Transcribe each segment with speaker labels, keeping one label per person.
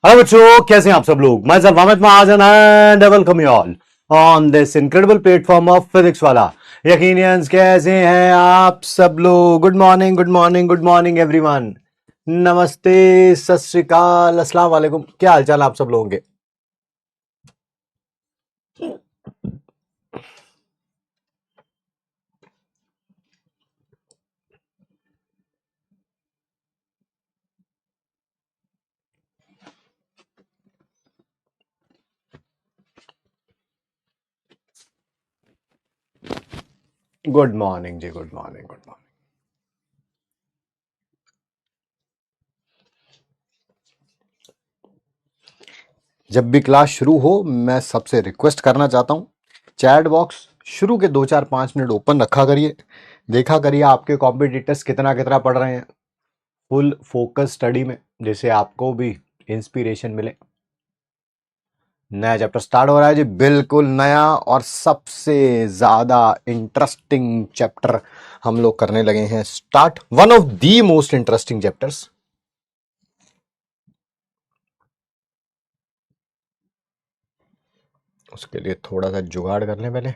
Speaker 1: Hello बच्चों, कैसे हैं आप सब लोग। मैं sir Mohammad Mahajan and welcome you all on this incredible platform of physics वाला। यकीनियंस कैसे हैं आप सब लोग। Good morning, good morning, good morning everyone. नमस्ते, सत श्री अकाल, अस्सलाम वालेकुम। क्या हालचाल आप सब लोगों के। गुड मॉर्निंग जी, गुड मॉर्निंग, गुड मॉर्निंग। जब भी क्लास शुरू हो, मैं सबसे रिक्वेस्ट करना चाहता हूं, चैट बॉक्स शुरू के 2 4 5 मिनट ओपन रखा करिए। देखा करिए आपके कॉम्पिटिटर्स कितना कितना पढ़ रहे हैं। फुल फोकस स्टडी में, जिससे आपको भी इंस्पिरेशन मिले। नया चैप्टर स्टार्ट हो रहा है जी, बिल्कुल नया और सबसे ज्यादा इंटरेस्टिंग चैप्टर हम लोग करने लगे हैं start. One of the most interesting chapters. उसके लिए थोड़ा सा जुगाड़ कर लें पहले।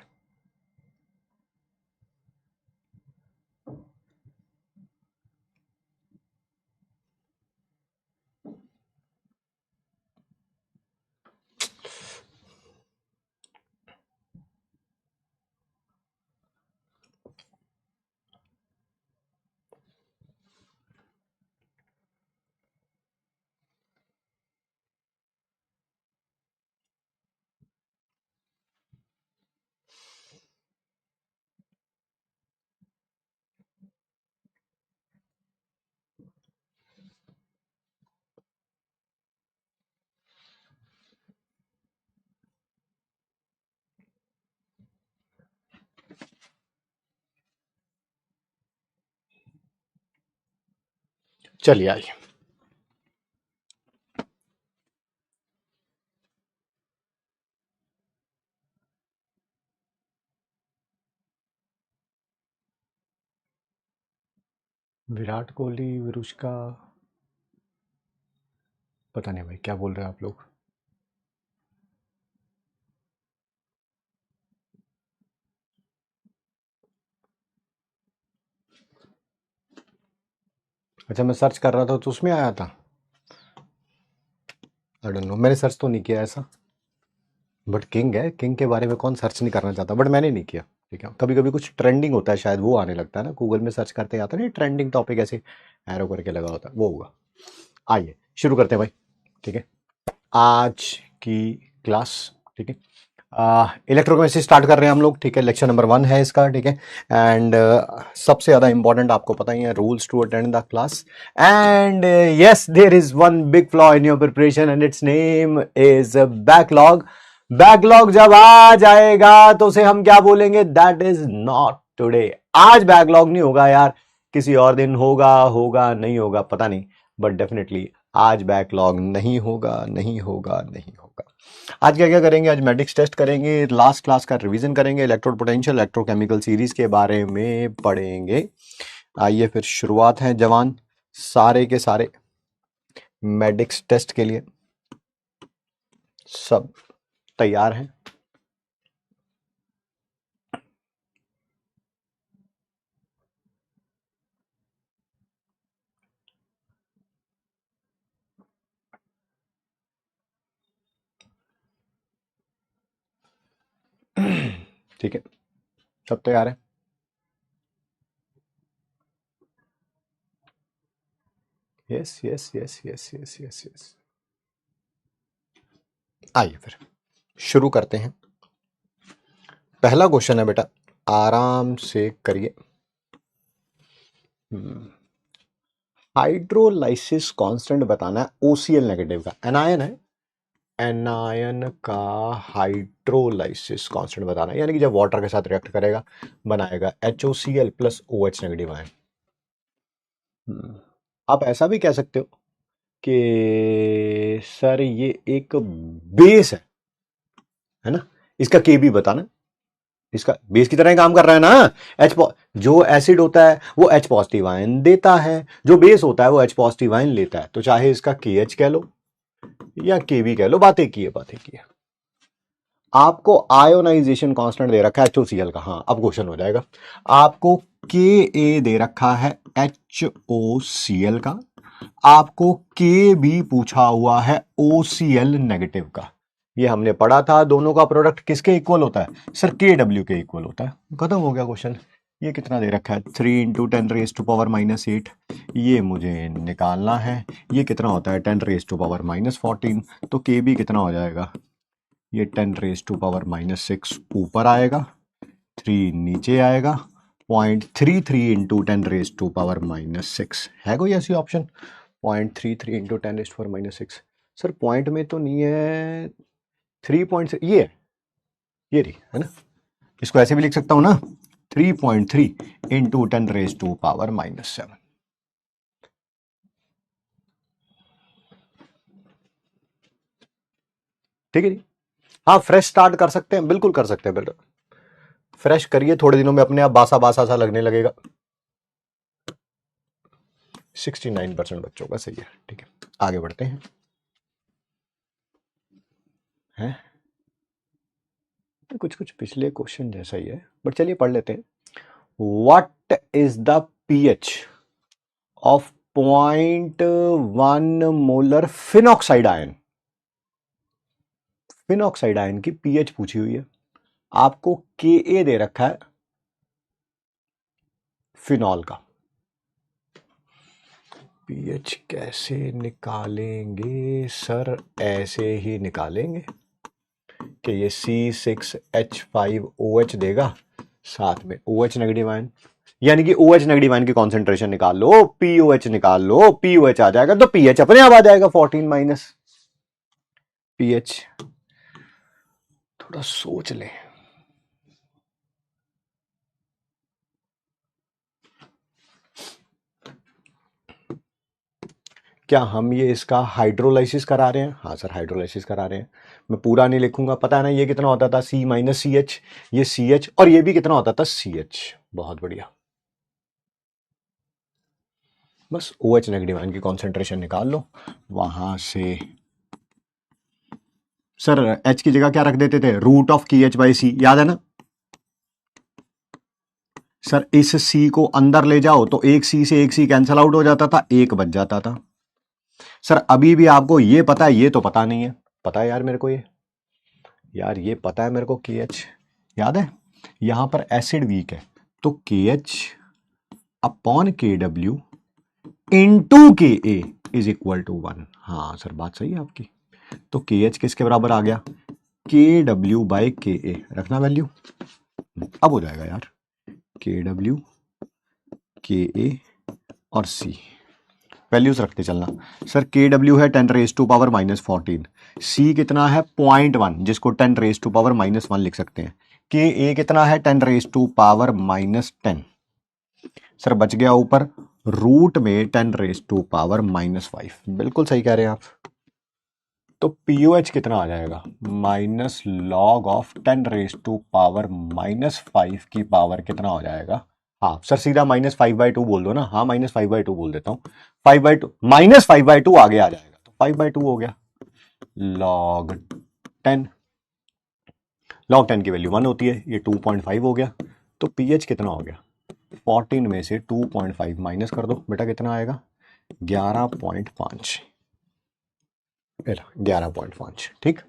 Speaker 1: चलिए आइए। विराट कोहली, विरुष्का, पता नहीं भाई क्या बोल रहे हैं आप लोग। अच्छा, मैं सर्च कर रहा था तो उसमें आया था। आई डोंट नो, मैंने सर्च तो नहीं किया ऐसा। बट किंग है, किंग के बारे में कौन सर्च नहीं करना चाहता, बट मैंने नहीं किया। ठीक है, कभी कभी कुछ ट्रेंडिंग होता है, शायद वो आने लगता है ना गूगल में सर्च करते आता है ना, ट्रेंडिंग टॉपिक ऐसे एरो करके लगा होता है, वो होगा। आइए शुरू करते हैं भाई। ठीक है, आज की क्लास। ठीक है, इलेक्ट्रोकेमिस्ट्री स्टार्ट कर रहे हैं हम लोग। ठीक है, लेक्चर नंबर 1 है इसका। ठीक है, एंड सबसे ज्यादा इंपॉर्टेंट आपको पता ही है, rules to attend the class. And yes, there is one big flaw in your preparation and it's name is backlog. Backlog जब आ जाएगा तो उसे हम क्या बोलेंगे, दैट इज नॉट टुडे। आज बैकलॉग नहीं होगा यार, किसी और दिन होगा, होगा नहीं होगा पता नहीं, बट डेफिनेटली आज बैकलॉग नहीं होगा, नहीं होगा, नहीं होगा। आज क्या क्या करेंगे, आज मैट्रिक्स टेस्ट करेंगे, लास्ट क्लास का रिवीजन करेंगे, इलेक्ट्रोड पोटेंशियल, इलेक्ट्रोकेमिकल सीरीज के बारे में पढ़ेंगे। आइए फिर शुरुआत है जवान, सारे के सारे मैट्रिक्स टेस्ट के लिए सब तैयार हैं। ठीक है, सब तैयार है। Yes yes yes yes yes yes yes. आइए फिर शुरू करते हैं। पहला क्वेश्चन है बेटा, आराम से करिए। हाइड्रोलाइसिस कांस्टेंट बताना है ओसीएल नेगेटिव का, एनायन है, एनायन का हाइड्रोलाइसिस कांस्टेंट बताना है, यानी कि जब वाटर के साथ रिएक्ट करेगा बनाएगा HOCl plus OH negative ion. आप ऐसा भी कह सकते हो कि सर ये एक बेस है ना, इसका के भी बताना। इसका बेस की तरह ही काम कर रहा है ना। एच जो एसिड होता है वो H पॉजिटिव आयन देता है, जो बेस होता है वो H पॉजिटिव आयन लेता है। तो चाहे इसका KH कह लो, या केवी कह लो, बातें की है, बातें की है। आपको आयोनाइजेशन कांस्टेंट दे रखा है HOCl का, हाँ अब क्वेश्चन हो जाएगा। आपको Ka दे रखा है HOCl का, आपको Kb पूछा हुआ है OCl नेगेटिव का। ये हमने पढ़ा था, दोनों का प्रोडक्ट किसके इक्वल होता है सर, Kw के इक्वल होता है। खत्म हो गया क्वेश्चन। ये कितना दे रखा है 3 × 10⁻⁻8, ये मुझे निकालना है। ये कितना होता है 10⁻⁻14, तो Kb कितना हो जाएगा, ये 10⁻⁻6 ऊपर आएगा, 3 नीचे आएगा, 0.33 × 10⁻⁻6 है कोई ऐसी ऑप्शन? 0.33 × 10⁻⁻6 सर पॉइंट में तो नहीं है, 3 ये रही है ना, इसको ऐसे भी लिख सकता हूं ना, 3.3 × 10⁻⁻7। ठीक है जी। हाँ फ्रेश स्टार्ट कर सकते हैं, बिल्कुल कर सकते हैं, बिल्कुल फ्रेश करिए, थोड़े दिनों में अपने आप बासा बासा सा लगने लगेगा। 69% बच्चों का सही है, ठीक है आगे बढ़ते हैं। हैं कुछ कुछ पिछले क्वेश्चन जैसा ही है, बट चलिए पढ़ लेते हैं। What is the pH of 0.1 molar phenoxide ion? Phenoxide ion की pH पूछी हुई है, आपको Ka दे रखा है फिनॉल का। pH कैसे निकालेंगे सर, ऐसे ही निकालेंगे कि ये C6H5OH देगा, साथ में OH नेगेटिव आयन, यानी कि OH नेगेटिव आयन की कॉन्सेंट्रेशन निकाल लो, POH निकाल लो, POH आ जाएगा तो pH अपने आप आ जाएगा 14 माइनस pH। थोड़ा सोच ले, क्या हम ये इसका हाइड्रोलाइसिस करा रहे हैं? हाँ सर हाइड्रोलाइसिस करा रहे हैं। मैं पूरा नहीं लिखूंगा, पता है ना ये कितना होता था C - CH, ये CH, और ये भी कितना होता था CH। बहुत बढ़िया, बस OH नेगेटिव आयन की कॉन्सेंट्रेशन निकाल लो वहां से। सर H की जगह क्या रख देते थे, √KH/C, याद है ना सर? इस C को अंदर ले जाओ तो एक C से एक C कैंसल आउट हो जाता था, एक बच जाता था। सर अभी भी आपको ये पता है, ये तो पता नहीं है, पता है यार मेरे को, ये यार ये पता है मेरे को KH याद है, यहां पर एसिड वीक है तो KH upon KW into KA is equal to 1। हाँ सर बात सही है आपकी, तो KH किसके बराबर आ गया, KW/KA, रखना वैल्यू, अब हो जाएगा यार KW KA और C, वैल्यूज रखते चलना। सर KW है 10⁻⁻14, C कितना है 0.1 जिसको 10⁻⁻1 लिख सकते हैं, KA कितना है 10⁻⁻10। सर बच गया ऊपर रूट में 10⁻�5, बिल्कुल सही कह रहे हैं आप। तो POH कितना आ जाएगा, -log of 10⁻⁻5 की पावर कितना हो जाएगा। हाँ सर सीधा -5/2 बोल दो ना, हाँ -5/2 बोल देता हूँ, 5/2 -5/2 आगे आ जाएगा तो 5/2 हो गया। log 10, log 10 की वैल्यू 1 होती है, ये 2.5 हो गया, तो pH कितना हो गया, 14 में से 2.5 माइनस कर दो बेटा, कितना आएगा 11.5, 11.5। ठीक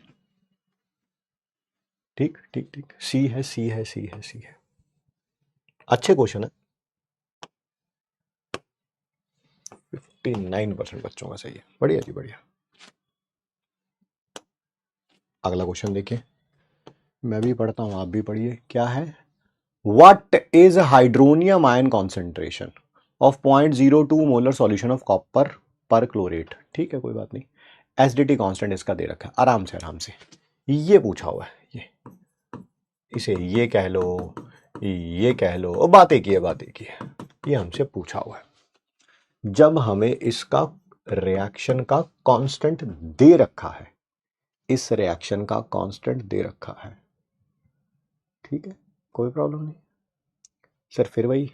Speaker 1: ठीक ठीक ठीक, सी है सी है सी है सी है, अच्छे क्वेश्चन है। 59% बच्चों का सही है, बढ़िया जी बढ़िया। अगला क्वेश्चन देखिए, मैं भी पढ़ता हूं आप भी पढ़िए, क्या है, what is hydronium ion concentration of 0.02 molar solution of copper पर क्लोरेट। ठीक है कोई बात नहीं, एसडीटी कांस्टेंट इसका दे रखा है, आराम से आराम से, ये पूछा हुआ है, ये इसे ये कह लो, ये कह लो, और बातें की है बातें की है, ये हमसे पूछा हुआ है। जब हमें इसका रिएक्शन का कांस्टेंट दे रखा है, इस रिएक्शन का कांस्टेंट दे रखा है, ठीक है कोई प्रॉब्लम नहीं। सर फिर वही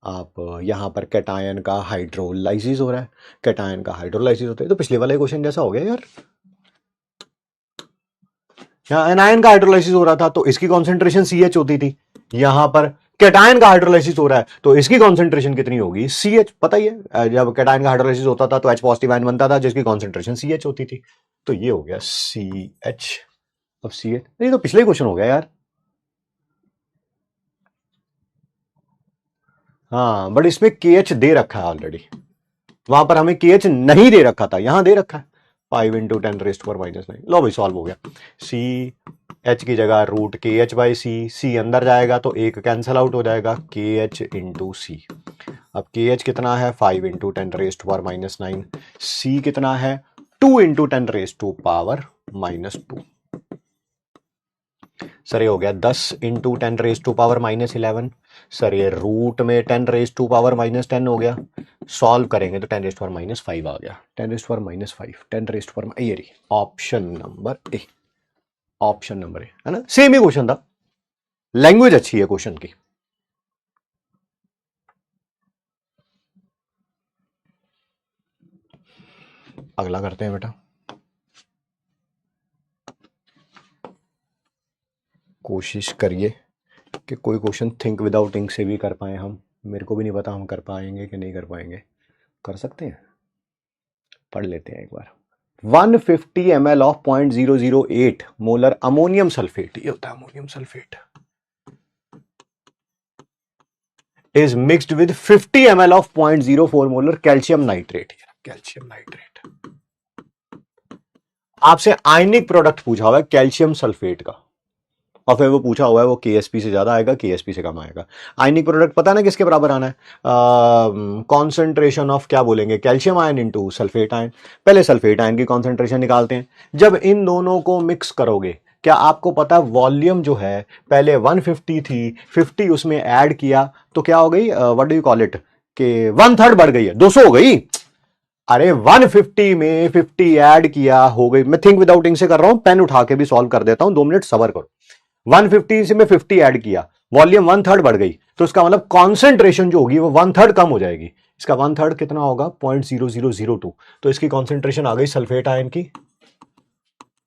Speaker 1: आप यहाँ पर कैटायन का हाइड्रोलाइसिस हो रहा है, कैटायन का हाइड्रोलाइसिस होता है, तो पिछले वाले क्वेश्चन जैसा हो गया यार। यहाँ एनायन का हाइड्रोलाइसिस हो रहा था तो इसकी कॉन्सेंट्रेशन CH होती थी, यहां पर कैटायन का हाइड्रोलाइसिस हो रहा है तो इसकी कॉन्सेंट्रेशन कितनी होगी, CH। पता ही है जब कैटायन का हाइड्रोलाइसिस होता था तो H पॉजिटिव आयन बनता था जिसकी कॉन्सेंट्रेशन CH होती थी, तो ये हो गया CH। अब CH नहीं तो पिछले क्वेश्चन हो गया यार। हाँ बट इसमें KH दे रखा है ऑलरेडी, वहां पर हमें KH नहीं दे रखा था, यहां दे रखा है 5 × 10⁻⁻⁹ लो भाई सॉल्व हो गया। CH की जगह √KH/C, अंदर जाएगा तो एक कैंसल आउट हो जाएगा, KH × C। अब KH कितना है 5 × 10⁻⁻⁹, C कितना है 2 × 10⁻⁻²। सर ये हो गया 10 × 10⁻⁻11। सर ये रूट में 10⁻⁻10 हो गया, सॉल्व करेंगे तो 10⁻⁻5 आ गया, 10⁻⁵ ये रही option number A, option number A है ना। सेम ही क्वेश्चन था, लैंग्वेज अच्छी है क्वेश्चन की। अगला करते हैं बेटा, कोशिश करिए कि कोई क्वेश्चन थिंक विदाउट इंक से भी कर पाए हम, मेरे को भी नहीं पता हम कर पाएंगे कि नहीं कर पाएंगे, कर सकते हैं, पढ़ लेते हैं एक बार। 150 ml of 0.008 molar ammonium sulphate, ये होता है ammonium sulphate, is mixed with 50 ml of 0.04 molar calcium nitrate. Calcium nitrate, आपसे आयनिक प्रोडक्ट पूछा हुआ है कैल्शियम सल्फेट का, और फिर वो पूछा हुआ है वो KSP से ज्यादा आएगा KSP से कम आएगा। आयनिक प्रोडक्ट पता ना किसके बराबर आना है, कॉन्सेंट्रेशन ऑफ क्या बोलेंगे calcium ion into sulphate ion. पहले सल्फेट आयन की कॉन्सेंट्रेशन निकालते हैं, जब इन दोनों को मिक्स करोगे, क्या आपको पता वॉल्यूम जो है पहले 150 थी, 50 उसमें ऐड किया तो क्या हो गई, what do you call it, कि 1/3 बढ़ गई है, 200 हो गई। अरे 150 में 50 ऐड किया हो गई, मैं थिंक विदाउट इंक से कर रहा हूं, पेन उठा के भी सॉल्व कर देता हूं, 2 मिनट सबर करो। 150 से में 50 ऐड किया, वॉल्यूम 1/3 बढ़ गई, तो इसका मतलब कॉन्सेंट्रेशन जो होगी वो 1/3 कम हो जाएगी। इसका 1/3 कितना होगा 0.0002, तो इसकी कॉन्सेंट्रेशन आ गई सल्फेट आयन की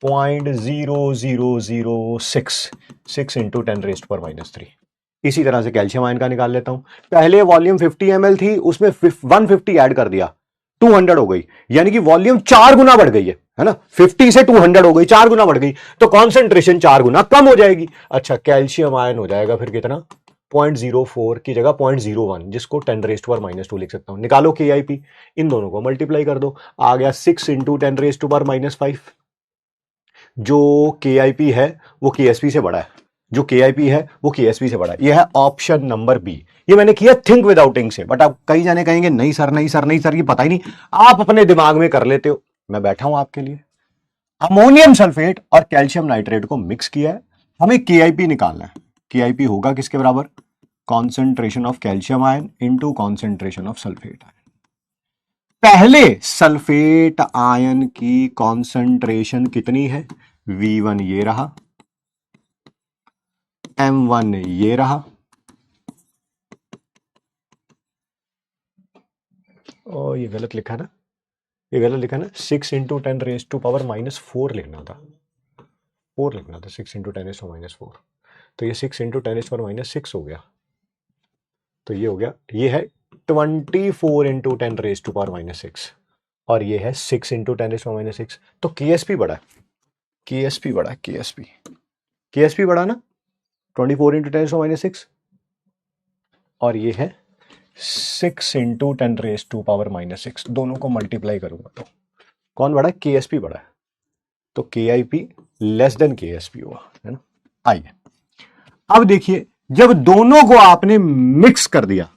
Speaker 1: 0.0006, 6 × 10⁻⁻3। इसी तरह से कैल्शियम आयन का निकाल लेता हूं, पहले वॉल्यूम 50 ml थी उसमें 150 ऐड कर दिया, 200 हो गई, यानी कि वॉल्यूम 4 गुना बढ़ गई है ना, 50 से 200 हो गई, 4 गुना बढ़ गई, तो कॉन्सेंट्रेशन 4 गुना कम हो जाएगी। अच्छा कैल्शियम आयन हो जाएगा फिर कितना 0.04 की जगह 0.01, जिसको 10⁻⁻2 लिख सकता हूं। निकालो KIP, इन दोनों को मल्टीप्लाई कर दो, आ गया 6 × 10⁻⁻5। जो KIP है वो KSP से बड़ा है, जो KIP है वो KSP से बड़ा है, यह है ऑप्शन नंबर बी। ये मैंने किया थिंक विदाउट इंक से, बट आप कई जाने कहेंगे नहीं सर नहीं सर नहीं सर ये पता ही नहीं, आप अपने दिमाग में कर लेते हो, मैं बैठा हूं आपके लिए। अमोनियम सल्फेट और कैल्शियम नाइट्रेट को मिक्स किया है, हमें KIP निकालना है। KIP होगा किसके बराबर, concentration of calcium ion into concentration of sulphate ion. पहले सल्फेट आयन की कॉन्सेंट्रेशन कितनी है, V1 ये रहा, M1 ये रहा, और ये गलत लिखा ना, ये गलत लिखा ना, 6 × 10⁻⁻4 लिखना था, 4 लिखना था, 6 × 10⁻⁻4, तो ये 6 × 10⁻⁻6 हो गया, तो ये हो गया, ये है 24 × 10⁻⁻6 और ये है 6 × 10⁻⁻6, तो KSP बड़ा है, KSP बड़ा है, KSP बड़ा ना 24 × 10⁻6 और ये है 6 × 10⁻⁻6, दोनों को मल्टीप्लाई करूंगा तो कौन बड़ा है, KSP बड़ा है, तो KIP लेस देन KSP हुआ है ना। आइए अब देखिए, जब दोनों को आपने मिक्स कर दिया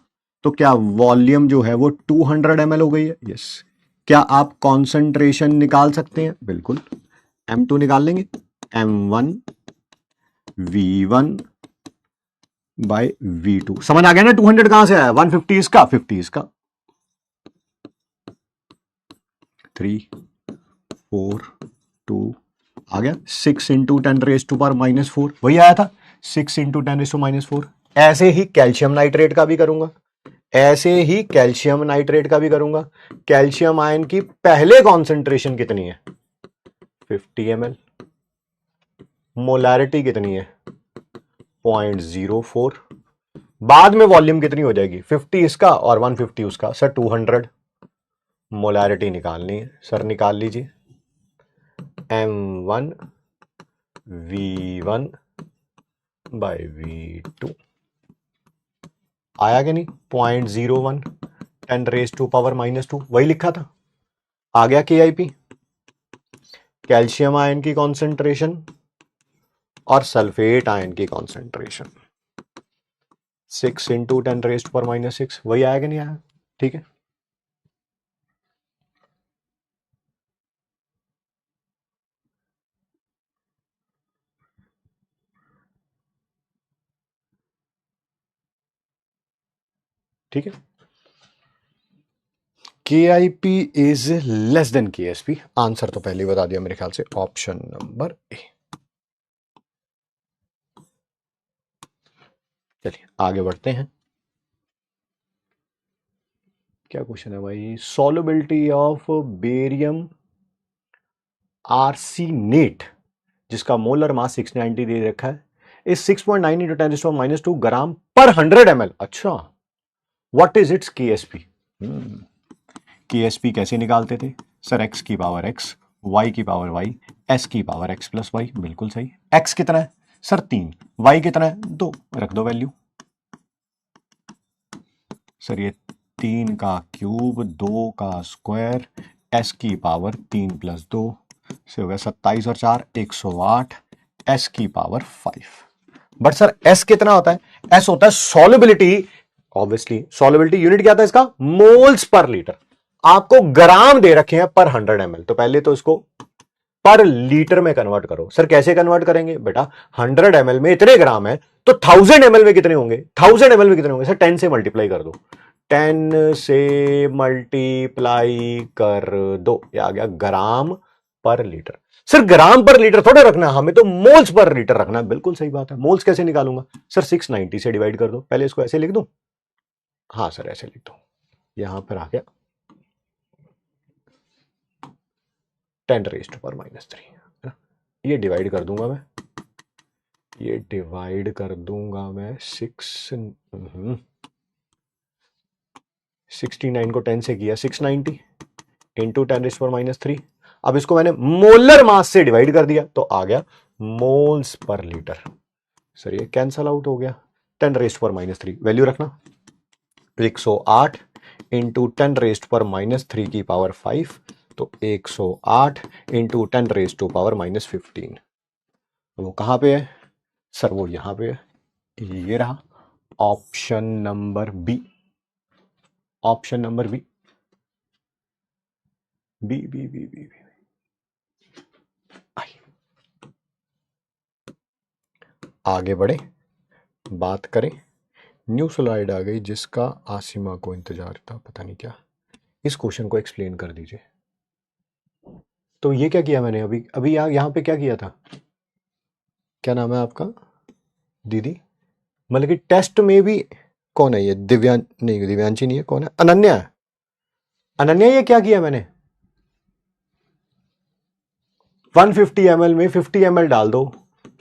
Speaker 1: तो क्या वॉल्यूम जो है वो 200 ml हो गई है, यस। क्या आप कॉन्सेंट्रेशन निकाल सकते हैं, बिल्कुल, M2 निकाल लेंगे, M1 V1 बाय V2, समझ आ गया ना 200 कहां से आया, 150 इसका 50 इसका, 3 4 2 आ गया, 6 × 10⁻⁻4 वही आया था, 6 × 10⁻⁻4। ऐसे ही कैल्शियम नाइट्रेट का भी करूंगा, ऐसे ही कैल्शियम नाइट्रेट का भी करूंगा। कैल्शियम आयन की पहले कॉन्सेंट्रेशन कितनी है? 50 ml। मोलैरिटी कितनी है? 0.04। बाद में वॉल्यूम कितनी हो जाएगी? 50 इसका और 150 उसका। सर 200। मोलैरिटी निकालनी है सर, निकाल लीजिए। M1 V1 बाय V2 आया कि नहीं? 0.01 10⁻⁻², वही लिखा था। आ गया KIP। कैल्शियम आयन की कॉन्सेंट्रेशन और सल्फेट आयन की कॉन्सेंट्रेशन 6 × 10⁻⁻6, वही आया कि नहीं आया? ठीक है। ठीक है। KIP is less than KSP। Answer तो पहले ही बता दिया मेरे ख्याल से, ऑप्शन नंबर ए। चलिए आगे बढ़ते हैं। क्या क्वेश्चन है भाई? सॉल्युबिलिटी ऑफ बेरियम आर्सेनेट जिसका मोलर मास 690 दे रखा है इज 6.9 × 10⁻² ग्राम पर 100 ml। अच्छा, what is it's KSP? KSP कैसे निकालते थे सर? x की पावर x, y की पावर y, s की पावर x प्लस y। बिल्कुल सही। x कितना है सर? 3। y कितना है? 2। रख दो वैल्यू। सर ये 3 का क्यूब, 2 का स्क्वायर, s की पावर 3 + 2 से हो गया 27 और 4 108, s की पावर 5। बट सर s कितना होता है? s होता है सॉल्युबिलिटी। ऑब्वियसली सॉल्युबिलिटी यूनिट क्या था इसका? Moles per litre. आपको ग्राम दे रखे हैं पर 100 ml, तो पहले तो इसको पर लीटर में कन्वर्ट करो। सर कैसे कन्वर्ट करेंगे बेटा? 100 ml में इतने ग्राम है तो 1000 ml में कितने होंगे? 1000 ml में कितने होंगे? सर 10 से मल्टीप्लाई कर दो। 10 से मल्टीप्लाई कर दो, ये आ गया ग्राम पर लीटर। सर ग्राम पर लीटर थोड़े रखना है हमें, तो मोल्स पर लीटर रखना है। बिल्कुल सही बात है। मोल्स कैसे निकालूंगा सर? 690 से डिवाइड कर दो। पहले इसको ऐसे लिख दो। हाँ सर ऐसे लिख दो। यहां पर आ गया 10⁻³ ये डिवाइड कर दूंगा मैं, ये डिवाइड कर दूंगा मैं 69 को 10 से किया 690 इंटू 10⁻³ अब इसको मैंने मोलर मास से डिवाइड कर दिया तो आ गया मोल्स पर लीटर। सर ये कैंसल आउट हो गया। 10⁻³ वैल्यू रखना 108 इंटू 10⁻³ की पावर 5, तो 108 इंटू 10⁻⁻15। वो कहां पे है सर? वो यहां पे है, ये रहा option number B. Option number B B B B B, B. आगे बढ़े, बात करें। न्यू स्लाइड आ गई जिसका आसिमा को इंतजार था, पता नहीं क्या। इस क्वेश्चन को एक्सप्लेन कर दीजिए। तो ये क्या किया मैंने अभी अभी यहां पे क्या किया था? क्या नाम है आपका दीदी? मतलब कि टेस्ट में भी कौन है ये? नहीं दिव्यांशी नहीं है, कौन है? अनन्या है। अनन्या ये क्या किया मैंने? 150 ml में 50 ml डाल दो,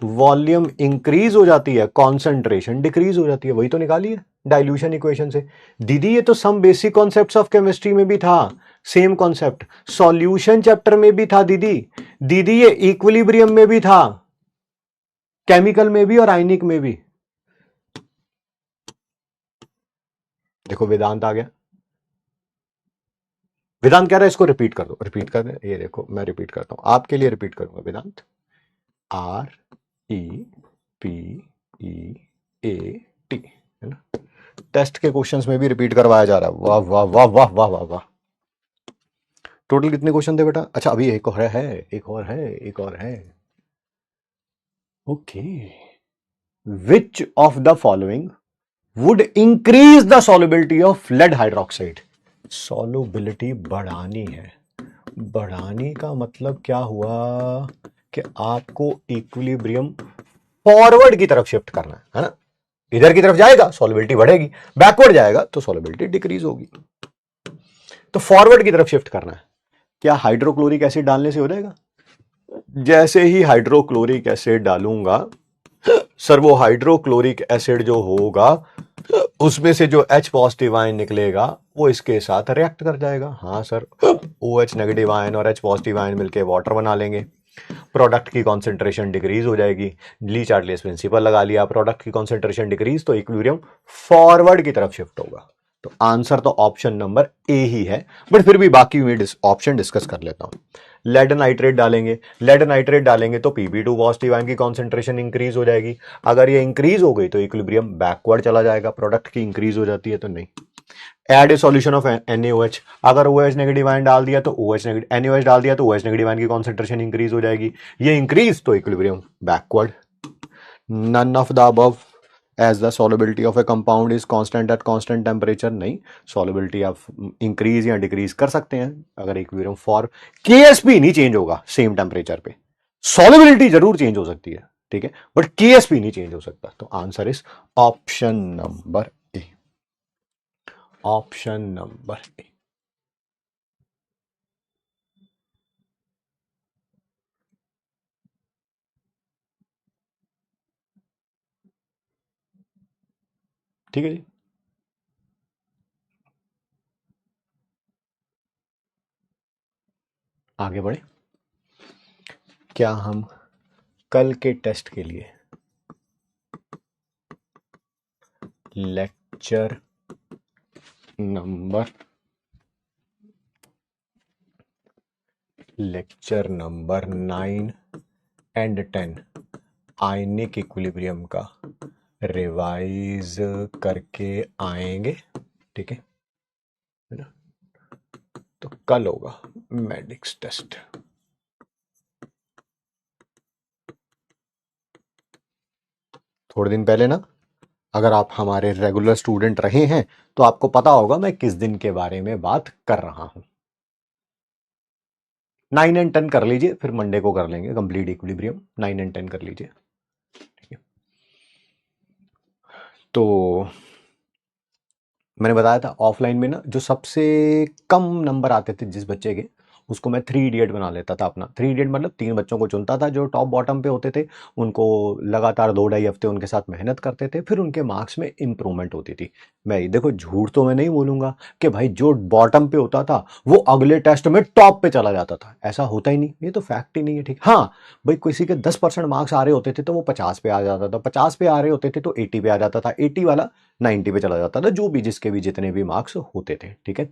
Speaker 1: वॉल्यूम इंक्रीज हो जाती है, कॉन्सेंट्रेशन डिक्रीज हो जाती है। वही तो निकाली है डाइल्यूशन इक्वेशन से। दीदी ये तो some basic concepts of chemistry में भी था, सेम कॉन्सेप्ट सॉल्यूशन चैप्टर में भी था दीदी। दीदी ये इक्विलिब्रियम में भी था, केमिकल में भी और आयनिक में भी। देखो वेदांत आ गया। वेदांत कह रहा है इसको रिपीट कर दो। रिपीट कर दे, ये देखो मैं रिपीट करता हूं आपके लिए, रिपीट करूंगा। वेदांत REPEAT है ना। टेस्ट के क्वेश्चंस में भी रिपीट करवाया जा रहा है। वाह वाह वाह वाह वाह वाह वाह। टोटल कितने क्वेश्चन थे बेटा? अच्छा अभी एक और है, एक और है, एक और है। Okay, which of the following would increase the solubility of lead hydroxide? Solubility बढ़ानी है। बढ़ाने का मतलब क्या हुआ कि आपको इक्विलिब्रियम फॉरवर्ड की तरफ शिफ्ट करना है ना। इधर की तरफ जाएगा सॉल्युबिलिटी बढ़ेगी, बैकवर्ड जाएगा तो सॉल्युबिलिटी डिक्रीज होगी। तो फॉरवर्ड की तरफ शिफ्ट करना है। क्या हाइड्रोक्लोरिक एसिड डालने से हो जाएगा? जैसे ही हाइड्रोक्लोरिक एसिड डालूंगा सर, वो हाइड्रोक्लोरिक एसिड जो होगा उसमें से जो H पॉजिटिव आयन निकलेगा वो इसके साथ रिएक्ट कर जाएगा। हाँ सर, OH नेगेटिव आयन और H पॉजिटिव आयन मिलके वाटर बना लेंगे, प्रोडक्ट की कॉन्सेंट्रेशन डिक्रीज हो जाएगी। ली चार्टलेस प्रिंसिपल लगा लिया, प्रोडक्ट की कॉन्सेंट्रेशन डिक्रीज तो इक्विलिब्रियम फॉरवर्ड की तरफ शिफ्ट होगा। तो आंसर तो ऑप्शन नंबर ए ही है, बट फिर भी बाकी मैं ऑप्शन डिस्कस कर लेता हूं। लेड नाइट्रेट डालेंगे, लेड नाइट्रेट डालेंगे तो Pb2 पॉजिटिव आयन की कॉन्सेंट्रेशन इंक्रीज हो जाएगी। अगर ये इंक्रीज हो गई तो इक्विलिब्रियम बैकवर्ड चला जाएगा, प्रोडक्ट की इंक्रीज हो जाती है तो नहीं। Add a solution of NaOH, अगर OH नेगेटिव आयन डाल दिया तो OH नेगेटिव, NaOH डाल दिया तो OH नेगेटिव आयन की कॉन्सेंट्रेशन इंक्रीज हो जाएगी। ये इंक्रीज तो equilibrium backward. None of the above as the solubility of a compound is constant at constant temperature, नहीं, solubility आप इंक्रीज या डिक्रीज कर सकते हैं अगर इक्विलिब्रियम फॉर KSP नहीं चेंज होगा सेम टेम्परेचर पे, solubility जरूर चेंज हो सकती है, ठीक है, बट KSP नहीं चेंज हो सकता। तो answer is option number A, option number A. ठीक है जी, आगे बढ़े। क्या हम कल के टेस्ट के लिए lecture number 9 and 10 ionic equilibrium का रिवाइज करके आएंगे? ठीक है ना? तो कल होगा मैडिक्स टेस्ट। थोड़े दिन पहले ना, अगर आप हमारे रेगुलर स्टूडेंट रहे हैं तो आपको पता होगा मैं किस दिन के बारे में बात कर रहा हूं। 9 एंड 10 कर लीजिए, फिर मंडे को कर लेंगे कंप्लीट इक्विलिब्रियम। 9 एंड 10 कर लीजिए, ठीक है। तो मैंने बताया था ऑफलाइन में ना जो सबसे कम नंबर आते थे जिस बच्चे के, उसको मैं 3 इडियट बना लेता था अपना। 3 इडियट मतलब 3 बच्चों को चुनता था जो टॉप बॉटम पे होते थे, उनको लगातार 2-2.5 हफ्ते उनके साथ मेहनत करते थे, फिर उनके मार्क्स में इंप्रूवमेंट होती थी। मैं देखो झूठ तो मैं नहीं बोलूंगा कि भाई जो बॉटम पे होता था वो अगले टेस्ट में टॉप पे चला जाता था, ऐसा होता ही नहीं, ये तो फैक्ट ही नहीं है, ठीक। हाँ भाई, किसी के 10% मार्क्स आ रहे होते थे तो वो 50 पे आ जाता था, 50 पे आ रहे होते थे तो 80 पे आ जाता था, 80 वाला 90 पे चला जाता था, जो भी जिसके भी जितने भी मार्क्स होते थे, ठीक है।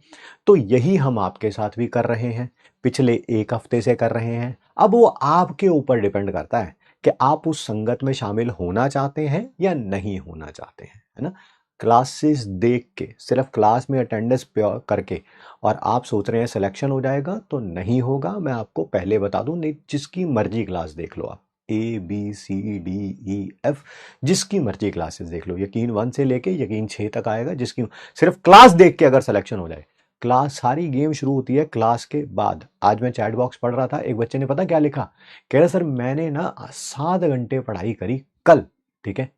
Speaker 1: तो यही हम आपके साथ भी कर रहे हैं, पिछले 1 हफ्ते से कर रहे हैं। अब वो आपके ऊपर डिपेंड करता है कि आप उस संगत में शामिल होना चाहते हैं या नहीं होना चाहते हैं, है ना। क्लासेस देख के, सिर्फ क्लास में अटेंडेंस करके और आप सोच रहे हैं सिलेक्शन हो जाएगा, तो नहीं होगा। मैं आपको पहले बता दूं, नहीं, जिसकी मर्जी क्लास देख लो आप, ABCDEF, जिसकी मर्जी क्लासेस देख लो, यकीन 1 से लेके यकीन 6 तक आएगा, जिसकी सिर्फ क्लास देख के अगर सिलेक्शन हो जाए। क्लास, सारी गेम शुरू होती है क्लास के बाद। आज मैं चैट बॉक्स पढ़ रहा था, एक बच्चे ने पता क्या लिखा, कह रहा सर मैंने ना 7 घंटे पढ़ाई करी कल, ठीक है,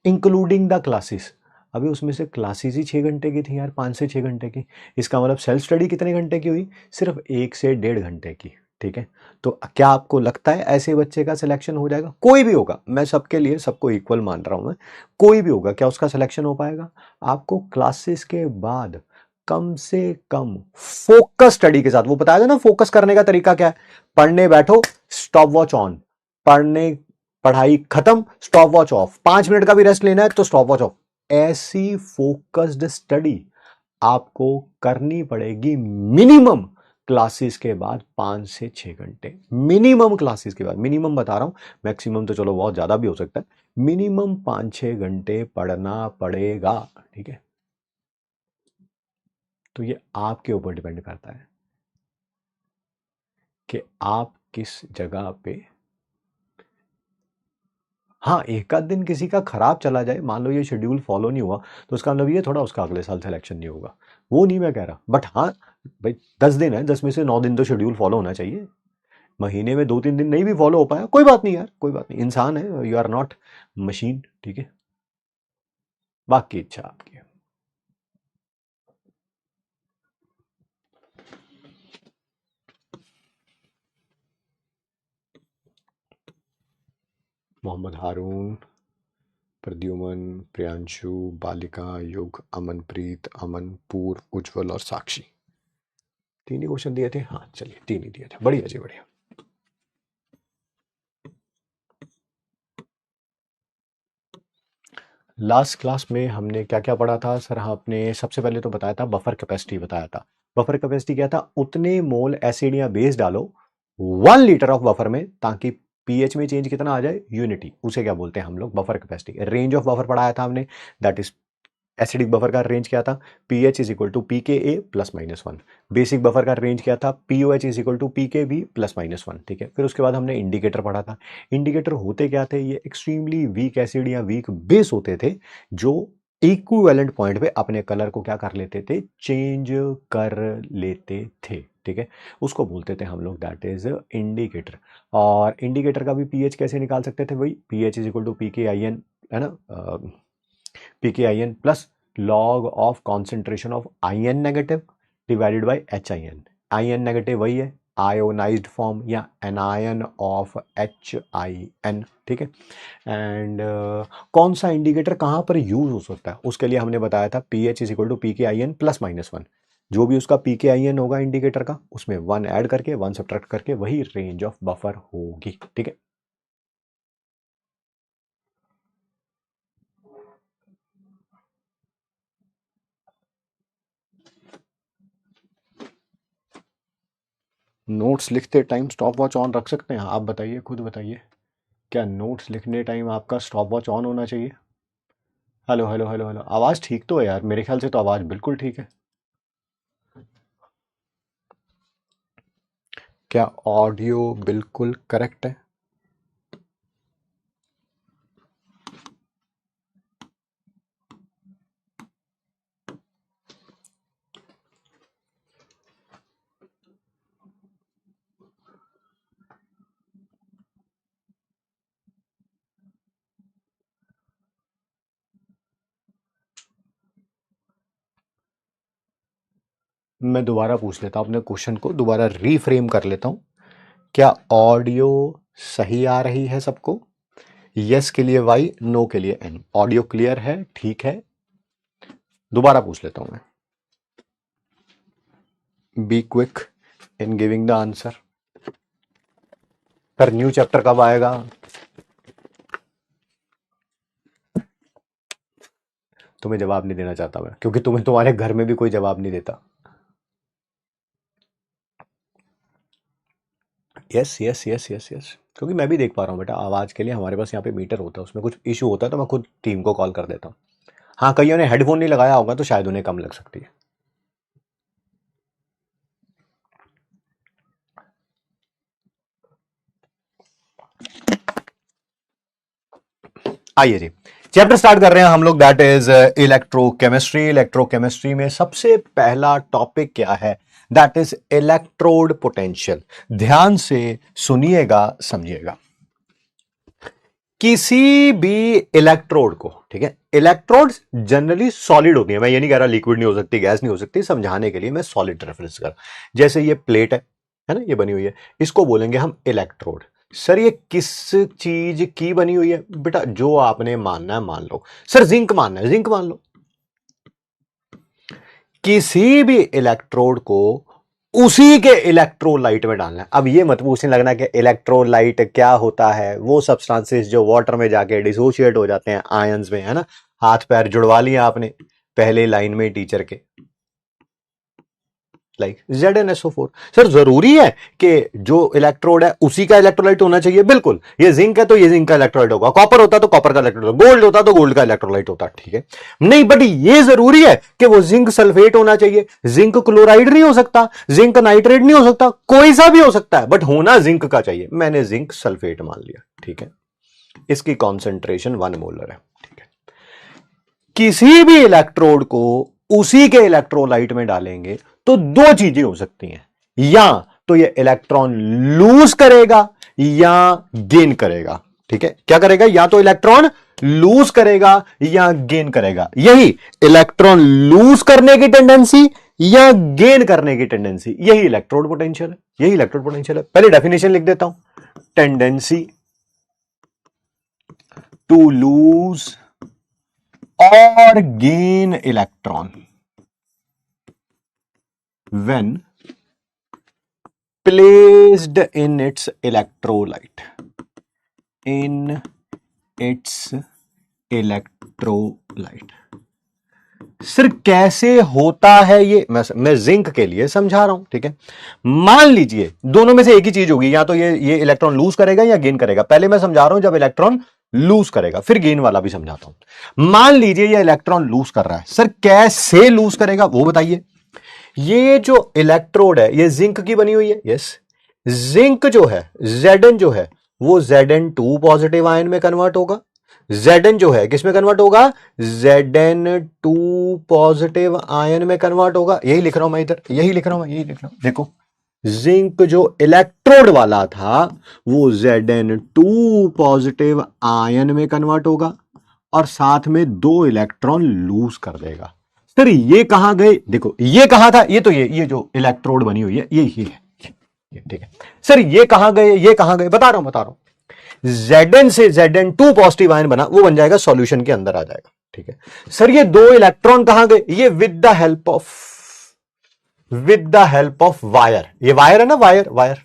Speaker 1: इंक्लूडिंग द क्लासेस। अभी उसमें से क्लासेस ही 6 घंटे की थी यार, 5 से 6 घंटे की। इसका मतलब सेल्फ स्टडी कितने घंटे की हुई? सिर्फ 1 से 1.5 घंटे की, ठीक है। तो क्या आपको लगता है ऐसे बच्चे का सिलेक्शन हो जाएगा? कोई भी होगा, मैं सबके लिए सबको इक्वल मान रहा हूं मैं, कोई भी होगा, क्या उसका सिलेक्शन हो पाएगा? आपको क्लासेस के बाद कम से कम फोकस स्टडी के साथ, वो बताएगा ना फोकस करने का तरीका क्या है, पढ़ने बैठो, स्टॉप वॉच ऑन, पढ़ने, पढ़ाई खत्म, स्टॉप वॉच ऑफ, 5 मिनट का भी रेस्ट लेना है तो स्टॉप वॉच ऑफ। ऐसी फोकस्ड स्टडी आपको करनी पड़ेगी मिनिमम क्लासेस के बाद 5 से 6 घंटे, मिनिमम क्लासेस के बाद, मिनिमम बता रहा हूं, मैक्सिमम तो चलो बहुत ज्यादा भी हो सकता है, मिनिमम 5-6 घंटे पढ़ना पड़ेगा, ठीक है। तो ये आपके ऊपर डिपेंड करता है कि आप किस जगह पे। हाँ, एक आध दिन किसी का खराब चला जाए, मान लो ये शेड्यूल फॉलो नहीं हुआ, तो उसका मतलब ये थोड़ा उसका अगले साल सिलेक्शन नहीं होगा, वो नहीं मैं कह रहा, बट हाँ भाई 10 दिन है, 10 में से 9 दिन तो शेड्यूल फॉलो होना चाहिए। महीने में 2-3 दिन नहीं भी फॉलो हो पाया, कोई बात नहीं यार, कोई बात नहीं, इंसान है, यू आर नॉट मशीन, ठीक है। बाकी इच्छा आपकी है। मोहम्मद हारून, प्रद्युमन, प्रियांशु, बालिका, युग, अमनप्रीत, अमन, पूर्व, उज्जवल और साक्षी। तीन ही क्वेश्चन दिए थे, हाँ चलिए तीन ही दिए थे, बढ़िया जी बढ़िया। लास्ट क्लास में हमने क्या क्या पढ़ा था सर? आपने सबसे पहले तो बताया था बफर कैपेसिटी बताया था। बफर कैपेसिटी क्या था? उतने मोल एसिड या बेस डालो 1 लीटर ऑफ बफर में ताकि पीएच में चेंज कितना आ जाए, यूनिटी। उसे क्या बोलते हैं हम लोग? Buffer capacity. Range of buffer पढ़ाया था हमने, दैट इज एसिडिक बफर का रेंज क्या था? P h is equal to p k a plus minus one. Basic buffer का रेंज क्या था? P o h is equal to p k b plus minus one. ठीक है, फिर उसके बाद हमने इंडिकेटर पढ़ा था। इंडिकेटर होते क्या थे? ये एक्सट्रीमली वीक एसिड या वीक बेस होते थे जो इक्विवेलेंट पॉइंट पे अपने कलर को क्या कर लेते थे? चेंज कर लेते थे। ठीक है, उसको बोलते थे हम लोग दैट इज इंडिकेटर। और इंडिकेटर का भी पीएच कैसे निकाल सकते थे? वही pH is equal to p के आई एन, है ना, pKin plus log of concentration of I N negative divided by H I N. I N negative वही है आयोनाइज्ड फॉर्म या anion of H I N. ठीक है, एंड कौन सा इंडिकेटर कहाँ पर यूज हो सकता है उसके लिए हमने बताया था p h is equal to p के आई एन प्लस माइनस वन। जो भी उसका पी के आई एन होगा इंडिकेटर का, उसमें वन ऐड करके वन सब्ट्रैक्ट करके वही रेंज ऑफ बफर होगी। ठीक है, नोट्स लिखते टाइम स्टॉप वॉच ऑन रख सकते हैं? आप बताइए, खुद बताइए, क्या नोट्स लिखने टाइम आपका स्टॉप वॉच ऑन होना चाहिए? हेलो हेलो हेलो हेलो, आवाज़ ठीक तो है यार, मेरे ख्याल से तो आवाज़ बिल्कुल ठीक है। क्या ऑडियो बिल्कुल करेक्ट है? मैं दोबारा पूछ लेता हूँ अपने क्वेश्चन को, दोबारा रीफ्रेम कर लेता हूँ। क्या ऑडियो सही आ रही है सबको? यस के लिए वाई, नो के लिए एन। ऑडियो क्लियर है? ठीक है, दोबारा पूछ लेता हूँ मैं। Be quick in giving the answer. Sir new chapter कब आएगा? तुम्हें जवाब नहीं देना चाहता मैं, क्योंकि तुम्हें तुम्हारे घर में भी कोई जवाब नहीं देता। Yes yes yes yes yes, क्योंकि मैं भी देख पा रहा हूँ बेटा, आवाज़ के लिए हमारे पास यहाँ पे मीटर होता है, उसमें कुछ इशू होता है तो मैं खुद टीम को कॉल कर देता हूँ। हाँ, कईयों ने हेडफोन नहीं लगाया होगा तो शायद उन्हें कम लग सकती है। आइए जी, चैप्टर स्टार्ट कर रहे हैं हम लोग, दैट इज इलेक्ट्रोकेमिस्ट्री। इलेक्ट्रोकेमिस्ट्री में सबसे पहला टॉपिक क्या है? That is electrode potential. ध्यान से सुनिएगा, समझिएगा। किसी भी इलेक्ट्रोड को, ठीक है, इलेक्ट्रोड जनरली सॉलिड होती है, मैं ये नहीं कह रहा लिक्विड नहीं हो सकती, गैस नहीं हो सकती, समझाने के लिए मैं सॉलिड रेफरेंस कर। जैसे ये प्लेट है ना, ये बनी हुई है, इसको बोलेंगे हम इलेक्ट्रोड। सर ये किस चीज की बनी हुई है? बेटा जो आपने मानना है मान लो। सर जिंक मानना है, जिंक मान लो। किसी भी इलेक्ट्रोड को उसी के इलेक्ट्रोलाइट में डालना है। अब ये मत पूछने लगना कि इलेक्ट्रोलाइट क्या होता है, वो सब्सटेंसेस जो वाटर में जाके डिसोशिएट हो जाते हैं आयंस में, है ना। हाथ पैर जुड़वा लिया आपने पहले लाइन में टीचर के, लाइक ZnSO4। सर जरूरी है कि जो इलेक्ट्रोड है उसी का इलेक्ट्रोलाइट होना चाहिए? बिल्कुल। ये जिंक है तो ये जिंक का इलेक्ट्रोलाइट होगा, कॉपर होता तो कॉपर का इलेक्ट्रोलाइट, गोल्ड होता तो गोल्ड का इलेक्ट्रोलाइट होता। ठीक है, नहीं बट ये जरूरी है कि वो जिंक सल्फेट होना चाहिए, जिंक क्लोराइड नहीं हो सकता, जिंक नाइट्रेट नहीं हो सकता, कोई सा भी हो सकता है, बट होना जिंक का चाहिए। मैंने जिंक सल्फेट मान लिया, ठीक है, इसकी कॉन्सेंट्रेशन 1 मोलर है। ठीक है, किसी भी इलेक्ट्रोड को उसी के इलेक्ट्रोलाइट में डालेंगे तो दो चीजें हो सकती हैं, या तो ये इलेक्ट्रॉन लूज करेगा या गेन करेगा। ठीक है, क्या करेगा, या तो इलेक्ट्रॉन लूज करेगा या गेन करेगा। यही इलेक्ट्रॉन लूज करने की टेंडेंसी या गेन करने की टेंडेंसी, यही इलेक्ट्रोड पोटेंशियल है, यही इलेक्ट्रोड पोटेंशियल है। पहले डेफिनेशन लिख देता हूं, टेंडेंसी टू लूज और gain electron when placed in its electrolyte, in its electrolyte। Sir कैसे होता है ये, मैं जिंक के लिए समझा रहा हूं, ठीक है। मान लीजिए दोनों में से एक ही चीज होगी, या तो ये इलेक्ट्रॉन लूज करेगा या गेन करेगा। पहले मैं समझा रहा हूं जब इलेक्ट्रॉन लूज करेगा, फिर गेन वाला भी समझाता हूं। मान लीजिए ये इलेक्ट्रॉन लूज कर रहा है, सर कैसे लूज करेगा वो बताइए। ये जो इलेक्ट्रोड है ये जिंक की बनी हुई है, यस। जिंक जो है Zn जो है वो Zn2 पॉजिटिव आयन में कन्वर्ट होगा। Zn जो है किस में कन्वर्ट होगा, Zn2 पॉजिटिव आयन में कन्वर्ट होगा। यही लिख रहा हूं मैं इधर, यही लिख रहा हूं मैं, यही लिख रहा हूं। देखो जिंक जो इलेक्ट्रोड वाला था वो Zn2 पॉजिटिव आयन में कन्वर्ट होगा और साथ में 2 इलेक्ट्रॉन लूज कर देगा। सर ये कहां गए, देखो ये कहां था, ये तो ये जो इलेक्ट्रोड बनी हुई है ये है, ठीक है। सर ये कहां गए, ये कहां गए, बता रहा हूं। Zn से Zn2 पॉजिटिव आयन बना, वो बन जाएगा सॉल्यूशन के अंदर आ जाएगा, ठीक है। सर ये 2 इलेक्ट्रॉन कहां गए, ये with the help of wire, ये वायर है ना, वायर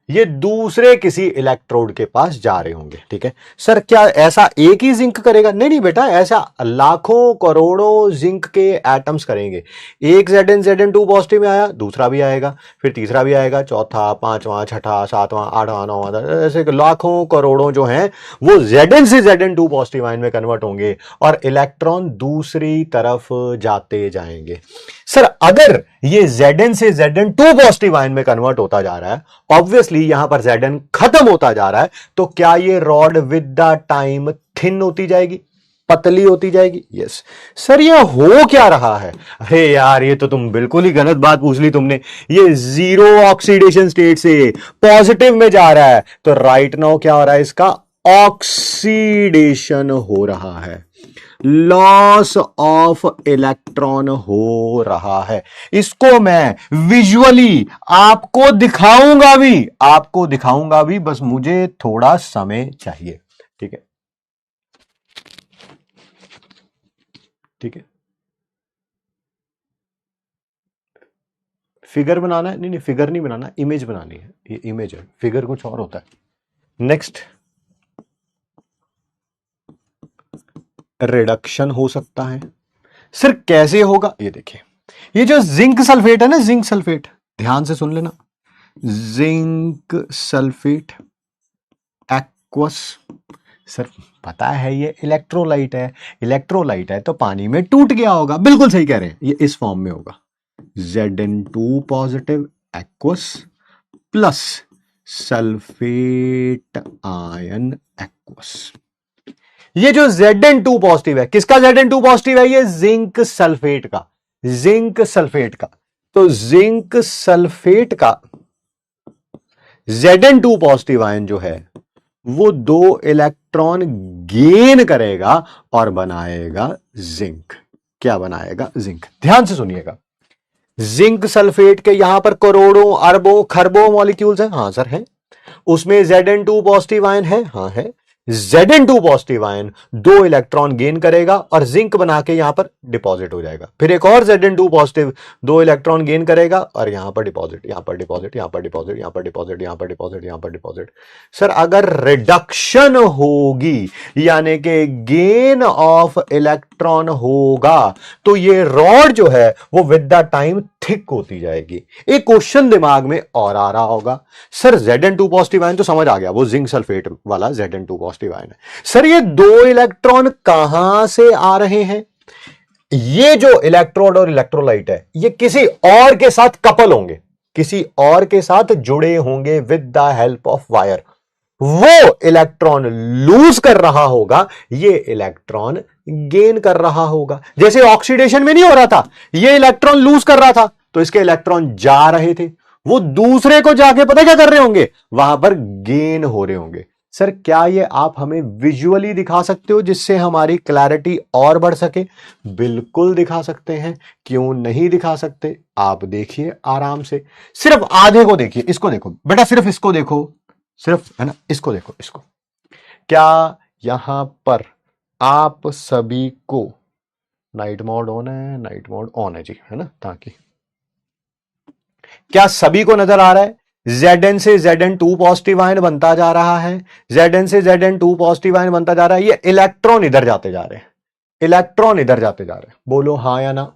Speaker 1: ये दूसरे किसी इलेक्ट्रोड के पास जा रहे होंगे, ठीक है। सर क्या ऐसा एक ही जिंक करेगा, नहीं बेटा, ऐसा लाखों करोड़ों जिंक के एटम्स करेंगे। एक Zn2 पॉजिटिव में आया, दूसरा भी आएगा, फिर तीसरा भी आएगा, चौथा, पांचवा, छठा, सातवां, आठवां, नौवां, ऐसे लाखों करोड़ों जो हैं वो Zn से Zn2 पॉजिटिव आयन में कन्वर्ट होंगे और इलेक्ट्रॉन दूसरी तरफ जाते जाएंगे। सर अगर ये Zn से Zn2 पॉजिटिव आयन में कन्वर्ट होता जा रहा है, ऑब्वियसली यहां पर Zn खत्म होता जा रहा है, तो क्या ये rod with the time thin होती जाएगी, पतली होती जाएगी? यस। सर ये हो क्या रहा है? अरे यार ये तो तुम बिल्कुल ही गलत बात पूछ ली तुमने। ये जीरो ऑक्सीडेशन स्टेट से पॉजिटिव में जा रहा है, तो राइट नाउ क्या हो रहा है, इसका ऑक्सीडेशन हो रहा है, लॉस ऑफ इलेक्ट्रॉन हो रहा है। इसको मैं विजुअली आपको दिखाऊंगा भी, बस मुझे थोड़ा समय चाहिए, ठीक है, ठीक है। फिगर बनाना है, नहीं फिगर नहीं बनाना, इमेज बनानी है, ये इमेज है, फिगर कुछ और होता है। नेक्स्ट रिडक्शन हो सकता है। सर कैसे होगा, ये देखिए, ये जो जिंक सल्फेट है ना, जिंक सल्फेट, ध्यान से सुन लेना, जिंक सल्फेट एक्वस। सर पता है ये इलेक्ट्रोलाइट है, तो पानी में टूट गया होगा, बिल्कुल सही कह रहे हैं, ये इस फॉर्म में होगा, Zn2 positive aqueous plus sulphate ion aqueous. ये जो Zn2 पॉजिटिव है, किसका Zn2 पॉजिटिव है, ये जिंक सल्फेट का, तो जिंक सल्फेट का Zn2 पॉजिटिव आयन जो है वो 2 इलेक्ट्रॉन गेन करेगा और बनाएगा जिंक। क्या बनाएगा, जिंक। ध्यान से सुनिएगा, जिंक सल्फेट के यहां पर करोड़ों अरबों खरबों मॉलिक्यूल्स हैं, हाँ सर है। उसमें Zn2 पॉजिटिव आयन है, हाँ है। Zn2 positive ion 2 electron gain करेगा और जिंक बना के यहां पर डिपॉजिट हो जाएगा। फिर एक और Zn2 पॉजिटिव 2 इलेक्ट्रॉन गेन करेगा और यहां पर डिपॉजिट, यहां पर डिपॉजिट, यहां पर डिपॉजिट, यहां पर डिपॉजिट, यहां पर डिपॉजिट, यहां पर डिपॉजिट। सर अगर रिडक्शन होगी यानी कि गेन ऑफ इलेक्ट्रॉन होगा तो ये रॉड जो है वो विद द टाइम थिक होती जाएगी। एक क्वेश्चन दिमाग में और आ रहा होगा, सर Zn2 पॉजिटिव आयन तो समझ आ गया, वो जिंक सल्फेट वाला Zn2 पॉजिटिव आयन है। सर ये 2 इलेक्ट्रॉन कहां से आ रहे हैं? ये जो इलेक्ट्रोड और इलेक्ट्रोलाइट है ये किसी और के साथ कपल होंगे, किसी और के साथ जुड़े होंगे with the help of wire. वो इलेक्ट्रॉन लूज कर रहा होगा, ये इलेक्ट्रॉन गेन कर रहा होगा। जैसे ऑक्सीडेशन में नहीं हो रहा था, ये इलेक्ट्रॉन लूज कर रहा था तो इसके इलेक्ट्रॉन जा रहे थे, वो दूसरे को जाके पता क्या कर रहे होंगे, वहां पर गेन हो रहे होंगे। सर क्या ये आप हमें विजुअली दिखा सकते हो जिससे हमारी क्लैरिटी और बढ़ सके? बिल्कुल दिखा सकते हैं, क्यों नहीं दिखा सकते? आप देखिए आराम से, सिर्फ आधे को देखिए, इसको देखो बेटा, सिर्फ इसको देखो, सिर्फ है ना, इसको देखो, इसको। क्या यहां पर आप सभी को नाइट मोड ऑन है? नाइट मोड ऑन है जी, है ना, ताकि क्या सभी को नजर आ रहा है? Zn से Zn2 पॉजिटिव आयन बनता जा रहा है, Zn से Zn2 पॉजिटिव आयन बनता जा रहा है, ये इलेक्ट्रॉन इधर जाते जा रहे हैं, इलेक्ट्रॉन इधर जाते जा रहे हैं, बोलो हां या ना?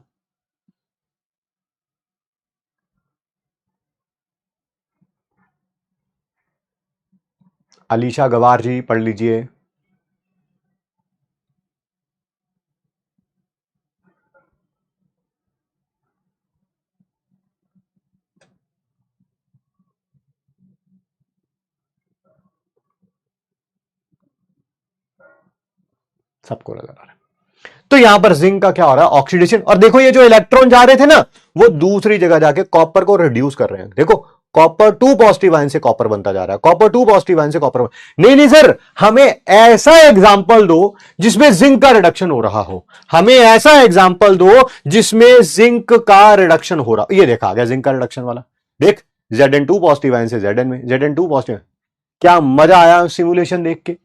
Speaker 1: अलीशा गवार जी पढ़ लीजिए। सबको नजर आ रहा है। तो यहां पर जिंक का क्या हो रहा है? ऑक्सीडेशन। और देखो ये जो इलेक्ट्रॉन जा रहे थे ना, वो दूसरी जगह जाके कॉपर को रिड्यूस कर रहे हैं। देखो कॉपर 2 पॉजिटिव आयन से कॉपर बनता जा रहा है, कॉपर 2 पॉजिटिव आयन से कॉपर। नहीं नहीं सर, हमें ऐसा एग्जाम्पल दो जिसमें जिंक का रिडक्शन हो रहा हो, हमें ऐसा एग्जाम्पल दो जिसमें जिंक का रिडक्शन हो रहा। ये देखा आ गया जिंक का रिडक्शन वाला, देख Zn2 पॉजिटिव आयन से Zn में, Zn2 पॉजिटिव। क्या मजा आया सिमुलेशन देख के?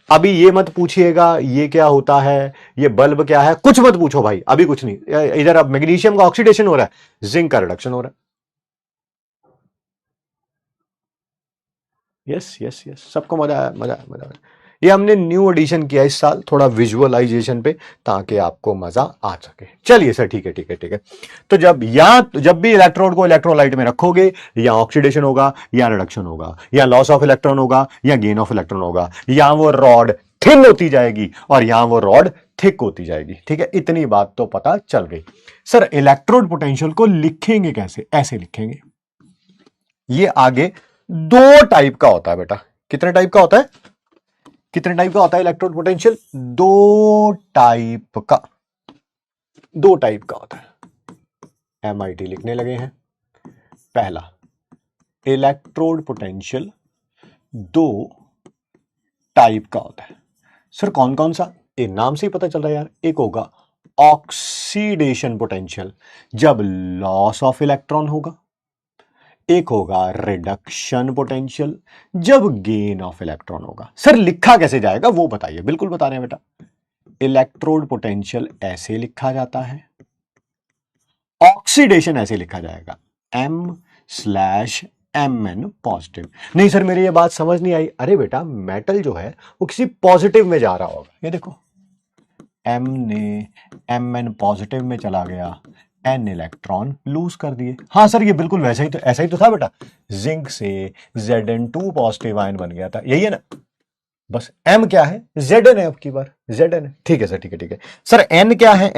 Speaker 1: अभी ये मत पूछिएगा ये क्या होता है, ये बल्ब क्या है, कुछ मत पूछो भाई, अभी कुछ नहीं। इधर अब मैग्नीशियम का ऑक्सीडेशन हो रहा है, जिंक का रिडक्शन हो रहा है। यस यस यस, सबको मजा आया, मजा आया, मजा आया। ये हमने न्यू एडिशन किया इस साल, थोड़ा विजुअलाइजेशन पे, ताकि आपको मजा आ सके। चलिए सर, ठीक है ठीक है ठीक है। तो जब भी इलेक्ट्रोड को इलेक्ट्रोलाइट में रखोगे, या ऑक्सीडेशन होगा, या रिडक्शन होगा, या लॉस ऑफ इलेक्ट्रॉन होगा, या गेन ऑफ इलेक्ट्रॉन होगा, या वो रॉड थिन होती जाएगी और यहां वो रॉड थिक होती जाएगी। ठीक है, इतनी बात तो पता चल गई। सर इलेक्ट्रोड पोटेंशियल को लिखेंगे कैसे? ऐसे लिखेंगे। ये आगे दो टाइप का होता है बेटा। कितने टाइप का होता है? कितने टाइप का होता है इलेक्ट्रोड पोटेंशियल? दो टाइप का, दो टाइप का होता है। MIT लिखने लगे हैं। पहला, इलेक्ट्रोड पोटेंशियल दो टाइप का होता है। सर कौन कौन सा? ये नाम से ही पता चल रहा है यार। एक होगा ऑक्सीडेशन पोटेंशियल, जब लॉस ऑफ इलेक्ट्रॉन होगा। एक होगा रिडक्शन पोटेंशियल, जब गेन ऑफ इलेक्ट्रॉन होगा। सर लिखा कैसे जाएगा वो बताइए। बिल्कुल बता रहे हैं बेटा। इलेक्ट्रोड पोटेंशियल ऐसे लिखा जाता है, ऑक्सीडेशन ऐसे लिखा जाएगा, M/Mn पॉजिटिव। नहीं सर मेरी ये बात समझ नहीं आई। अरे बेटा मेटल जो है वो किसी पॉजिटिव में जा रहा होगा। ये देखो M ने Mn पॉजिटिव में चला गया, N इलेक्ट्रॉन लूज कर दिए। हाँ सर ये बिल्कुल वैसा ही तो, ऐसा ही तो था बेटा। जिंक से Zn2 पॉजिटिव आयन बन गया था, यही है ना? बस M क्या है? Zn है। अब की बार Zn है। ठीक है सर, ठीक है ठीक है। सर N क्या है?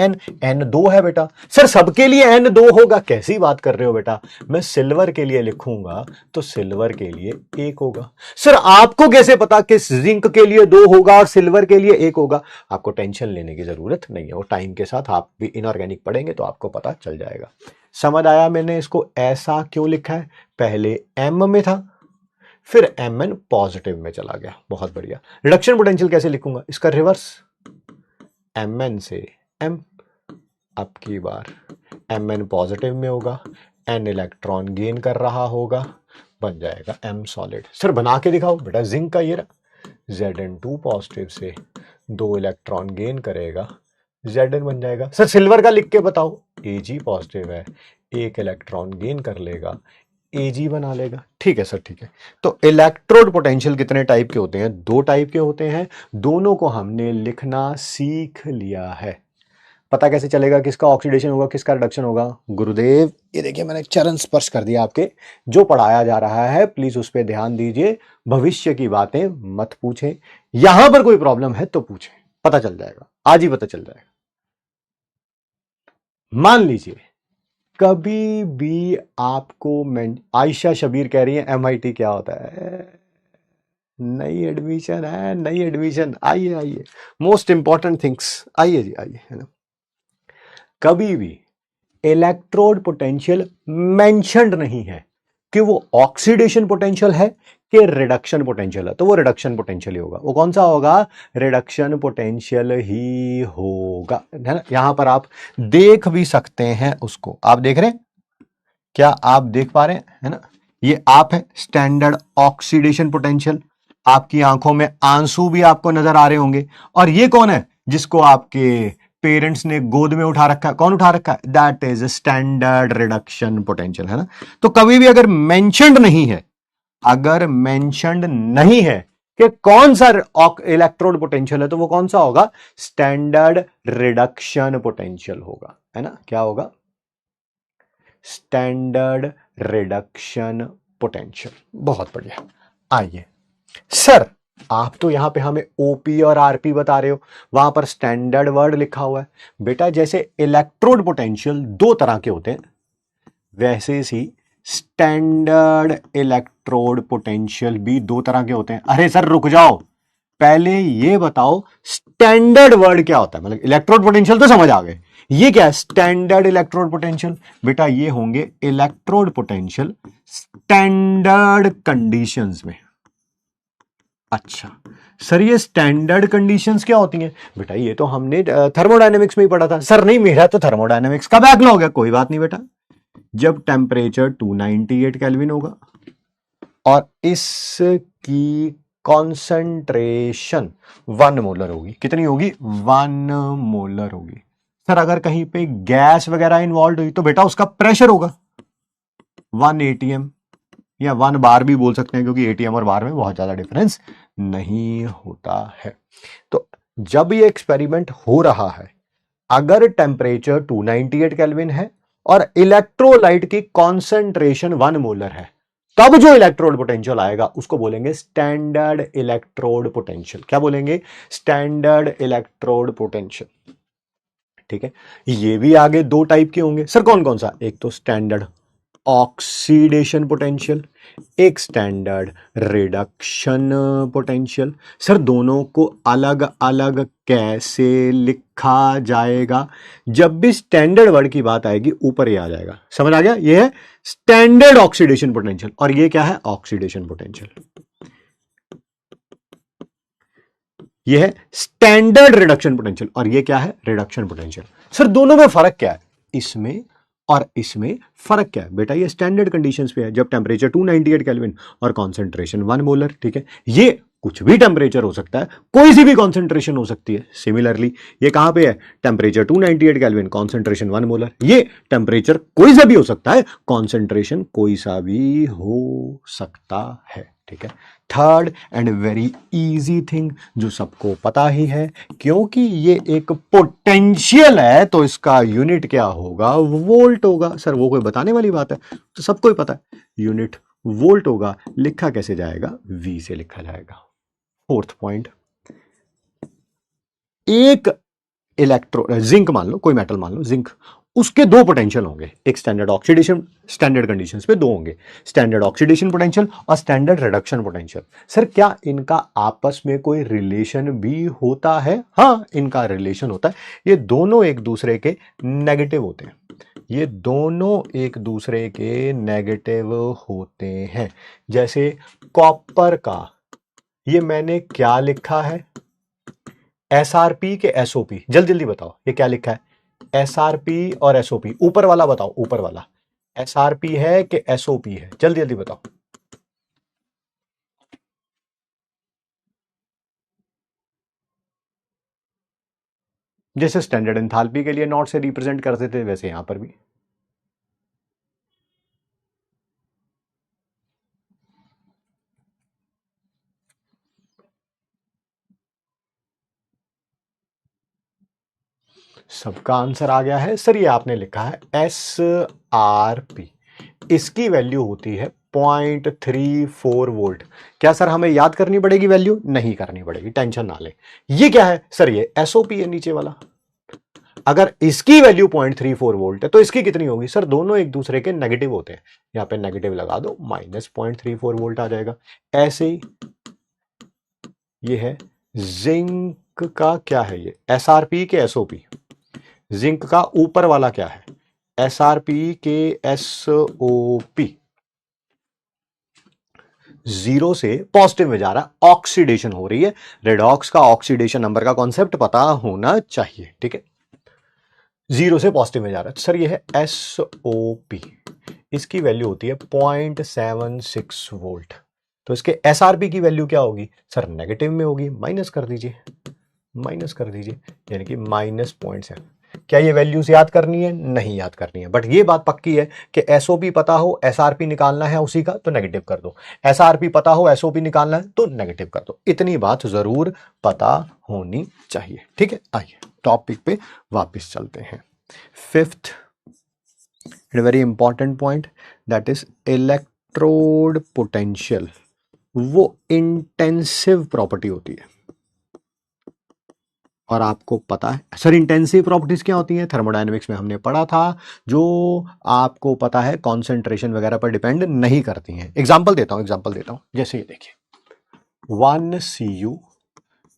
Speaker 1: N 2 है बेटा। सर सबके लिए N 2 होगा? कैसी बात कर रहे हो बेटा, मैं सिल्वर के लिए लिखूंगा तो सिल्वर के लिए 1 होगा। सर आपको कैसे पता कि जिंक के लिए 2 होगा और सिल्वर के लिए 1 होगा? आपको टेंशन लेने की जरूरत नहीं है, वो टाइम के साथ आप भी इनऑर्गेनिक पढ़ेंगे तो आपको पता चल जाएगा। समझ आया मैंने इसको ऐसा क्यों लिखा है? पहले M में था, फिर Mn पॉजिटिव में चला गया। बहुत बढ़िया। रिडक्शन पोटेंशियल कैसे लिखूंगा? इसका रिवर्स, Mn से M। अब की बार Mn पॉजिटिव में होगा, N इलेक्ट्रॉन गेन कर रहा होगा, बन जाएगा M सॉलिड। सर बना के दिखाओ बेटा। जिंक का ये रहा, Zn2 पॉजिटिव से 2 इलेक्ट्रॉन गेन करेगा, Zn बन जाएगा। सर सिल्वर का लिख के बताओ। Ag पॉजिटिव है, 1 इलेक्ट्रॉन गेन कर लेगा, Ag बना लेगा। ठीक है सर, ठीक है। तो इलेक्ट्रोड पोटेंशियल कितने टाइप के होते हैं? दो टाइप के होते हैं। दोनों को हमने लिखना सीख लिया है। पता कैसे चलेगा किसका ऑक्सीडेशन होगा, किसका रिडक्शन होगा? गुरुदेव ये देखिए मैंने चरण स्पर्श कर दिया आपके। जो पढ़ाया जा रहा है प्लीज उस पर ध्यान दीजिए, भविष्य की बातें मत पूछें। यहां पर कोई प्रॉब्लम है तो पूछें, पता चल जाएगा, आज ही पता चल जाएगा। मान लीजिए कभी भी आपको आयशा शबीर कह रही है MIT क्या होता है? नई एडमिशन है, नई एडमिशन, आइए आइए, मोस्ट इंपॉर्टेंट थिंग्स, आइए जी आइए, है ना। कभी भी इलेक्ट्रोड पोटेंशियल मेंशन्ड नहीं है कि वो ऑक्सीडेशन पोटेंशियल है कि रिडक्शन पोटेंशियल है, तो वो रिडक्शन पोटेंशियल ही होगा। वो कौन सा होगा? रिडक्शन पोटेंशियल ही होगा, है ना। यहां पर आप देख भी सकते हैं उसको, आप देख रहे हैं क्या? आप देख पा रहे हैं, है ना। ये आप है स्टैंडर्ड ऑक्सीडेशन पोटेंशियल, आपकी आंखों में आंसू भी आपको नजर आ रहे होंगे। और ये कौन है जिसको आपके पेरेंट्स ने गोद में उठा रखा है? कौन उठा रखा है? That is standard reduction potential, है ना। तो कभी भी अगर मेंशन्ड नहीं है, अगर मेंशन्ड नहीं है कि कौन सा इलेक्ट्रोड पोटेंशियल है, तो वो कौन सा होगा? स्टैंडर्ड रिडक्शन पोटेंशियल होगा, है ना। क्या होगा? Standard reduction potential. बहुत बढ़िया। आइए सर, आप तो यहां पे हमें ओपी और आरपी बता रहे हो, वहां पर स्टैंडर्ड वर्ड लिखा हुआ है। बेटा जैसे इलेक्ट्रोड पोटेंशियल दो तरह के होते हैं, वैसे सी स्टैंडर्ड इलेक्ट्रोड पोटेंशियल भी दो तरह के होते हैं। अरे सर रुक जाओ, पहले ये बताओ स्टैंडर्ड वर्ड क्या होता है। मतलब इलेक्ट्रोड पोटेंशियल तो समझ आ गए, ये क्या है? Standard electrode potential. बेटा ये होंगे इलेक्ट्रोड पोटेंशियल स्टैंडर्ड कंडीशंस में। अच्छा सर, ये स्टैंडर्ड कंडीशंस क्या होती हैं? बेटा ये तो हमने थर्मोडायनेमिक्स में ही पढ़ा था। सर नहीं, मेरा तो थर्मोडायनेमिक्स का बैकलॉग है। कोई बात नहीं बेटा, जब टेम्परेचर 298 केल्विन होगा और इसकी कॉन्सेंट्रेशन 1 मोलर होगी। कितनी होगी? 1 मोलर होगी। सर अगर कहीं पे गैस वगैरह इन्वॉल्व हुई तो बेटा उसका प्रेशर होगा 1 एटीएम, या 1 बार भी बोल सकते हैं, क्योंकि एटीएम और बार में बहुत ज्यादा डिफरेंस नहीं होता है। तो जब ये एक्सपेरिमेंट हो रहा है, अगर टेम्परेचर 298 केल्विन है और इलेक्ट्रोलाइट की कॉन्सेंट्रेशन 1 मोलर है, तब जो इलेक्ट्रोड पोटेंशियल आएगा उसको बोलेंगे स्टैंडर्ड इलेक्ट्रोड पोटेंशियल। क्या बोलेंगे? Standard electrode potential. ठीक है, ये भी आगे दो टाइप के होंगे। सर कौन कौन सा? एक तो स्टैंडर्ड ऑक्सीडेशन पोटेंशियल, एक स्टैंडर्ड रिडक्शन पोटेंशियल। सर दोनों को अलग अलग कैसे लिखा जाएगा? जब भी स्टैंडर्ड वर्ड की बात आएगी ऊपर ही आ जाएगा। समझ आ गया? ये है स्टैंडर्ड ऑक्सीडेशन पोटेंशियल और ये क्या है? Oxidation potential. ये है स्टैंडर्ड रिडक्शन पोटेंशियल और ये क्या है? Reduction potential. सर दोनों में फर्क क्या है? इसमें और इसमें फर्क क्या है? बेटा ये स्टैंडर्ड कंडीशंस पे है, जब टेम्परेचर 298 केल्विन और कॉन्सेंट्रेशन 1 मोलर। ठीक है, ये कुछ भी टेम्परेचर हो सकता है, कोई सी भी कॉन्सेंट्रेशन हो सकती है। सिमिलरली ये कहां पे है? Temperature 298 kelvin, concentration 1 molar. ये टेम्परेचर कोई सा भी हो सकता है, कॉन्सेंट्रेशन कोई सा भी हो सकता है। ठीक है, third and very easy thing जो सबको पता ही है, क्योंकि ये एक पोटेंशियल है तो इसका यूनिट क्या होगा? वोल्ट होगा। सर वो कोई बताने वाली बात है? तो सबको ही पता है, यूनिट वोल्ट होगा। लिखा कैसे जाएगा? वी से लिखा जाएगा। फोर्थ पॉइंट, एक इलेक्ट्रो जिंक मान लो, कोई मेटल मान लो जिंक, उसके दो पोटेंशियल होंगे, एक स्टैंडर्ड ऑक्सीडेशन, स्टैंडर्ड कंडीशंस पे दो होंगे, स्टैंडर्ड ऑक्सीडेशन पोटेंशियल और स्टैंडर्ड रिडक्शन पोटेंशियल। सर क्या इनका आपस में कोई रिलेशन भी होता है? हाँ, इनका रिलेशन होता है। ये दोनों एक दूसरे के नेगेटिव होते हैं। ये दोनों एक दूसरे के नेगेटिव होते हैं। जैसे कॉपर का, ये मैंने क्या लिखा है? एसआरपी के एसओपी। जल्दी जल्दी बताओ, ये क्या लिखा है? एसआरपी और एसओपी। ऊपर वाला बताओ, ऊपर वाला एसआरपी है कि एसओपी है? जल्दी जल्दी बताओ। जैसे स्टैंडर्ड एंथैल्पी के लिए नॉट से रिप्रेजेंट करते थे, वैसे यहां पर भी। सबका आंसर आ गया है। सर ये आपने लिखा है एस आर पी, इसकी वैल्यू होती है 0.34 वोल्ट। क्या सर हमें याद करनी पड़ेगी वैल्यू? नहीं करनी पड़ेगी, टेंशन ना ले। ये क्या है? सर ये एसओपी है नीचे वाला। अगर इसकी वैल्यू 0.34 वोल्ट है तो इसकी कितनी होगी? सर दोनों एक दूसरे के नेगेटिव होते हैं, यहां पे नेगेटिव लगा दो, -0.34 वोल्ट आ जाएगा। ऐसे ही ये है जिंक का क्या है, ये SRP के SOP, जिंक का ऊपर वाला क्या है, SRP के SOP, जीरो से पॉजिटिव में जा रहा है, ऑक्सीडेशन हो रही है। रेडॉक्स का ऑक्सीडेशन नंबर का कॉन्सेप्ट पता होना चाहिए, ठीक है। जीरो से पॉजिटिव में जा रहा है, सर ये है SOP, इसकी वैल्यू होती है 0.76 वोल्ट। तो इसके SRP की वैल्यू क्या होगी सर, नेगेटिव में होगी, माइनस कर दीजिए, माइनस कर दीजिए, यानी कि -0.7। क्या ये वैल्यूज याद करनी है, नहीं याद करनी है, बट ये बात पक्की है कि SOP पता हो, SRP निकालना है उसी का, तो नेगेटिव कर दो, SRP पता हो, SOP निकालना है तो नेगेटिव कर दो। इतनी बात जरूर पता होनी चाहिए, ठीक है। आइए टॉपिक पे वापस चलते हैं। Fifth very important point, that is electrode potential. वो इंटेंसिव प्रॉपर्टी होती है, और आपको पता है सर इंटेंसिव प्रॉपर्टीज क्या होती हैं, थर्मोडायनेमिक्स में हमने पढ़ा था, जो आपको पता है कॉन्सेंट्रेशन वगैरह पर डिपेंड नहीं करती हैं। एग्जांपल देता हूं, जैसे ये देखिए, 1Cu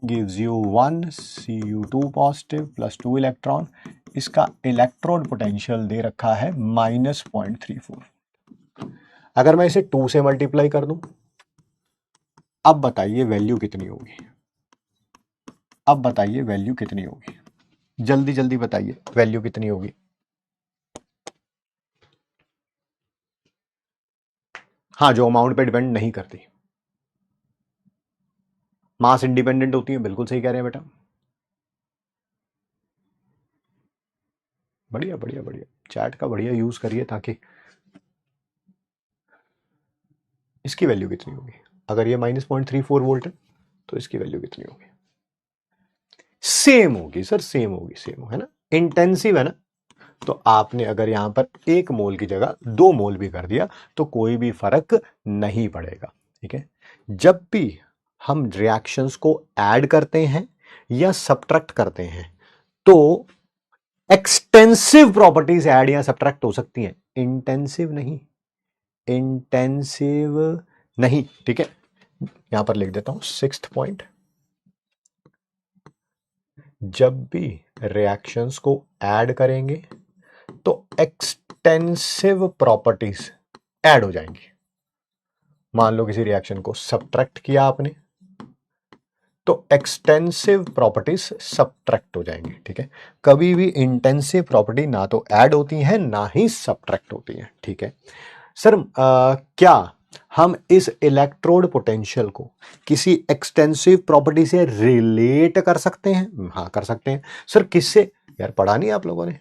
Speaker 1: gives you 1Cu2 positive plus 2 electron, इसका इलेक्ट्रोड पोटेंशियल दे रखा है -0.34। अगर मैं इसे 2 से मल्टीप्लाई कर दूं, अब बताइए वैल्यू कितनी होगी, अब बताइए वैल्यू कितनी होगी, जल्दी जल्दी बताइए वैल्यू कितनी होगी। हाँ, जो अमाउंट पे डिपेंड नहीं करती, मास इंडिपेंडेंट होती है, बिल्कुल सही कह रहे हैं बेटा, बढ़िया बढ़िया बढ़िया, चैट का बढ़िया यूज करिए, ताकि इसकी वैल्यू कितनी होगी, अगर ये -0.34 वोल्ट है तो इसकी वैल्यू कितनी होगी, सेम होगी सर, सेम होगी, सेम है ना, इंटेंसिव है ना। तो आपने अगर यहां पर 1 मोल की जगह 2 मोल भी कर दिया तो कोई भी फर्क नहीं पड़ेगा, ठीक है। जब भी हम रिएक्शंस को ऐड करते हैं या सब्ट्रैक्ट करते हैं तो एक्सटेंसिव प्रॉपर्टीज ऐड या सब्ट्रैक्ट हो सकती हैं, इंटेंसिव नहीं, इंटेंसिव नहीं, ठीक है। यहां पर लिख देता हूं 6th पॉइंट, जब भी रिएक्शंस को ऐड करेंगे तो एक्सटेंसिव प्रॉपर्टीज ऐड हो जाएंगी। मान लो किसी रिएक्शन को सब्ट्रैक्ट किया आपने, तो एक्सटेंसिव प्रॉपर्टीज सब्ट्रैक्ट हो जाएंगी, ठीक है। कभी भी इंटेंसिव प्रॉपर्टी ना तो ऐड होती है ना ही सब्ट्रैक्ट होती है, ठीक है। सर क्या हम इस इलेक्ट्रोड पोटेंशियल को किसी एक्सटेंसिव प्रॉपर्टी से रिलेट कर सकते हैं, हाँ कर सकते हैं सर, किससे, यार पढ़ा नहीं आप लोगों ने,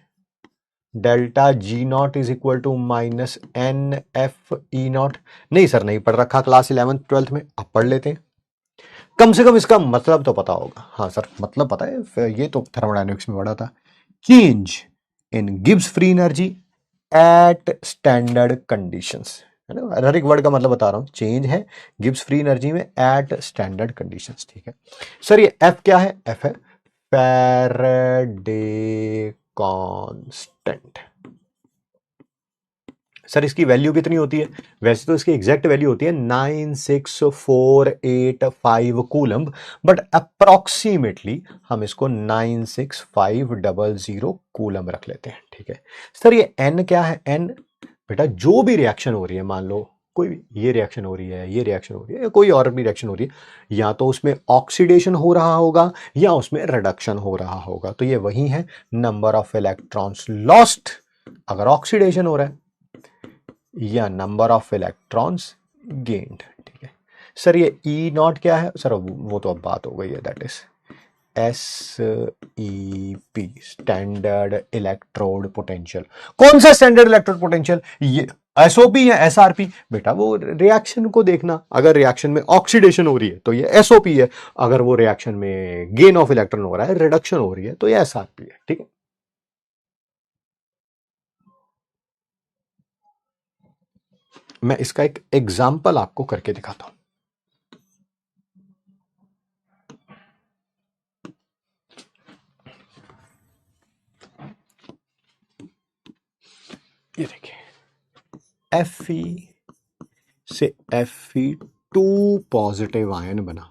Speaker 1: delta G0 is equal to -NFE0, नहीं सर नहीं पढ़ रखा क्लास 11th 12th में, अब पढ़ लेते हैं, कम से कम इसका मतलब तो पता होगा। हाँ सर मतलब पता है, ये तो थर्मोडायनेमिक्स में पढ़ा था, change in Gibbs free energy at standard conditions, है ना, हर एक वर्ड का मतलब बता रहा हूं, चेंज है गिब्स फ्री एनर्जी में एट स्टैंडर्ड कंडीशंस, ठीक है। सर ये F क्या है, F है फैराडे कांस्टेंट। सर इसकी वैल्यू कितनी होती है, वैसे तो इसकी एग्जैक्ट वैल्यू होती है 96485 कूलम्ब, बट अप्रोक्सीमेटली हम इसको 96500 कूलम्ब रख लेते हैं, ठीक है। सर ये N क्या है, N बेटा जो भी रिएक्शन हो रही है, मान लो कोई भी, ये रिएक्शन हो रही है, ये रिएक्शन हो रही है, कोई और भी रिएक्शन हो रही है, या तो उसमें ऑक्सीडेशन हो रहा होगा या उसमें रिडक्शन हो रहा होगा, तो ये वही है नंबर ऑफ इलेक्ट्रॉन्स लॉस्ट अगर ऑक्सीडेशन हो रहा है, या नंबर ऑफ इलेक्ट्रॉन्स गेन्ड, ठीक है। सर ये E0 क्या है सर, वो तो अब बात हो गई है, that is SEP standard electrode potential. कौन सा स्टैंडर्ड इलेक्ट्रोड पोटेंशियल, ये SOP या SRP, बेटा वो रिएक्शन को देखना, अगर रिएक्शन में ऑक्सीडेशन हो रही है तो ये SOP है, अगर वो रिएक्शन में गेन ऑफ इलेक्ट्रॉन हो रहा है, रिडक्शन हो रही है, तो ये SRP है, ठीक है। मैं इसका एक एग्जाम्पल आपको करके दिखाता हूं, ये देखिए, Fe से Fe2 पॉजिटिव आयन बना,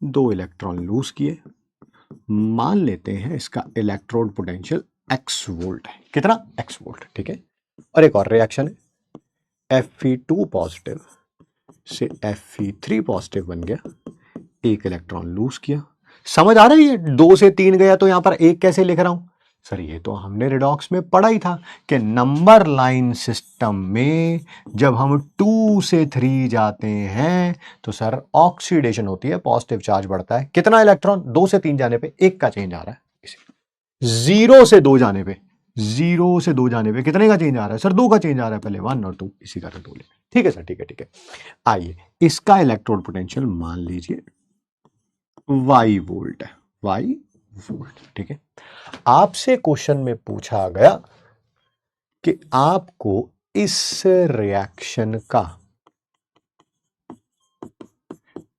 Speaker 1: दो इलेक्ट्रॉन लूज किए, मान लेते हैं इसका इलेक्ट्रोड पोटेंशियल x वोल्ट है। कितना? x वोल्ट, ठीक है। और एक और रिएक्शन है, Fe2 पॉजिटिव से Fe3 पॉजिटिव बन गया, एक इलेक्ट्रॉन लूज किया। समझ आ रही है? 2 से 3 गया तो यहां पर एक कैसे लिख रहा हूं? सर ये तो हमने रिडॉक्स में पढ़ा ही था कि नंबर लाइन सिस्टम में जब हम 2 से 3 जाते हैं तो सर ऑक्सीडेशन होती है, पॉजिटिव चार्ज बढ़ता है। कितना इलेक्ट्रॉन? 2 से 3 जाने पे एक का चेंज आ रहा है। 0 से 2 जाने पे, 0 से 2 जाने पे कितने का चेंज आ रहा है? सर 2 का चेंज आ रहा है, पहले 1 और 2 इसी का 2 ले। ठीक है सर, ठीक है, ठीक है। आइए, इसका इलेक्ट्रोड पोटेंशियल मान लीजिए y वोल्ट है, y वोल्ट, ठीक है। आपसे क्वेश्चन में पूछा गया कि आपको इस रिएक्शन का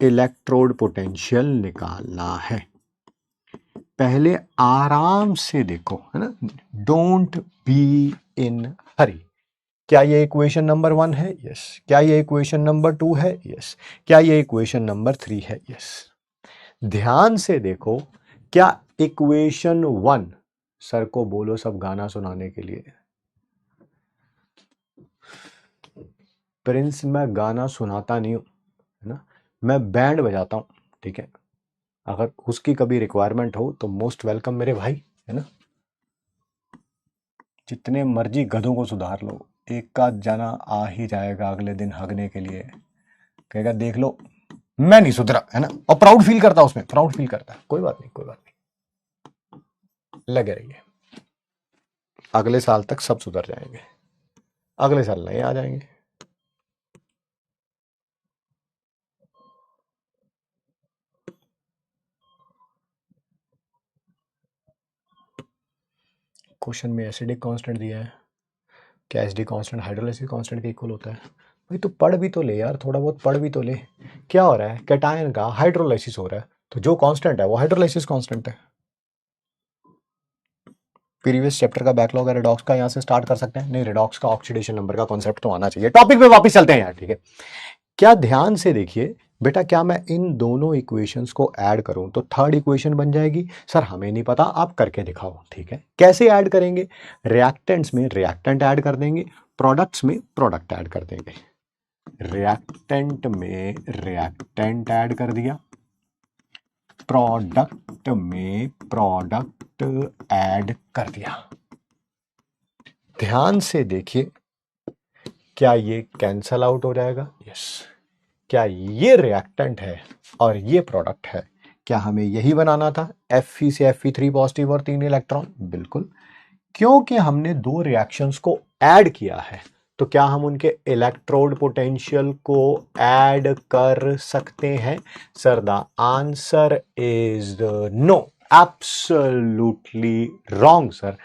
Speaker 1: इलेक्ट्रोड पोटेंशियल निकालना है। पहले आराम से देखो, है ना, डोंट बी इन हरी। क्या ये इक्वेशन नंबर 1 है? यस। क्या ये इक्वेशन नंबर 2 है? यस। क्या ये इक्वेशन नंबर 3 है? यस। ध्यान से देखो, क्या इक्वेशन 1, सर को बोलो सब गाना सुनाने के लिए। प्रिंस मैं गाना सुनाता नहीं हूं, है ना, मैं बैंड बजाता हूं, ठीक है। अगर उसकी कभी रिक्वायरमेंट हो तो मोस्ट वेलकम मेरे भाई, है ना। जितने मर्जी गधों को सुधार लो, एक का जना आ ही जाएगा अगले दिन हगने के लिए, कहेगा देख लो मैं नहीं सुधरा, है ना। और प्राउड फील करता, उसमें प्राउड फील करता। कोई बात नहीं, कोई बात नहीं, लगे रहिए, अगले साल तक सब सुधर जाएंगे, अगले साल नए आ जाएंगे। क्वेश्चन में एसिडिक कांस्टेंट दिया है, क्या एसडी कांस्टेंट हाइड्रोलाइसिस कांस्टेंट के इक्वल होता है? भाई तो पढ़ भी तो ले यार, थोड़ा बहुत पढ़ भी तो ले। क्या हो रहा है? कैटायन का हाइड्रोलाइसिस हो रहा है, तो जो कांस्टेंट है वो हाइड्रोलाइसिस कांस्टेंट है। प्रीवियस चैप्टर का बैकलॉग है रिडॉक्स का, यहां से स्टार्ट कर सकते हैं। नहीं, रिडॉक्स का ऑक्सीडेशन नंबर का कॉन्सेप्ट तो आना चाहिए। टॉपिक पे वापस चलते हैं यार, ठीक है। क्या ध्यान से देखिए बेटा, क्या मैं इन दोनों इक्वेशंस को ऐड करूं तो थर्ड इक्वेशन बन जाएगी? सर हमें नहीं पता, आप करके दिखाओ, ठीक है। कैसे ऐड करेंगे? रिएक्टेंट्स में रिएक्टेंट ऐड कर देंगे, प्रोडक्ट्स में प्रोडक्ट ऐड कर देंगे। रिएक्टेंट में रिएक्टेंट ऐड कर दिया, प्रोडक्ट में प्रोडक्ट ऐड कर दिया। ध्यान से देखिए, क्या ये कैंसल आउट हो जाएगा? यस। क्या ये रिएक्टेंट है और ये प्रोडक्ट है? क्या हमें यही बनाना था, Fe से Fe3 पॉजिटिव और 3 इलेक्ट्रॉन? बिल्कुल। क्योंकि हमने दो रिएक्शंस को ऐड किया है, तो क्या हम उनके इलेक्ट्रोड पोटेंशियल को ऐड कर सकते हैं? Sir the answer is no, absolutely wrong sir.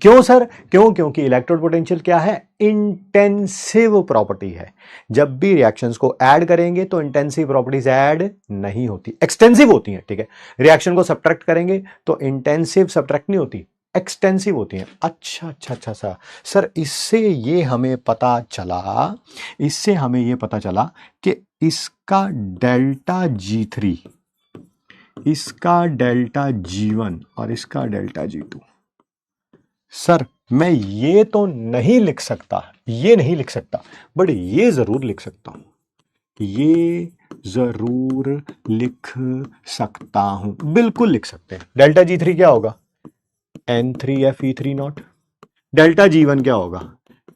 Speaker 1: क्यों सर? क्यों? क्योंकि इलेक्ट्रोड पोटेंशियल क्या है? इंटेंसिव प्रॉपर्टी है। जब भी रिएक्शंस को ऐड करेंगे तो इंटेंसिव प्रॉपर्टीज ऐड नहीं होती, एक्सटेंसिव होती हैं, ठीक है। रिएक्शन को सब्ट्रैक्ट करेंगे तो इंटेंसिव सब्ट्रैक्ट नहीं होती, एक्सटेंसिव होती हैं। अच्छा अच्छा अच्छा अच्छा सर, इससे ये हमें पता चला, इससे हमें ये पता चला कि इसका डेल्टा G3, इसका डेल्टा G1 और इसका डेल्टा G2। सर मैं ये तो नहीं लिख सकता, ये नहीं लिख सकता, बट ये जरूर लिख सकता हूं, ये जरूर लिख सकता हूं। बिल्कुल लिख सकते हैं। डेल्टा G3 क्या होगा? N3FE3 not. डेल्टा G1 क्या होगा?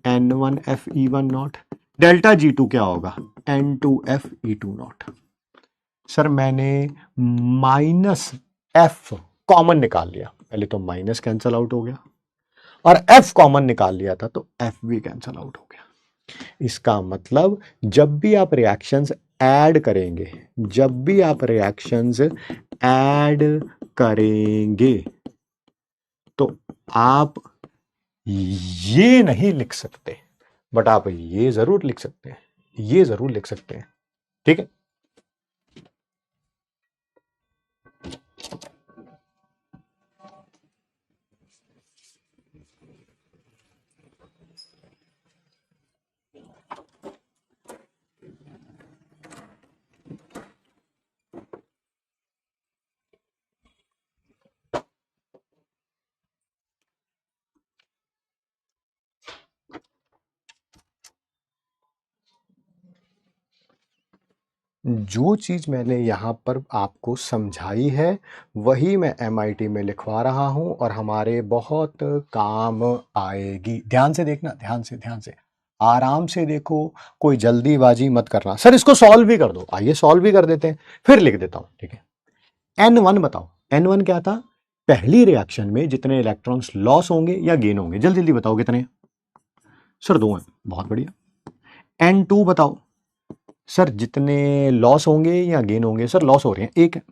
Speaker 1: N1FE1 not. डेल्टा G2 क्या होगा? N2FE2 not. सर मैंने माइनस F कॉमन निकाल लिया, पहले तो माइनस कैंसल आउट हो गया, और F कॉमन निकाल लिया था तो F भी कैंसल आउट हो गया। इसका मतलब जब भी आप रिएक्शंस ऐड करेंगे, जब भी आप रिएक्शंस ऐड करेंगे तो आप ये नहीं लिख सकते, बट आप ये जरूर लिख सकते हैं, ये जरूर लिख सकते हैं, ठीक है। जो चीज मैंने यहाँ पर आपको समझाई है वही मैं MIT में लिखवा रहा हूं और हमारे बहुत काम आएगी। ध्यान से देखना, ध्यान से आराम से देखो, कोई जल्दीबाजी मत करना। सर इसको सॉल्व भी कर दो, आइए सॉल्व भी कर देते हैं, फिर लिख देता हूं, ठीक है। N1 बताओ, N1 क्या था? पहली रिएक्शन में जितने इलेक्ट्रॉन्स लॉस होंगे या गेन होंगे, जल्दी जल्दी बताओ कितने? सर 2 हैं, बहुत बढ़िया। N2 बताओ सर, जितने लॉस होंगे या गेन होंगे? सर लॉस हो रहे हैं, 1 है।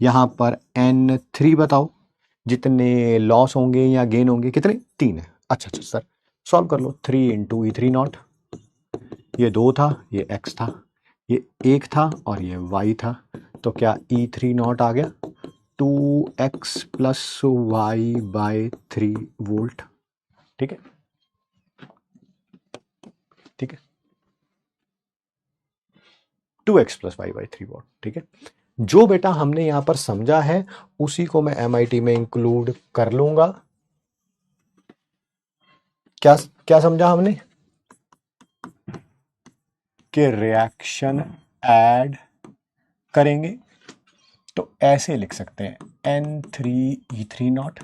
Speaker 1: यहां पर N3 बताओ, जितने लॉस होंगे या गेन होंगे? कितने? 3 है। अच्छा अच्छा सर, सॉल्व कर लो। 3 इंटू E3 नॉट, ये 2 था, ये X था, ये 1 था और ये Y था, तो क्या E3 नॉट आ गया 2x plus Y bye 3 volt. ठीक है, ठीक है, 2x plus Y by 3 volt. ठीक है, जो बेटा हमने यहां पर समझा है उसी को मैं MIT में इंक्लूड कर लूंगा। क्या क्या समझा हमने? कि रिएक्शन ऐड करेंगे तो ऐसे लिख सकते हैं N3E3 not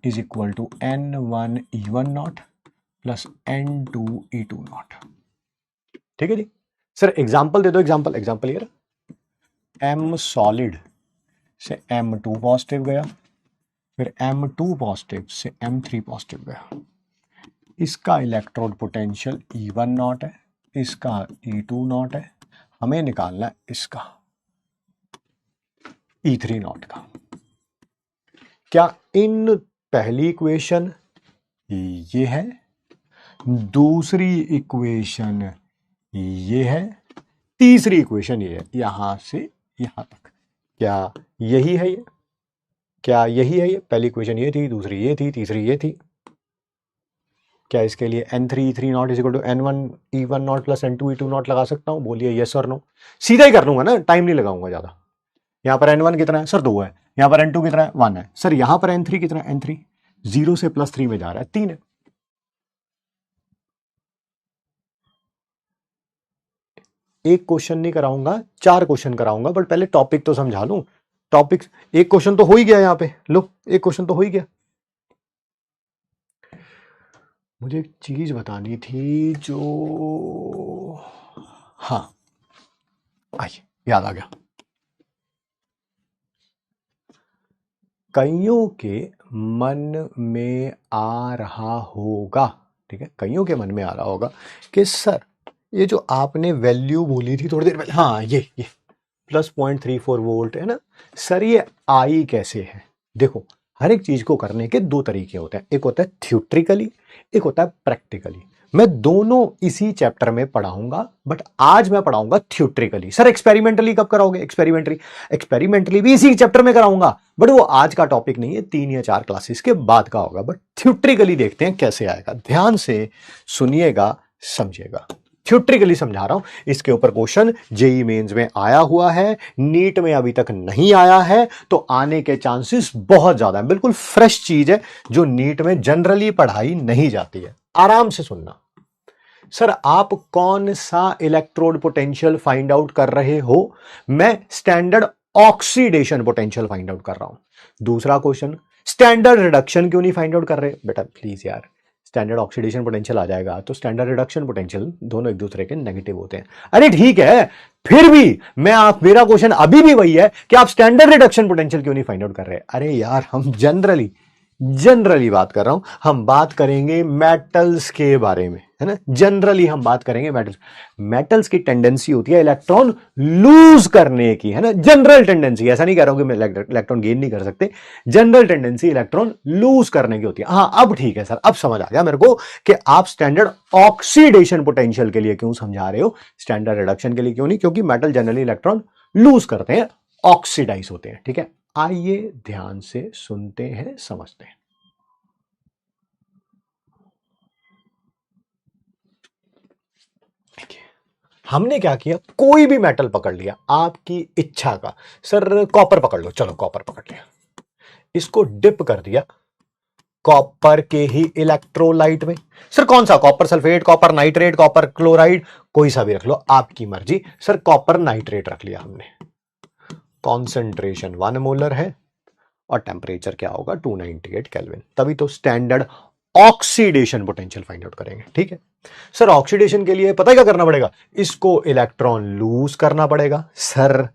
Speaker 1: is equal to N1E1 not plus N2E2 not. ठीक है जी। सर एग्जाम्पल दे दो, एग्जाम्पल यार। M सॉलिड से M2 पॉजिटिव गया, फिर M2 पॉजिटिव से M3 पॉजिटिव गया। इसका इलेक्ट्रोड पोटेंशियल E1 नॉट है, इसका E2 नॉट है, हमें निकालना है इसका E3 नॉट का। क्या इन पहली इक्वेशन ये है, दूसरी इक्वेशन ये है, तीसरी इक्वेशन ये है, यहां से यहां तक, क्या यही है ये? क्या यही है ये? पहली इक्वेशन ये थी, दूसरी ये थी, तीसरी ये थी। क्या इसके लिए N3E3 not is equal to N1E1 not plus N2E2 not लगा सकता हूं? बोलिए यस और नो। सीधा ही कर लूंगा ना, टाइम नहीं लगाऊंगा ज्यादा। यहां पर N1 कितना है? सर 2 है। यहां पर N2 कितना है? 1 है। सर यहां पर N3 कितना है? N3 0 से +3 में जा रहा है, 3 है। एक क्वेश्चन नहीं कराऊंगा, 4 क्वेश्चन कराऊंगा, बट पहले टॉपिक तो समझा लूं। टॉपिक, एक क्वेश्चन तो हो ही गया यहां पे, लो एक क्वेश्चन तो हो ही गया। मुझे एक चीज बतानी थी जो, हाँ आइए याद आ गया। कईयों के मन में आ रहा होगा, ठीक है, कईयों के मन में आ रहा होगा कि सर ये जो आपने वैल्यू बोली थी थोड़ी देर पहले, हाँ ये प्लस 0.34 वोल्ट है ना सर, ये आई कैसे है? देखो, हर एक चीज को करने के 2 तरीके होते हैं, एक होता है थ्योरेटिकली, एक होता है प्रैक्टिकली। मैं दोनों इसी चैप्टर में पढ़ाऊंगा, बट आज मैं पढ़ाऊंगा थ्योरेटिकली। सर एक्सपेरिमेंटली कब कराओगे? एक्सपेरिमेंटली भी इसी चैप्टर में कराऊंगा, बट वो आज का टॉपिक नहीं है, 3 या 4 क्लासेस के बाद का होगा। बट थ्योरेटिकली देखते हैं कैसे आएगा, ध्यान से सुनिएगा, समझिएगा। थ्योरेटिकली समझा रहा हूं, इसके ऊपर क्वेश्चन जेई मेंस में आया हुआ है, नीट में अभी तक नहीं आया है, तो आने के चांसेस बहुत ज्यादा है। बिल्कुल फ्रेश चीज है जो नीट में जनरली पढ़ाई नहीं जाती है। आराम से सुनना। सर आप कौन सा इलेक्ट्रोड पोटेंशियल फाइंड आउट कर रहे हो? मैं standard oxidation potential find out कर रहा हूं। दूसरा क्वेश्चन, स्टैंडर्ड रिडक्शन क्यों नहीं फाइंड आउट कर रहे? बेटा प्लीज यार, स्टैंडर्ड ऑक्सीडेशन पोटेंशियल आ जाएगा तो स्टैंडर्ड रिडक्शन पोटेंशियल दोनों एक दूसरे के नेगेटिव होते हैं। अरे ठीक है, फिर भी मेरा क्वेश्चन अभी भी वही है कि आप स्टैंडर्ड रिडक्शन पोटेंशियल क्यों नहीं फाइंड आउट कर रहे? अरे यार, हम जनरली बात कर रहा हूं, हम बात करेंगे मेटल्स के बारे में, है ना। जनरली हम बात करेंगे मेटल्स की टेंडेंसी होती है इलेक्ट्रॉन लूज करने की, है ना। जनरल टेंडेंसी, ऐसा नहीं कह रहा हूं कि मैं इलेक्ट्रॉन गेन नहीं कर सकते, जनरल टेंडेंसी इलेक्ट्रॉन लूज करने की होती है। हाँ अब ठीक है सर, अब समझ आ गया मेरे को कि आप स्टैंडर्ड ऑक्सीडेशन पोटेंशियल के लिए क्यों समझा रहे हो, स्टैंडर्ड रिडक्शन के लिए क्यों नहीं, क्योंकि मेटल जनरली इलेक्ट्रॉन लूज करते हैं, ऑक्सीडाइज होते हैं। ठीक है, आइए ध्यान से सुनते हैं, समझते हैं। हमने क्या किया, कोई भी मेटल पकड़ लिया आपकी इच्छा का। सर कॉपर पकड़ लो, चलो कॉपर पकड़ लिया, इसको डिप कर दिया कॉपर के ही इलेक्ट्रोलाइट में। सर कौन सा, copper sulphate, copper nitrate, copper chloride, कोई सा भी रख लो, आपकी मर्जी। सर कॉपर नाइट्रेट रख लिया हमने, कॉन्सेंट्रेशन 1 मोलर है और टेम्परेचर क्या होगा 298 केल्विन, तभी तो standard oxidation potential find out करेंगे। ठीक है सर, ऑक्सीडेशन के लिए पता है क्या करना पड़ेगा, इसको इलेक्ट्रॉन लूज करना पड़ेगा। सर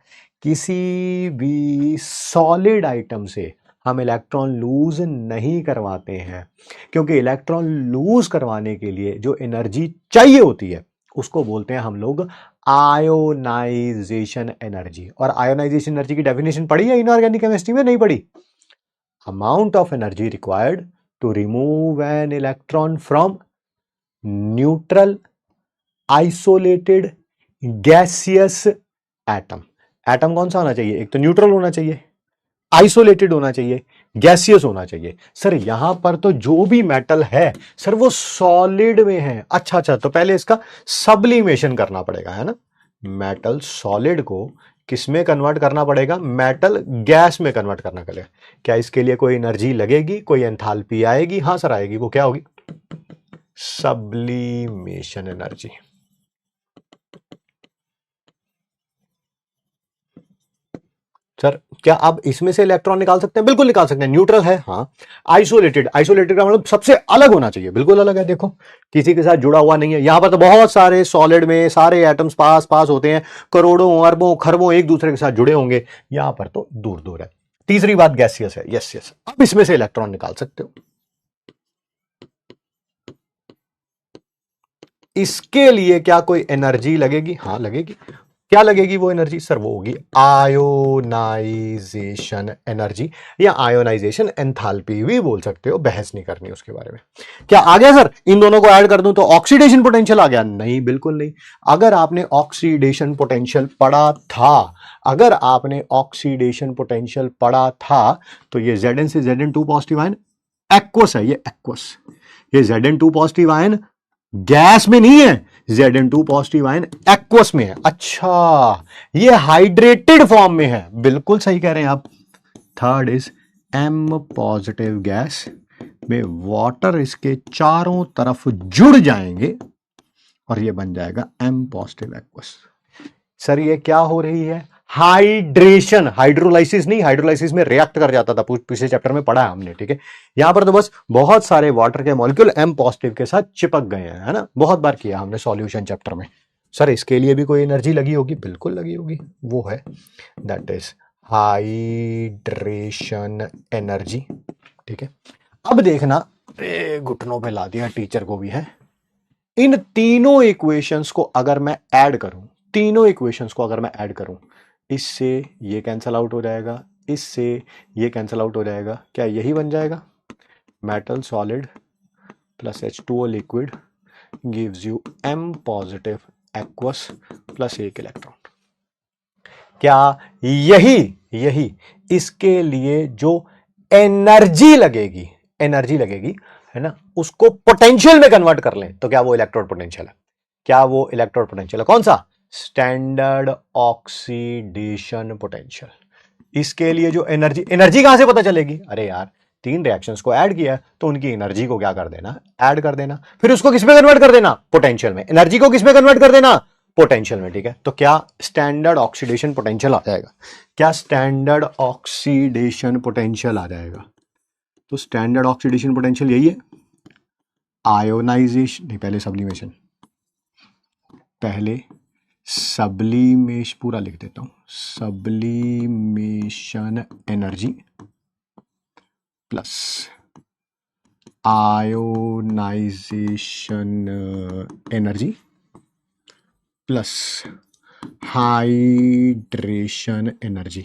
Speaker 1: किसी भी सॉलिड आइटम से हम इलेक्ट्रॉन लूज नहीं करवाते हैं, क्योंकि इलेक्ट्रॉन लूज करवाने के लिए जो एनर्जी चाहिए होती है उसको बोलते हैं हम लोग आयोनाइजेशन एनर्जी। और आयोनाइजेशन एनर्जी की डेफिनेशन पढ़ी है इनऑर्गेनिक केमिस्ट्री में, नहीं पढ़ी? Amount of energy required to remove an electron from neutral isolated gaseous atom. Atom कौन सा होना चाहिए, एक तो न्यूट्रल होना चाहिए, आइसोलेटेड होना चाहिए, गैसियस होना चाहिए। सर यहां पर तो जो भी मेटल है सर वो सॉलिड में है। अच्छा, तो पहले इसका सब्लिमेशन करना पड़ेगा, है ना। मेटल सॉलिड को किस में कन्वर्ट करना पड़ेगा, मेटल गैस में कन्वर्ट करना पड़ेगा। क्या इसके लिए कोई एनर्जी लगेगी, कोई एंथैल्पी आएगी? हाँ सर आएगी, वो क्या होगी, सब्लिमेशन एनर्जी। सर क्या आप इसमें से इलेक्ट्रॉन निकाल सकते हैं? बिल्कुल निकाल सकते हैं, न्यूट्रल है। हाँ, आइसोलेटेड, आइसोलेटेड का मतलब सबसे अलग होना चाहिए, बिल्कुल अलग है। देखो किसी के साथ जुड़ा हुआ नहीं है। यहां पर तो बहुत सारे सॉलिड में सारे एटम्स पास पास होते हैं, करोड़ों अरबों खरबों एक दूसरे के साथ जुड़े होंगे, यहां पर तो दूर दूर है। तीसरी बात गैसियस है, यस यस, अब इसमें से इलेक्ट्रॉन निकाल सकते हो। इसके लिए क्या कोई एनर्जी लगेगी? हाँ लगेगी। क्या लगेगी वो एनर्जी? सर वो होगी आयोनाइजेशन एनर्जी, या आयोनाइजेशन एंथैल्पी भी बोल सकते हो, बहस नहीं करनी उसके बारे में। क्या आ गया सर? इन दोनों को ऐड कर दूं तो ऑक्सीडेशन पोटेंशियल आ गया? नहीं, बिल्कुल नहीं। अगर आपने ऑक्सीडेशन पोटेंशियल पढ़ा था, अगर आपने ऑक्सीडेशन पोटेंशियल पढ़ा था तो ये Zn से Zn2 पॉजिटिव आयन एक्वस है, ये एक्वस, ये Zn2 पॉजिटिव आयन गैस में नहीं है, Zn2 पॉजिटिव आयन एक्वस में है। अच्छा, ये हाइड्रेटेड फॉर्म में है, बिल्कुल सही कह रहे हैं आप। Third is M positive gas में वाटर इसके चारों तरफ जुड़ जाएंगे और ये बन जाएगा M पॉजिटिव एक्वस। सर ये क्या हो रही है, हाइड्रेशन, हाइड्रोलाइसिस नहीं, हाइड्रोलाइसिस में रिएक्ट कर जाता था, पिछले चैप्टर में पढ़ा है हमने। ठीक है, यहां पर तो बस बहुत सारे वाटर के मॉलिक्यूल M पॉजिटिव के साथ चिपक गए हैं, है ना, बहुत बार किया हमने सॉल्यूशन चैप्टर में। सर इसके लिए भी कोई एनर्जी लगी होगी? बिल्कुल लगी होगी, वो है दैट इज हाइड्रेशन एनर्जी। ठीक है, अब देखना, घुटनों पे ला दिया टीचर को भी है। इन तीनों इक्वेशंस को अगर मैं ऐड करूं, तीनों इक्वेशंस को अगर मैं ऐड करूं, इससे ये कैंसल आउट हो जाएगा, इससे ये कैंसल आउट हो जाएगा, क्या यही बन जाएगा, metal solid plus H2O liquid gives you M positive aqueous plus एक इलेक्ट्रॉन। क्या यही इसके लिए जो एनर्जी लगेगी, एनर्जी लगेगी, है ना, उसको पोटेंशियल में कन्वर्ट कर लें तो क्या वो इलेक्ट्रोड पोटेंशियल है? क्या वो इलेक्ट्रोड पोटेंशियल है? कौन सा? Standard oxidation potential. इसके लिए जो एनर्जी, एनर्जी कहां से पता चलेगी? अरे यार, तीन रिएक्शंस को ऐड किया तो उनकी एनर्जी को क्या कर देना, ऐड कर देना, फिर उसको किसमें कन्वर्ट कर देना, पोटेंशियल में। एनर्जी को किसमें कन्वर्ट कर देना, पोटेंशियल में। ठीक है, तो क्या स्टैंडर्ड ऑक्सीडेशन पोटेंशियल आ जाएगा? क्या स्टैंडर्ड ऑक्सीडेशन पोटेंशियल आ जाएगा? तो स्टैंडर्ड ऑक्सीडेशन पोटेंशियल यही है, आयोनाइजेशन नहीं, पहले सब्लिमेशन, पहले सब्लिमेशन, पूरा लिख देता हूं, sublimation energy plus ionisation energy plus hydration energy.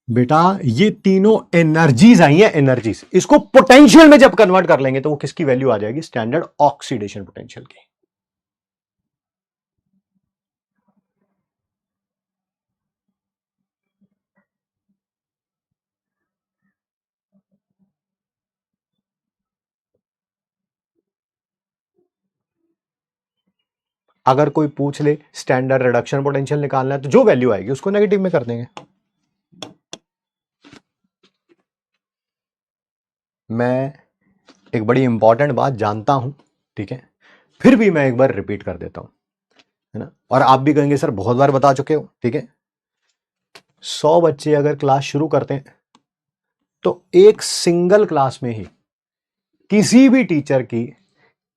Speaker 1: बेटा ये तीनों एनर्जीज आई हैं, एनर्जीज, इसको पोटेंशियल में जब कन्वर्ट कर लेंगे तो वो किसकी वैल्यू आ जाएगी, स्टैंडर्ड ऑक्सीडेशन पोटेंशियल की। अगर कोई पूछ ले स्टैंडर्ड रिडक्शन पोटेंशियल निकालना है तो जो वैल्यू आएगी उसको नेगेटिव में कर देंगे। मैं एक बड़ी इंपॉर्टेंट बात जानता हूं, ठीक है, फिर भी मैं एक बार रिपीट कर देता हूं, है ना। और आप भी कहेंगे सर बहुत बार बता चुके हो, ठीक है। 100 बच्चे अगर क्लास शुरू करते हैं तो एक सिंगल क्लास में ही किसी भी टीचर की,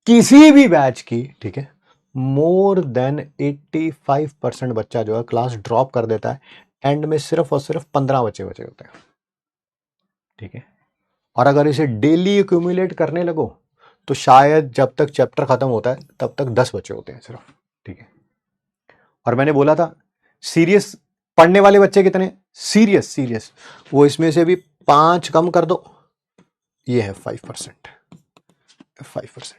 Speaker 1: किसी भी बैच की, ठीक है, मोर देन 85% बच्चा जो है क्लास ड्रॉप कर देता है। एंड में सिर्फ और सिर्फ 15 बच्चे बचे होते हैं, ठीक है। और अगर इसे डेली एक्यूमुलेट करने लगो तो शायद जब तक चैप्टर खत्म होता है तब तक 10 बच्चे होते हैं सिर्फ, ठीक है। और मैंने बोला था सीरियस पढ़ने वाले बच्चे कितने, सीरियस सीरियस, वो इसमें से भी 5 कम कर दो, ये है 5%। 5%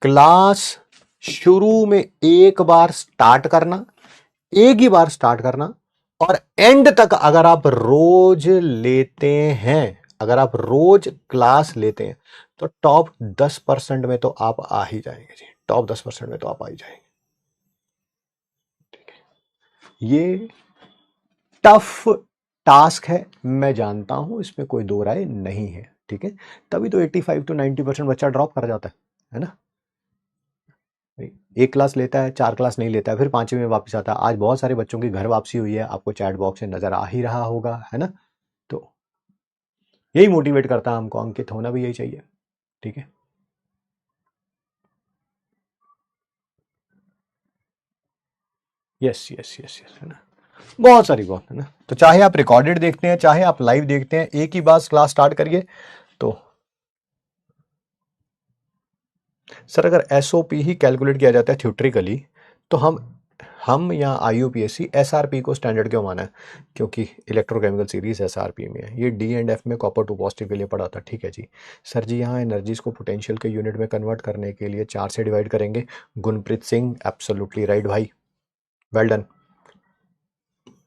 Speaker 1: क्लास शुरू में एक बार स्टार्ट करना, एक ही बार स्टार्ट करना, और एंड तक अगर आप रोज लेते हैं, अगर आप रोज क्लास लेते हैं तो टॉप 10% में तो आप आ ही जाएंगे जी, टॉप 10% में तो आप आ ही जाएंगे, ठीक है। ये टफ टास्क है, मैं जानता हूं, इसमें कोई दो राय नहीं है, ठीक है। तभी तो 85 to 90% बच्चा ड्रॉप कर जाता है ना। एक क्लास लेता है, 4 क्लास नहीं लेता है, फिर 5वीं में वापस आता है। आज बहुत सारे बच्चों की घर वापसी हुई है, आपको चैट बॉक्स में नजर आ ही रहा होगा, है ना। तो यही मोटिवेट करता है हमको, अंकित होना भी यही चाहिए, ठीक है। यस यस यस यस, है ना। बहुत सारी बात है ना। तो चाहे आप रिकॉर्डेड देखते हैं, चाहे आप लाइव देखते हैं, एक ही बार क्लास स्टार्ट करिए। तो सर अगर एसओपी ही कैलकुलेट किया जाता है थ्योरेटिकली, तो हम या आईयूपीएससी एसआरपी को स्टैंडर्ड क्यों माना है? क्योंकि इलेक्ट्रोकेमिकल सीरीज एसआरपी में है। ये डी एंड एफ में कॉपर 2 पॉजिटिव के लिए पढ़ा था, ठीक है जी। सर जी यहाँ एनर्जीज को पोटेंशियल के यूनिट में कन्वर्ट करने के लिए 4 से डिवाइड करेंगे। गुनप्रीत सिंह एब्सोल्युटली राइट भाई, वेल डन।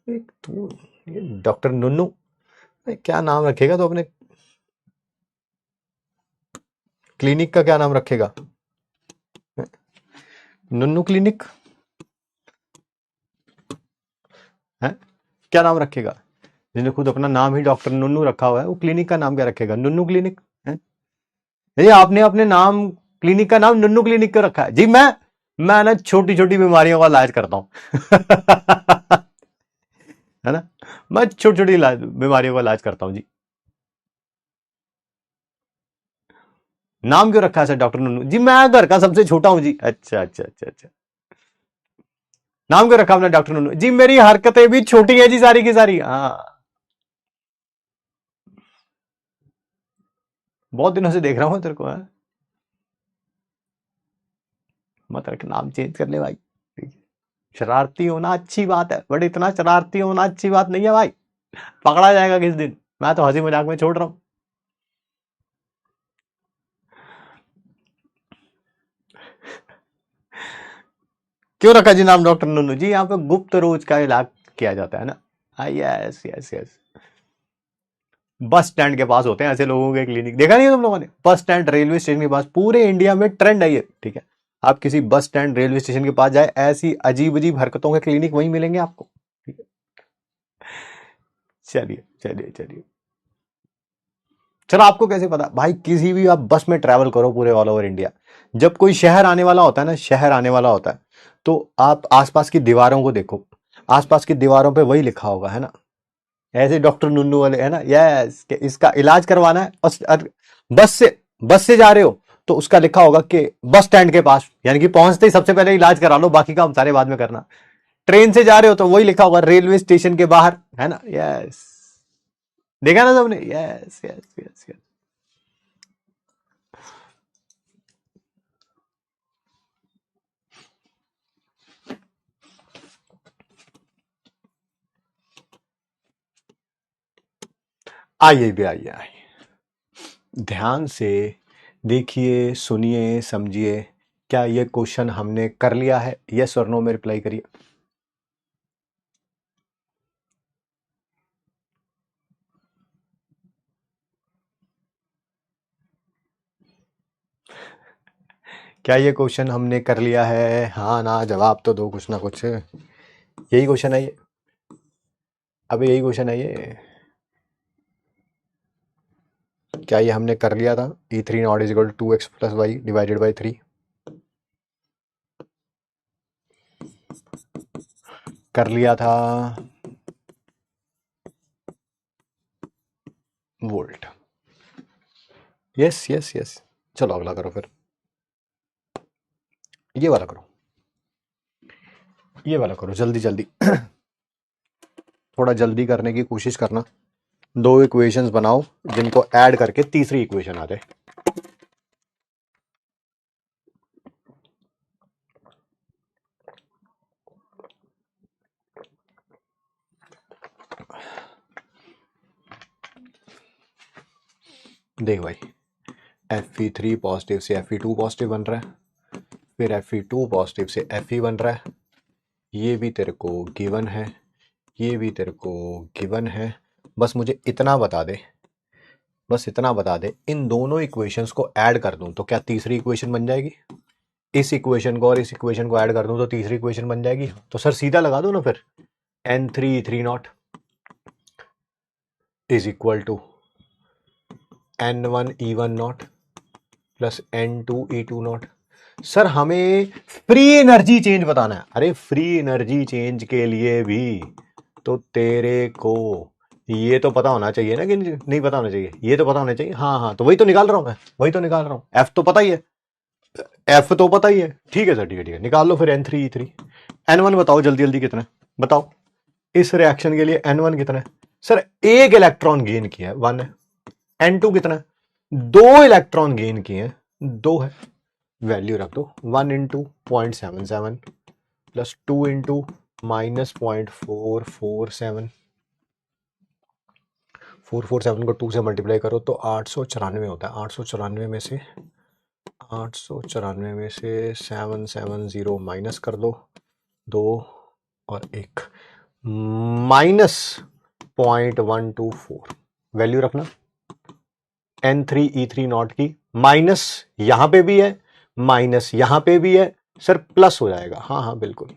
Speaker 1: एक तो ये डॉक्टर नुन्नू, क्या नाम रखेगा तो अपने क्लिनिक का क्या नाम रखेगा? नुन्नू क्लिनिक है, क्या नाम रखेगा? जिसने खुद अपना नाम ही डॉक्टर नुन्नू रखा हुआ है, वो क्लिनिक का नाम क्या रखेगा? नुन्नू क्लिनिक है। ये आपने अपने नाम क्लिनिक का नाम नुन्नू क्लिनिक क्यों रखा है जी? मैं ना छोटी छोटी बीमारियों का इलाज करता हूं है ना, मैं छोटी छोटी बीमारियों का इलाज करता हूं जी। नाम क्यों रखा है सर डॉक्टर नुन्नू जी? मैं घर का सबसे छोटा हूं जी। अच्छा अच्छा अच्छा अच्छा, नाम क्यों रखा आपने डॉक्टर नुन्नू जी? मेरी हरकतें भी छोटी है जी, सारी की सारी। हाँ, बहुत दिनों से देख रहा हूं तेरे को, है? मत रख, नाम चेंज कर ले भाई, ठीक है? शरारती होना अच्छी बात है, बट इतना शरारती होना अच्छी बात नहीं है भाई, पकड़ा जाएगा किस दिन। मैं तो हंसी मजाक में छोड़ रहा हूं। क्यों रखा जी नाम डॉक्टर नुन्नू जी? यहाँ पे गुप्त रोज का इलाज किया जाता है ना। Yes yes yes. Bus stand के पास होते हैं ऐसे लोगों के क्लिनिक, देखा नहीं है तुम लोगों ने? बस स्टैंड, रेलवे स्टेशन के पास, पूरे इंडिया में ट्रेंड है ये, ठीक है। आप किसी बस स्टैंड, रेलवे स्टेशन के पास जाए, ऐसी अजीब अजीब हरकतों के क्लिनिक वहीं मिलेंगे आपको, ठीक है। चलिए चलिए चलिए, चलो आपको कैसे पता भाई? किसी भी आप बस में ट्रैवल करो पूरे ऑल ओवर इंडिया, जब कोई शहर आने वाला होता है ना, शहर आने वाला होता है, तो आप आसपास की दीवारों को देखो, आसपास की दीवारों पे वही लिखा होगा, है ना, ऐसे डॉक्टर नुन्नू वाले, है ना। यस, कि इसका इलाज करवाना है, और बस से जा रहे हो तो उसका लिखा होगा कि बस स्टैंड के पास, यानी कि पहुंचते ही सबसे पहले इलाज करा लो, बाकी काम सारे बाद में करना। ट्रेन से जा रहे हो तो वही लिखा होगा रेलवे स्टेशन के बाहर, है ना। यस, देखा ना सबने? Yes yes yes yes. आइए भी, आइए आइए, ध्यान से देखिए, सुनिए, समझिए। क्या ये क्वेश्चन हमने कर लिया है? यस और नो में रिप्लाई करिए। क्या ये क्वेश्चन हमने कर लिया है? हाँ ना, जवाब तो दो कुछ ना कुछ। यही क्वेश्चन है ये, अबे यही क्वेश्चन है ये। क्या ये हमने कर लिया था? E3 not is equal to 2x plus y divided by 3 कर लिया था वोल्ट। यस यस यस, चलो अगला करो फिर, ये वाला करो, ये वाला करो जल्दी जल्दी थोड़ा जल्दी करने की कोशिश करना। दो इक्वेशंस बनाओ जिनको ऐड करके तीसरी इक्वेशन आ जाए। देख भाई, Fe3 पॉजिटिव से Fe2 पॉजिटिव बन रहा है, फिर Fe2 पॉजिटिव से Fe बन रहा है, ये भी तेरे को गिवन है, ये भी तेरे को गिवन है। बस मुझे इतना बता दे, बस इतना बता दे, इन दोनों इक्वेशंस को ऐड कर दूं तो क्या तीसरी इक्वेशन बन जाएगी? इस इक्वेशन को और इस इक्वेशन को ऐड कर दूं तो तीसरी इक्वेशन बन जाएगी। तो सर सीधा लगा दो ना फिर, N3 not is equal to N1 E1 not plus N2 E2 not. Sir हमें फ्री एनर्जी चेंज बताना है। अरे फ्री एनर्जी चेंज के लिए भी तो तेरे को ये तो पता होना चाहिए ना, कि नहीं पता होना चाहिए? ये तो पता होना चाहिए। हाँ हाँ, तो वही तो निकाल रहा हूं मैं, वही तो निकाल रहा हूं। एफ तो पता ही है, एफ तो पता ही है। ठीक है सर, ठीक है ठीक है, निकाल लो फिर N3 E3। N1 बताओ जल्दी जल्दी कितना है, बताओ इस रिएक्शन के लिए N1 कितना है? सर एक इलेक्ट्रॉन गेन किया है, 1 है। N2 कितना है? 2 इलेक्ट्रॉन गेन किए हैं, 2 है। वैल्यू रख दो, 1 इंटू 0.77 प्लस 2 इंटू माइनस 0.447। 447 को 2 से मल्टीप्लाई करो तो 894 होता है। 894 में से 770 माइनस कर दो, 2 और 1, माइनस 0.124। वैल्यू रखना N3 E3 नॉट की, माइनस यहां पे भी है, माइनस यहां पे भी है, सर प्लस हो जाएगा। हाँ हाँ बिल्कुल।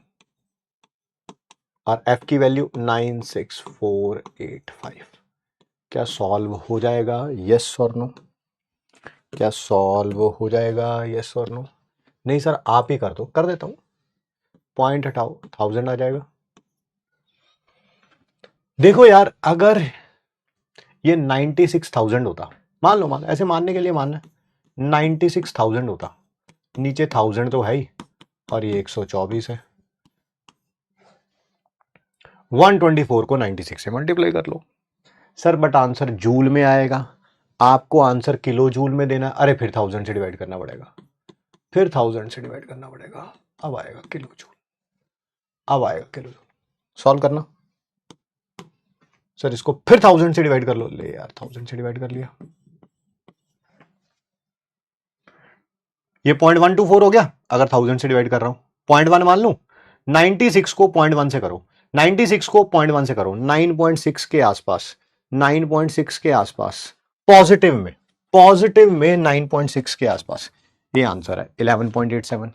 Speaker 1: और F की वैल्यू 96485। क्या सॉल्व हो जाएगा? यस और नो? क्या सॉल्व हो जाएगा? यस और नो? नहीं सर आप ही कर दो, कर देता हूं। पॉइंट हटाओ, 1000 आ जाएगा। देखो यार, अगर ये 96,000 होता, मान लो, ऐसे मानने के लिए मानना, 96,000 होता, नीचे 1000 तो है ही, और ये 124 है। 124 को 96 से मल्टीप्लाई कर लो। सर बट आंसर जूल में आएगा, आपको आंसर किलो जूल में देना। अरे फिर 1000 से डिवाइड करना पड़ेगा, फिर 1000 से डिवाइड करना पड़ेगा। अब आएगा किलो जूल, अब आएगा किलो जूल। सॉल्व करना। सर इसको फिर 1000 से डिवाइड कर लो। ले यार, 1000 से डिवाइड कर लिया, ये 0.124 हो गया। अगर 1000 से डिवाइड कर रहा हूं, 0.1 मान लू। 96 को 0.1 से करो, 96 को 0.1 से करो, 9.6 के आसपास, 9.6 के आसपास, पॉजिटिव में, पॉजिटिव में 9.6 के आसपास। ये आंसर है 11.87,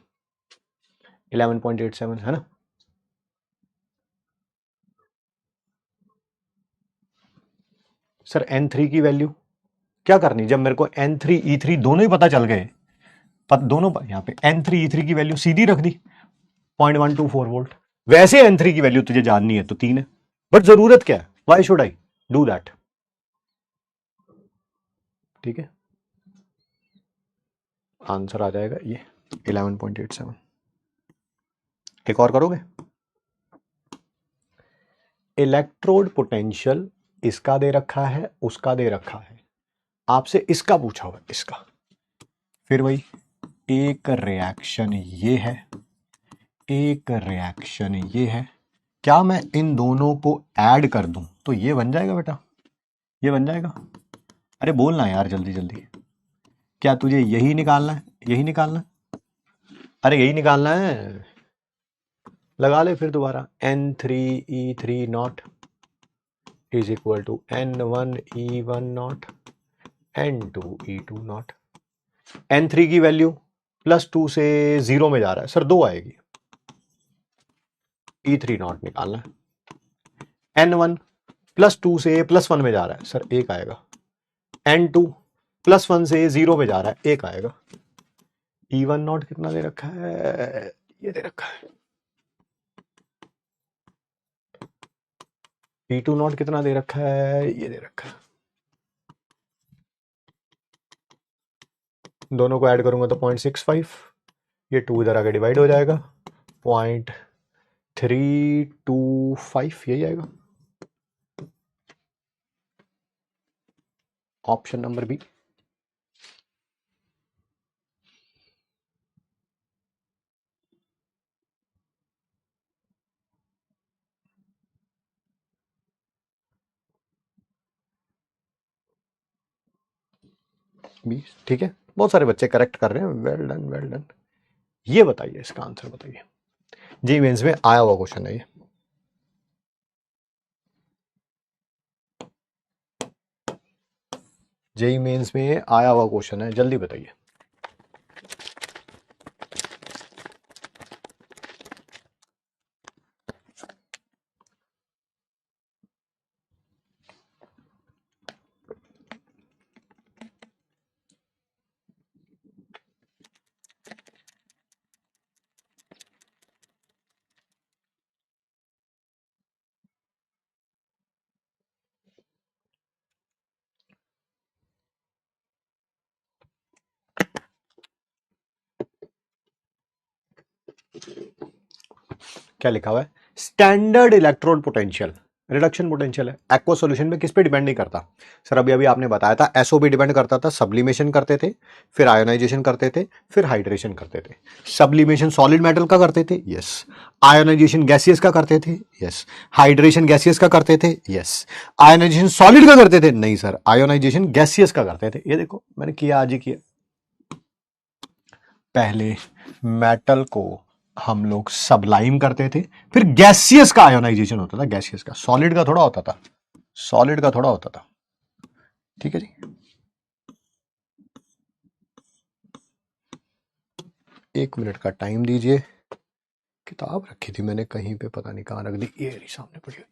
Speaker 1: 11.87 है ना। सर N3 की वैल्यू क्या करनी, जब मेरे को N3 E3 दोनों ही पता चल गए, दोनों यहां पे N3 E3 की वैल्यू सीधी रख दी, 0.124 वोल्ट। वैसे N3 की वैल्यू तुझे जाननी है तो 3 है, बट जरूरत क्या है? Why should I do that? ठीक है, आंसर आ जाएगा ये 11.87। एक और करोगे? इलेक्ट्रोड पोटेंशियल इसका दे रखा है, उसका दे रखा है, आपसे इसका पूछा हुआ, इसका। फिर वही एक रिएक्शन ये है, एक रिएक्शन ये है। क्या मैं इन दोनों को ऐड कर दूं तो ये बन जाएगा बेटा, ये बन जाएगा? अरे बोलना यार जल्दी जल्दी, क्या तुझे यही निकालना है, यही निकालना है? अरे यही निकालना है, लगा ले फिर दोबारा। N3 E3 not is equal to N1 E1 not N2 E2 not. N3 की वैल्यू +2 से 0 में जा रहा है सर, 2 आएगी। E3 नॉट निकालना है। N1 +2 से +1 में जा रहा है सर, 1 आएगा। N2 +1 से 0 पे जा रहा है, 1 आएगा। E1 नॉट कितना दे रखा है, ये दे रखा है। E2 नॉट कितना दे रखा है, ये दे रखा है। दोनों को ऐड करूंगा तो 0.65, ये 2 इधर आके डिवाइड हो जाएगा, 0.325 यही आएगा। Option number B. बी ठीक है, बहुत सारे बच्चे करेक्ट कर रहे हैं, वेल डन वेल डन। ये बताइए, इसका आंसर बताइए। जी मेंस में आया हुआ क्वेश्चन है ये। जेई मेंस में आया हुआ क्वेश्चन है, जल्दी बताइए। क्या लिखा हुआ है, standard electrode potential reduction potential है, एक्वा सॉल्यूशन में किस पे डिपेंड नहीं करता। सर अभी अभी आपने बताया था एसओ पे डिपेंड करता था, सब्लिमेशन करते थे, फिर आयोनाइजेशन करते थे, फिर हाइड्रेशन करते थे। सब्लिमेशन सॉलिड मेटल का करते थे, यस। आयोनाइजेशन गैसियस का करते थे, यस। हाइड्रेशन गैसियस का करते थे, यस। आयोनाइजेशन सॉलिड का करते थे, नहीं सर, आयोनाइजेशन गैसियस का करते थे। ये देखो मैंने किया, आज ही किया। पहले मेटल को हम लोग सबलाइम करते थे, फिर गैसियस का आयोनाइजेशन होता था, गैसियस का, सॉलिड का थोड़ा होता था, सॉलिड का थोड़ा होता था। ठीक है जी। 1 मिनट का टाइम दीजिए। किताब रखी थी मैंने कहीं पे, पता नहीं कहाँ रख दी, ये रही सामने पड़ी हुई।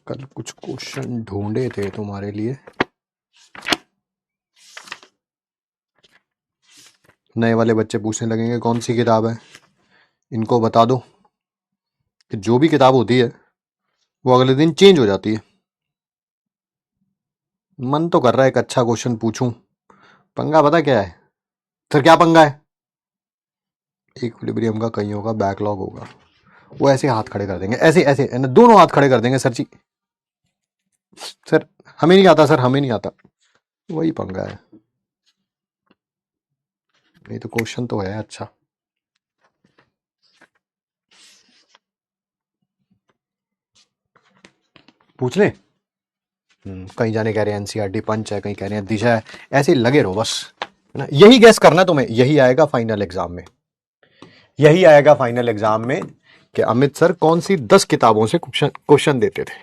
Speaker 1: कल कुछ क्वेश्चन ढूंढे थे तुम्हारे लिए, नए वाले बच्चे पूछने लगेंगे कौन सी किताब है। इनको बता दो कि जो भी किताब होती है वो अगले दिन चेंज हो जाती है। मन तो कर रहा है एक अच्छा क्वेश्चन पूछूं, पंगा पता क्या है सर, क्या पंगा है, इक्विलिब्रियम का कहीं होगा, बैकलॉग होगा। वो ऐसे हाथ खड़े कर देंगे, ऐसे ऐसे दोनों हाथ खड़े कर देंगे, सर जी सर हमें नहीं आता, सर हमें नहीं आता। वही पंगा है। नहीं तो क्वेश्चन तो है अच्छा। पूछ ले। कहीं जाने कह रहे हैं एनसीईआरटी पंच है, कहीं कह रहे हैं दिशा है, ऐसे ही लगे रहो बस, है ना। यही गैस करना तुम्हें, यही आएगा फाइनल एग्जाम में, यही आएगा फाइनल एग्जाम में कि अमित सर कौन सी 10 किताबों से क्वेश्चन देते थे।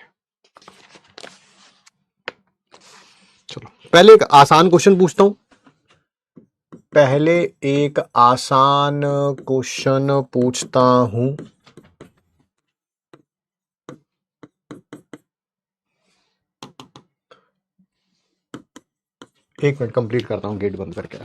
Speaker 1: चलो पहले एक आसान क्वेश्चन पूछता हूं, पहले एक आसान क्वेश्चन पूछता हूं। एक मिनट कंप्लीट करता हूं, गेट बंद करके।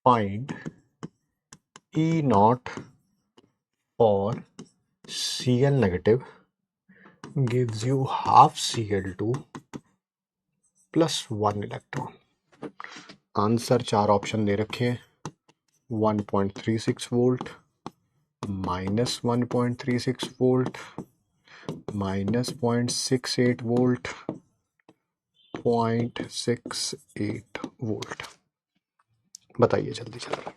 Speaker 1: Find E naught for Cl negative gives you half Cl2 plus 1 electron. Answer 4 option दे रखे हैं, 1.36 वोल्ट, -1.36 वोल्ट, -0.68 वोल्ट, 0.68 वोल्ट। बताइए जल्दी जल्दी।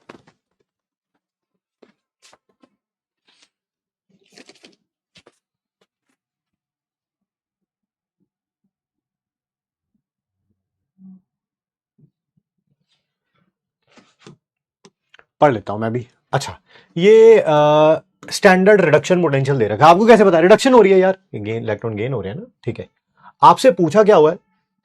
Speaker 1: पढ़ लेता हूं मैं भी। अच्छा, ये स्टैंडर्ड रिडक्शन पोटेंशियल दे रखा है, आपको कैसे पता रिडक्शन हो रही है यार, गेन इलेक्ट्रॉन गेन हो रहे हैं ना, ठीक है। आपसे पूछा क्या हुआ है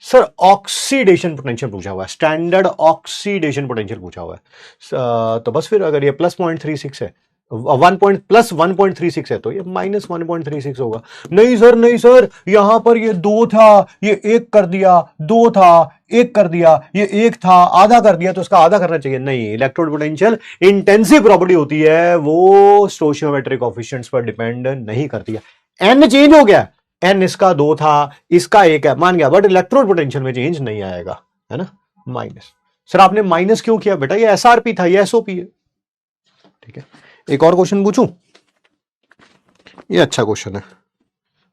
Speaker 1: सर, ऑक्सीडेशन पोटेंशियल पूछा हुआ है, स्टैंडर्ड ऑक्सीडेशन पोटेंशियल पूछा हुआ है। तो बस फिर अगर ये +0.36 है, 1 +1.36 है, तो ये -1.36 होगा। नहीं सर, नहीं सर, यहां पर ये 2 था, ये 1 कर दिया, 2 था, 1 कर दिया, ये 1 था, आधा कर दिया, तो इसका आधा करना चाहिए। नहीं, इलेक्ट्रोड पोटेंशियल इंटेंसिव प्रॉपर्टी होती है, वो स्टोशियोमेट्रिक कोफिशिएंट्स पर डिपेंड नहीं करती है। एन चेंज हो गया, एन इसका 2 था, इसका 1 है, मान गया, बट इलेक्ट्रोड पोटेंशियल में चेंज नहीं आएगा, है ना। माइनस। सर आपने माइनस क्यों किया बेटा, ये एसआरपी था, ये एसओपी है, ठीक है। एक और क्वेश्चन पूछूं, ये अच्छा क्वेश्चन है।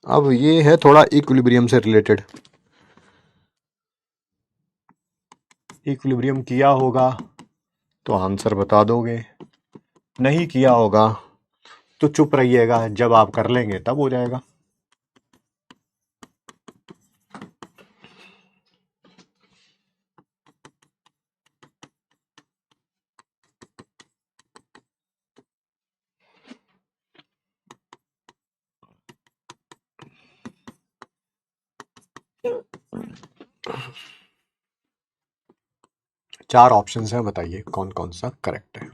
Speaker 1: अब ये है थोड़ा इक्विलिब्रियम से रिलेटेड। इक्विलिब्रियम किया होगा तो आंसर बता दोगे, नहीं किया होगा तो चुप रहिएगा, जब आप कर लेंगे तब हो जाएगा। चार ऑप्शंस हैं, बताइए कौन कौन सा करेक्ट है।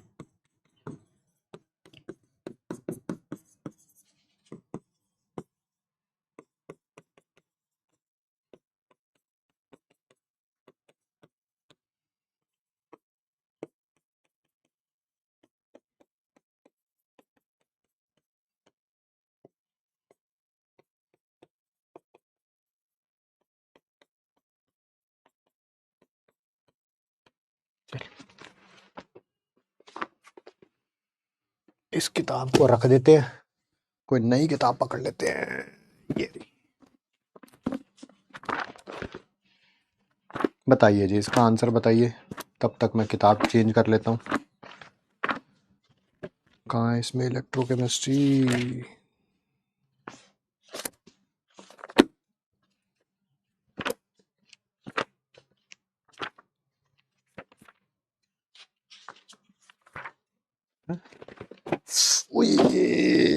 Speaker 1: इस किताब को रख देते हैं, कोई नई किताब पकड़ लेते हैं। ये बताइए जी, इसका आंसर बताइए, तब तक मैं किताब चेंज कर लेता हूँ। कहाँ है इसमें electrochemistry?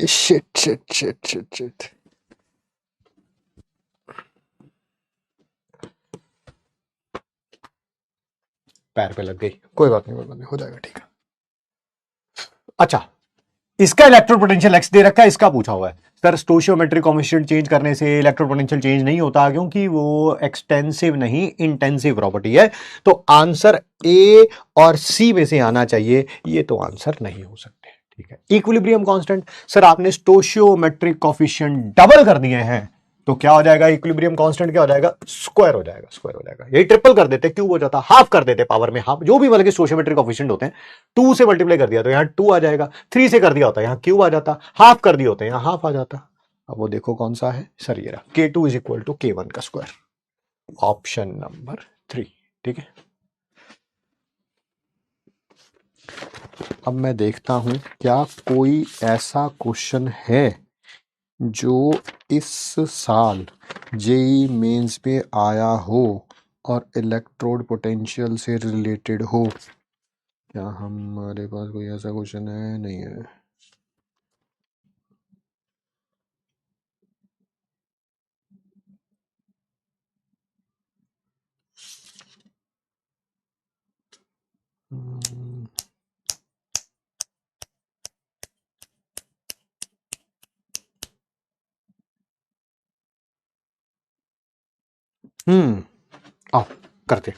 Speaker 1: Shit shit shit shit shit, पैर पे लग गई, कोई बात नहीं, कोई बात नहीं, हो जाएगा, ठीक है। अच्छा, इसका इलेक्ट्रोड पोटेंशियल एक्स दे रखा है, इसका पूछा हुआ है सर, स्टोशियोमेट्रिक कोएफिशिएंट चेंज करने से इलेक्ट्रोड पोटेंशियल चेंज नहीं होता, क्योंकि वो एक्सटेंसिव नहीं इंटेंसिव प्रॉपर्टी है। तो आंसर ए और सी में से आना चाहिए, ये तो आंसर नहीं हो सकते, ठीक है। इक्विलिब्रियम कांस्टेंट, सर आपने स्टोशियोमेट्रिक कोएफिशिएंट डबल कर दिए हैं, तो क्या हो जाएगा, इक्विलिब्रियम कांस्टेंट क्या हो जाएगा, स्क्वायर हो जाएगा, स्क्वायर हो जाएगा। यही ट्रिपल कर देते, क्यूब हो जाता, हाफ कर देते, पावर में हाफ, जो भी मतलब स्टोशियोमेट्रिक कोएफिशिएंट होते हैं, 2 से मल्टीप्लाई कर दिया तो यहां 2 आ जाएगा, 3 से कर दिया होता यहां क्यूब आ जाता, हाफ कर दिया होता यहां हाफ आ जाता। अब वो देखो कौन सा है सर, ये रहा, K2 is equal to K1 का स्क्वायर, ऑप्शन नंबर 3, ठीक है। अब मैं देखता हूं क्या कोई ऐसा क्वेश्चन है जो इस साल जेई मेंस में आया हो और इलेक्ट्रोड पोटेंशियल से रिलेटेड हो। क्या हमारे पास कोई ऐसा क्वेश्चन है? नहीं है। आओ करते,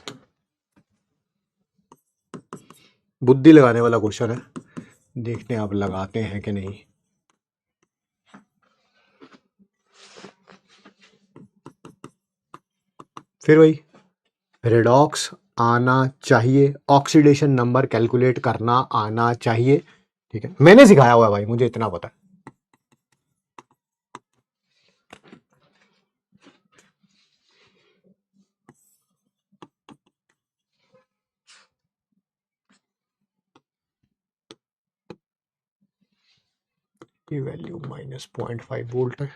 Speaker 1: बुद्धि लगाने वाला क्वेश्चन है, देखते हैं आप लगाते हैं कि नहीं। फिर वही रेडॉक्स आना चाहिए, ऑक्सीडेशन नंबर कैलकुलेट करना आना चाहिए, ठीक है, मैंने सिखाया हुआ है भाई, मुझे इतना पता है। ये वैल्यू -0.5 वोल्ट है,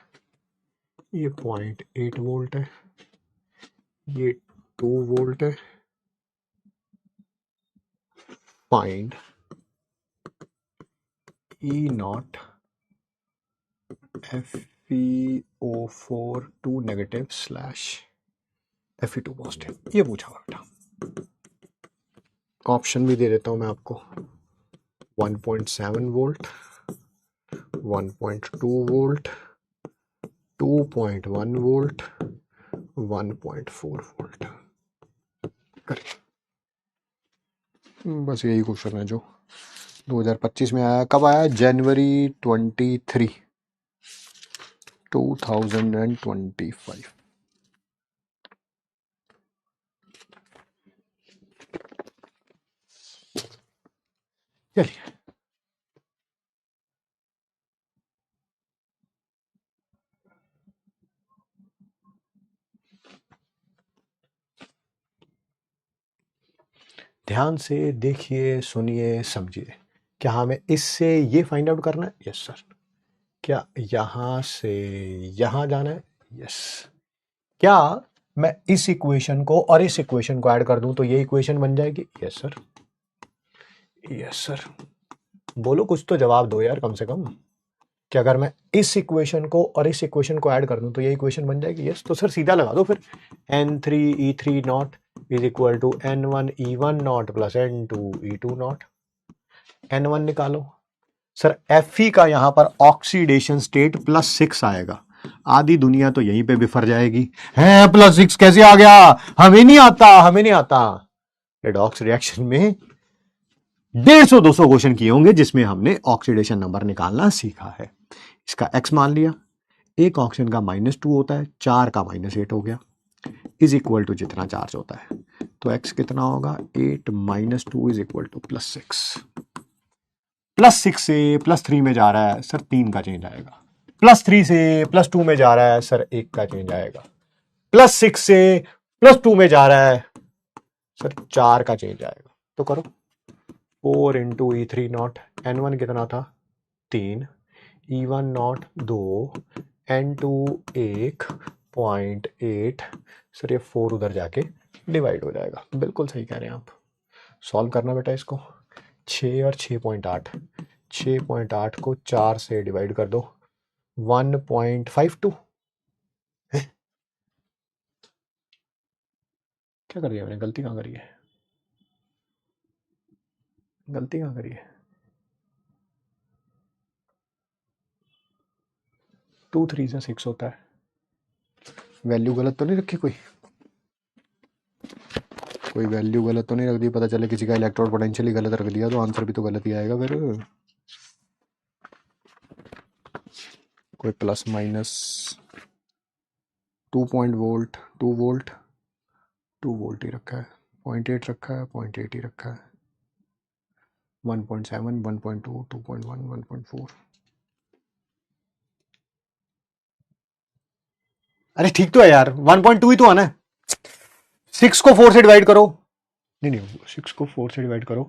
Speaker 1: ये 0.8 वोल्ट है, ये 2 वोल्ट है। Find E not FeO4 2 negative slash Fe2 positive, ये पूछा हुआ बेटा। ऑप्शन भी दे देता हूं मैं आपको, 1.7 volt, 1.2 volt, 2.1 volt, 1.4 volt. Correct, बस यही क्वेश्चन है जो 2025 में आया। कब आया? जनवरी 23, 2025। चलिए, ध्यान से देखिए, सुनिए, समझिए। क्या हमें इससे ये फाइंड आउट करना है? Yes sir. क्या यहां से यहां जाना है? यस। क्या मैं इस इक्वेशन को और इस इक्वेशन को ऐड कर दूं तो ये इक्वेशन बन जाएगी? Yes sir, yes sir. बोलो, कुछ तो जवाब दो यार कम से कम। कि अगर मैं इस इक्वेशन को और इस इक्वेशन को ऐड कर दूं तो ये इक्वेशन बन जाएगी? यस। तो सर सीधा लगा दो फिर, N3E3 not is equal to N1E1 not plus N2E2 not. N1 निकालो सर, Fe का यहां पर ऑक्सीडेशन स्टेट +6 आएगा। आधी दुनिया तो यहीं पे बिफर जाएगी, है +6 कैसे आ गया, हमें नहीं आता, हमें नहीं आता। रेडॉक्स रिएक्शन में 150-200 क्वेश्चन किए होंगे जिसमें हमने ऑक्सीडेशन नंबर निकालना सीखा है। इसका x मान लिया, एक ऑक्सीजन का -2 होता है, 4 का -8 हो गया, इज इक्वल टू जितना चार्ज होता है। तो x कितना होगा? 8 - 2 इज इक्वल टू +6। +6 से +3 में जा रहा है सर, 3 का चेंज आएगा। +3 से +2 में जा रहा है सर, 1 का चेंज आएगा। +6 से +2 में जा रहा है सर, 4 का चेंज आएगा। तो करो, 4 × E3 नॉट, N1 कितना था? 3, E1 नॉट 2, N2 1.8। सर ये 4 उधर जाके डिवाइड हो जाएगा। बिल्कुल सही कह रहे हैं आप। सॉल्व करना बेटा इसको। 6 और 6.8, 6.8 को 4 से डिवाइड कर दो, 1.52। क्या कर दिया मैंने? गलती कहाँ करी है? गलती कहाँ करी है? 2 3 से 6 होता है। वैल्यू गलत तो नहीं रखी? कोई वैल्यू गलत तो नहीं रख दी? पता चले किसी का इलेक्ट्रोड पोटेंशियल ही गलत रख दिया तो आंसर भी तो गलत ही आएगा फिर। कोई plus minus 2 volt 2 volt 2 volt ही रखा है, 0.8 रखा है, 0.8 ही रखा है, 1.7 1.2 2.1 1.4। अरे ठीक तो है यार, 1.2 ही तो आना है। 6 को 4 से डिवाइड करो, नहीं 6 को 4 से डिवाइड करो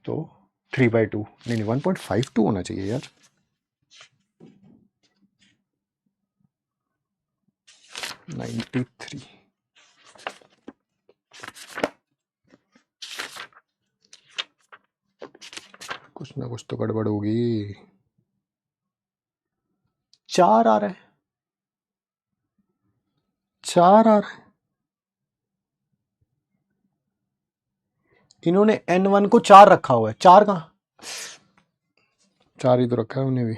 Speaker 1: तो 3/2, नहीं 1.52 होना चाहिए यार। (93) कुछ ना कुछ तो गड़बड़ होगी। 4 आ रहा है, 4 आ रहा है। इन्होंने N1 को 4 रखा हुआ है, 4 कहां? 4 ही तो रखा है उन्हें भी।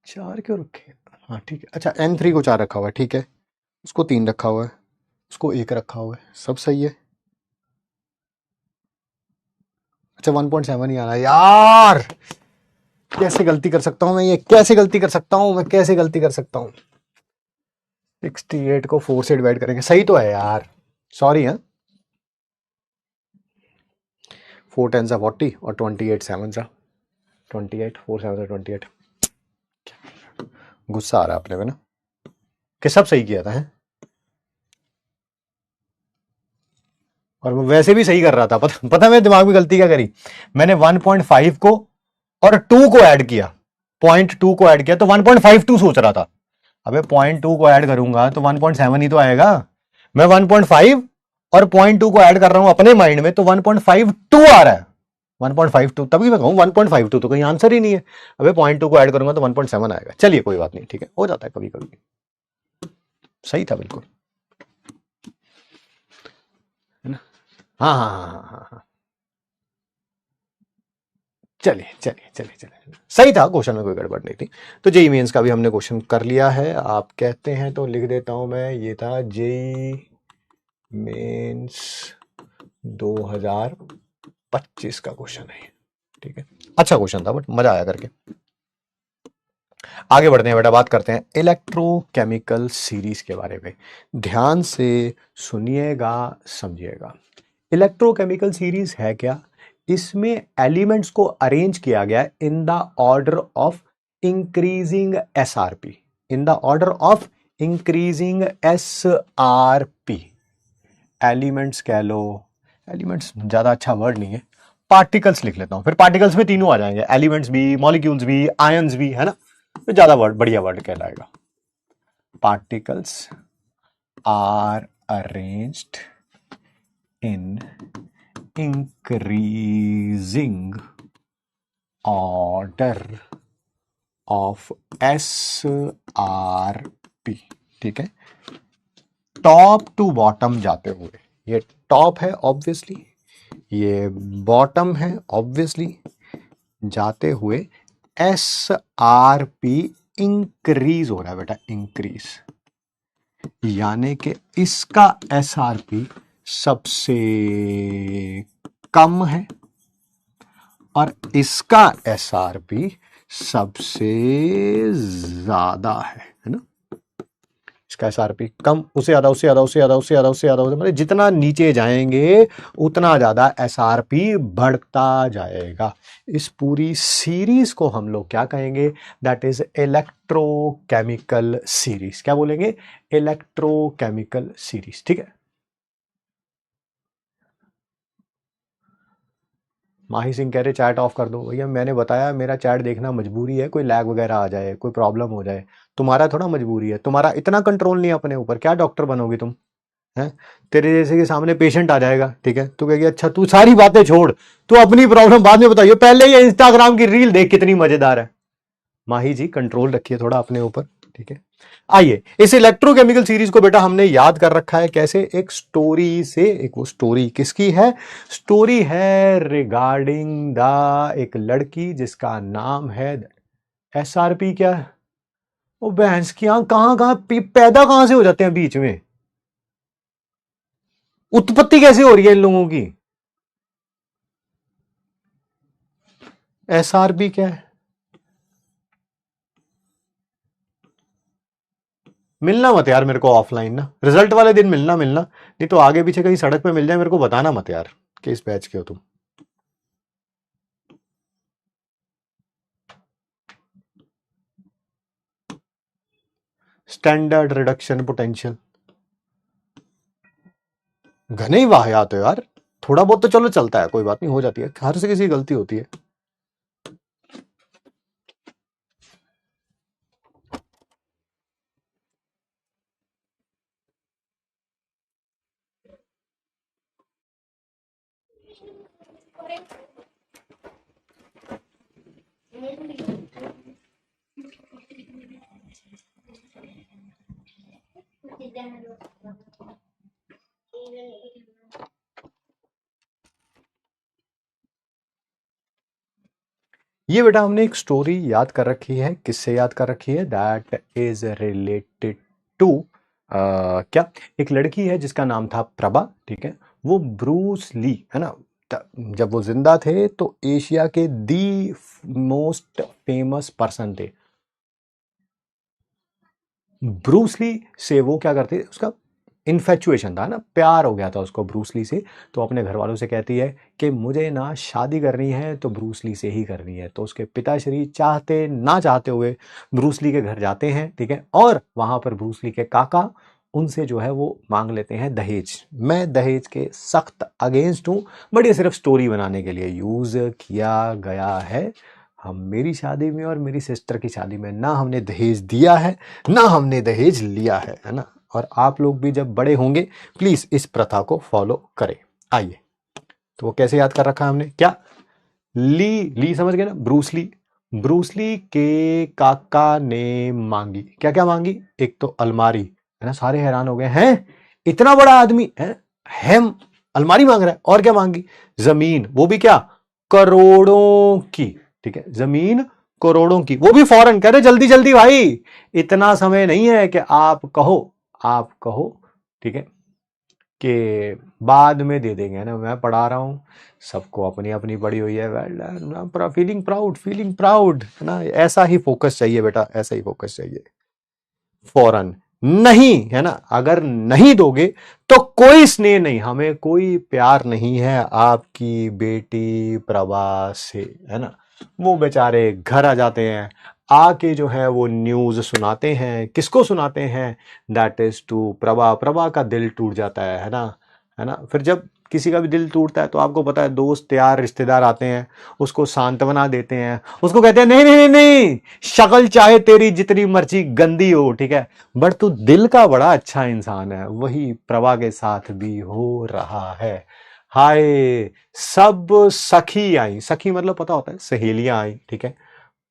Speaker 1: 4 क्यों रखे? हाँ ठीक है। अच्छा, N3 को 4 रखा हुआ है, ठीक है। उसको 3 रखा हुआ है, उसको 1 रखा हुआ है, सब सही है। अच्छा 1.7 ही आ रहा है यार। कैसे गलती कर सकता हूं मैं? ये कैसे गलती कर सकता हूं मैं? कैसे गलती कर सकता हूं? 68 को 4 से डिवाइड करेंगे, सही तो है यार। सॉरी है। 4 10 सा 40 और 28 7 सा 28, 4 7 सा 28। गुस्सा आ रहा है अपने में ना कि सब सही किया था है? और मैं वैसे भी सही कर रहा था। पता मेरे दिमाग में गलती क्या करी? मैंने 1.5 को और 2 को ऐड किया, 0.2 को ऐड किया तो 1.52 सोच रहा था। अबे 0.2 को ऐड करूंगा तो 1.7 ही तो आएगा। मैं 1.5 और 0.2 को ऐड कर रहा हूं अपने माइंड में तो 1.52 आ रहा है, 1.52, तभी मैं कहूँ 1.52 तो कहीं आंसर ही नहीं है। अबे 0.2 को ऐड करूंगा तो 1.7 आएगा। चलिए कोई बात नहीं, ठीक है, हो जाता है कभी कभी। सही था बिल्कुल, है ना। हाँ हाँ हाँ हाँ हाँ हाँ। चलिए चलिए चलिए चलिए, सही था, क्वेश्चन में कोई गड़बड़ नहीं थी। तो जेई मेंस का भी हमने क्वेश्चन कर लिया है, आप कहते हैं तो लिख देता हूं मैं। ये था जेई मेंस 2025 का क्वेश्चन है, ठीक है। अच्छा क्वेश्चन था, बट मजा आया करके। आगे बढ़ते हैं बेटा, बात करते हैं इलेक्ट्रोकेमिकल सीरीज के बारे में। ध्यान से सुनिएगा, समझिएगा। इलेक्ट्रोकेमिकल सीरीज है क्या? इसमें एलिमेंट्स को अरेंज किया गया in the order of increasing SRP, in the order of increasing SRP. Elements कह लो, एलिमेंट्स ज्यादा अच्छा वर्ड नहीं है, पार्टिकल्स लिख लेता हूं, फिर पार्टिकल्स में तीनों आ जाएंगे, एलिमेंट्स भी, मॉलिक्यूल्स भी, आयंस भी, है ना। तो ज्यादा वर्ड, बढ़िया वर्ड कहलाएगा। Particles are arranged in increasing order of SRP, ठीक है। टॉप टू बॉटम जाते हुए, ये टॉप है ऑब्वियसली, ये बॉटम है ऑब्वियसली, जाते हुए एसआरपी इंक्रीज हो रहा है बेटा, इंक्रीज, यानी कि इसका एसआरपी सबसे कम है और इसका एसआरपी सबसे ज्यादा है ना। इसका एसआरपी कम, उससे ज्यादा, उससे ज्यादा, उससे ज्यादा, उससे ज्यादा, उससे ज्यादा, मतलब जितना नीचे जाएंगे उतना ज्यादा एसआरपी बढ़ता जाएगा। इस पूरी सीरीज को हम लोग क्या कहेंगे? That is electrochemical series. क्या बोलेंगे? इलेक्ट्रोकेमिकल सीरीज, ठीक है। माही सिंह कह रहे चैट ऑफ कर दो। भैया मैंने बताया मेरा चैट देखना मजबूरी है, कोई लैग वगैरह आ जाए, कोई प्रॉब्लम हो जाए, तुम्हारा थोड़ा मजबूरी है, तुम्हारा इतना कंट्रोल नहीं है अपने ऊपर, क्या डॉक्टर बनोगी तुम? हैं? तेरे जैसे के सामने पेशेंट आ जाएगा, ठीक है, तू कहेगी अच्छा तू सारी बातें छोड़, तू अपनी प्रॉब्लम बाद में बताइए, पहले ये इंस्टाग्राम की रील देख कितनी मजेदार है। माही जी कंट्रोल रखिए थोड़ा अपने ऊपर, ठीक है। आइए, इस इलेक्ट्रोकेमिकल सीरीज को बेटा हमने याद कर रखा है कैसे? एक स्टोरी से। एक वो स्टोरी किसकी है? स्टोरी है रिगार्डिंग द एक लड़की जिसका नाम है एसआरपी। क्या है वो? भैंस की आंख, कहां कहां पैदा कहां से हो जाते हैं बीच में? उत्पत्ति कैसे हो रही है इन लोगों की? एसआरपी क्या है? मिलना मत यार मेरे को ऑफलाइन ना, रिजल्ट वाले दिन मिलना, नहीं तो आगे पीछे कहीं सड़क पे मिल जाए, मेरे को बताना मत यार किस बैच के हो तुम। स्टैंडर्ड रिडक्शन पोटेंशियल, घने ही वाहियात हो यार। थोड़ा बहुत तो चलो चलता है, कोई बात नहीं, हो जाती है, हर से किसी की गलती होती है। ये बेटा हमने एक स्टोरी याद कर रखी है, किससे याद कर रखी है? दैट इज रिलेटेड टू क्या, एक लड़की है जिसका नाम था प्रभा, ठीक है। वो ब्रूस ली, है ना, जब वो जिंदा थे तो एशिया के दी मोस्ट फेमस पर्सन थे। ब्रूस ली से वो क्या करते, उसका इन्फेचुएशन था ना, प्यार हो गया था उसको ब्रूस ली से। तो अपने घर वालों से कहती है कि मुझे ना शादी करनी है तो ब्रूस ली से ही करनी है। तो उसके पिताश्री चाहते ना चाहते हुए ब्रूस ली के घर जाते हैं, ठीक है, और वहां पर ब्रूस ली के काका उनसे जो है वो मांग लेते हैं दहेज। मैं दहेज के सख्त अगेंस्ट हूं, बट ये सिर्फ स्टोरी बनाने के लिए यूज किया गया है। हम मेरी शादी में और मेरी सिस्टर की शादी में ना हमने दहेज दिया है ना हमने दहेज लिया है ना। और आप लोग भी जब बड़े होंगे प्लीज इस प्रथा को फॉलो करें। आइए, तो वो कैसे याद कर रखा है हमने? क्या ली, ली समझ गए ना, ब्रूस ली। ब्रूस ली के काका ने मांगी, क्या क्या मांगी? एक तो अलमारी, है ना, सारे हैरान हो गए, हैं इतना बड़ा आदमी है अलमारी मांग रहा है, और क्या मांगी? जमीन, वो भी क्या, करोड़ों की, ठीक है, जमीन करोड़ों की, वो भी फौरन, कह रहे जल्दी जल्दी भाई, इतना समय नहीं है कि आप कहो, ठीक है, कि बाद में दे देंगे, है ना, मैं पढ़ा रहा हूँ, सबको अपनी अपनी पड़ी हुई है, well feeling proud, feeling proud, है ना, ऐसा ही फोकस चाहिए बेटा, ऐसा ही फोकस चाहिए, फौरन नहीं, है ना, अगर नहीं दोगे तो कोई स्नेह नहीं, हमें कोई प्यार नहीं है आपकी बेटी प्रभा से, है ना। वो बेचारे घर आ जाते हैं, आके जो है वो न्यूज सुनाते हैं, किसको सुनाते हैं? That is to Prabha, Prabha का दिल टूट जाता है ना, है ना। फिर जब किसी का भी दिल टूटता है तो आपको पता है, दोस्त यार रिश्तेदार आते हैं, उसको सांत्वना देते हैं, उसको कहते हैं नहीं नहीं नहीं नहीं, शक्ल चाहे तेरी जितनी मर्जी गंदी हो, ठीक है, बट तू दिल का बड़ा अच्छा इंसान है, वही प्रभा के साथ भी हो रहा है। हाय, सब सखी आई, सखी मतलब पता होता है, सहेलियां आई, ठीक है,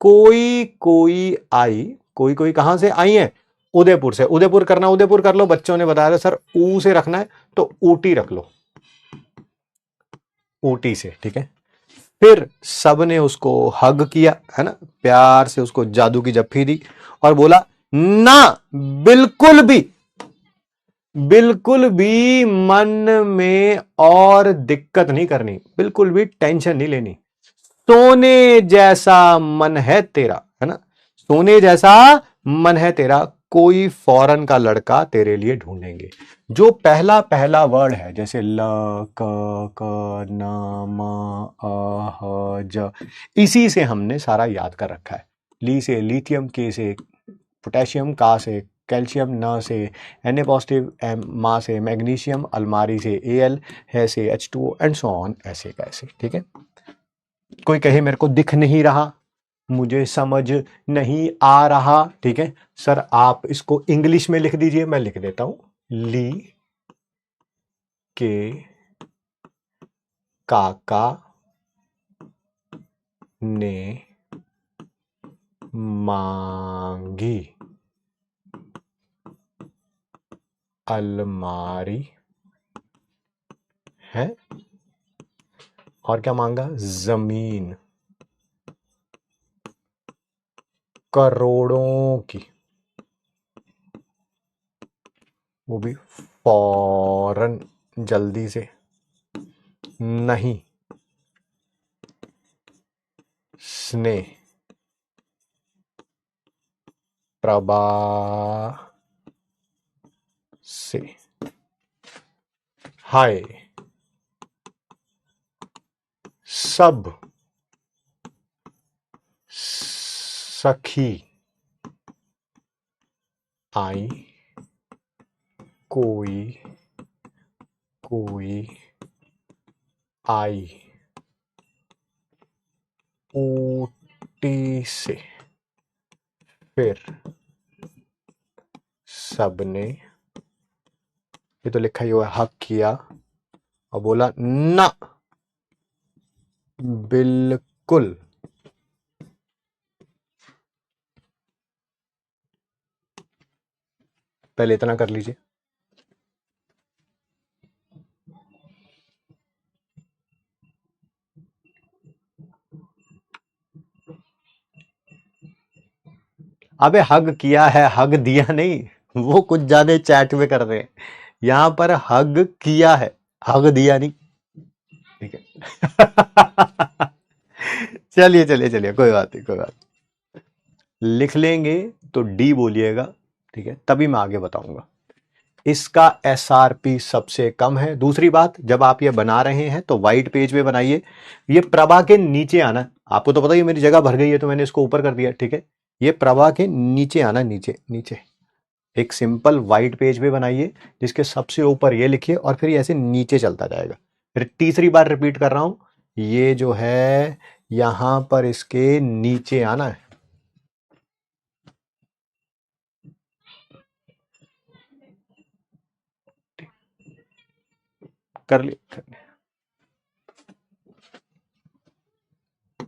Speaker 1: कोई कोई आई, कोई कोई कहां से आई है? उदयपुर से, उदयपुर करना, उदयपुर कर लो, बच्चों ने बताया था सर ऊ से रखना है, तो ऊटी रख लो, ऊटी से, ठीक है। फिर सबने उसको हग किया, है ना, प्यार से उसको जादू की जप्फी दी, और बोला ना, बिल्कुल भी, बिल्कुल भी मन में और दिक्कत नहीं करनी, बिल्कुल भी टेंशन नहीं लेनी, सोने जैसा मन है तेरा, है ना, सोने जैसा मन है तेरा, कोई फॉरेन का लड़का तेरे लिए ढूंढेंगे। जो पहला पहला वर्ड है, जैसे ल, क न, म, अ, ह, ज, इसी से हमने सारा याद कर रखा है। ली से लिथियम, के से पोटेशियम, का से कैल्शियम, न से Na पॉजिटिव, एम मा से मैग्नीशियम, अलमारी से Al, है से H2O एंड सो ऑन, ऐसे कैसे, ठीक है। कोई कहे मेरे को दिख नहीं रहा, मुझे समझ नहीं आ रहा, ठीक है, सर आप इसको इंग्लिश में लिख दीजिए, मैं लिख देता हूं, ली के काका ने मांगी अलमारी, है, और क्या मांगा? जमीन करोड़ों की, वो भी फौरन, जल्दी से, नहीं, स्नेह, प्रभा से, हाय, सब सखी आई, कोई कोई आई, ऊटी से, फिर सबने, ये तो लिखा ही हुआ है, हक किया, और बोला ना, बिल्कुल, पहले इतना कर लीजिए। अबे हग किया है, हग दिया नहीं, वो कुछ ज्यादा चैट में कर रहे हैं, यहां पर हग किया है, हग दिया नहीं, ठीक है। चलिए चलिए चलिए, कोई बात नहीं, कोई बात नहीं। लिख लेंगे तो डी बोलिएगा, ठीक है, तभी मैं आगे बताऊंगा। इसका एसआरपी सबसे कम है। दूसरी बात, जब आप ये बना रहे हैं तो व्हाइट पेज पे बनाइए, ये प्रभा के नीचे आना, आपको तो पता ही मेरी जगह भर गई है तो मैंने इसको ऊपर कर दिया, ठीक है, ये प्रभा के नीचे आना, नीचे नीचे, एक सिंपल व्हाइट पेज पे बनाइए, जिसके सबसे ऊपर ये लिखिए, और फिर ये ऐसे नीचे चलता जाएगा। फिर तीसरी बार रिपीट कर रहा हूं, ये जो है यहां पर इसके नीचे आना है, कर लिया,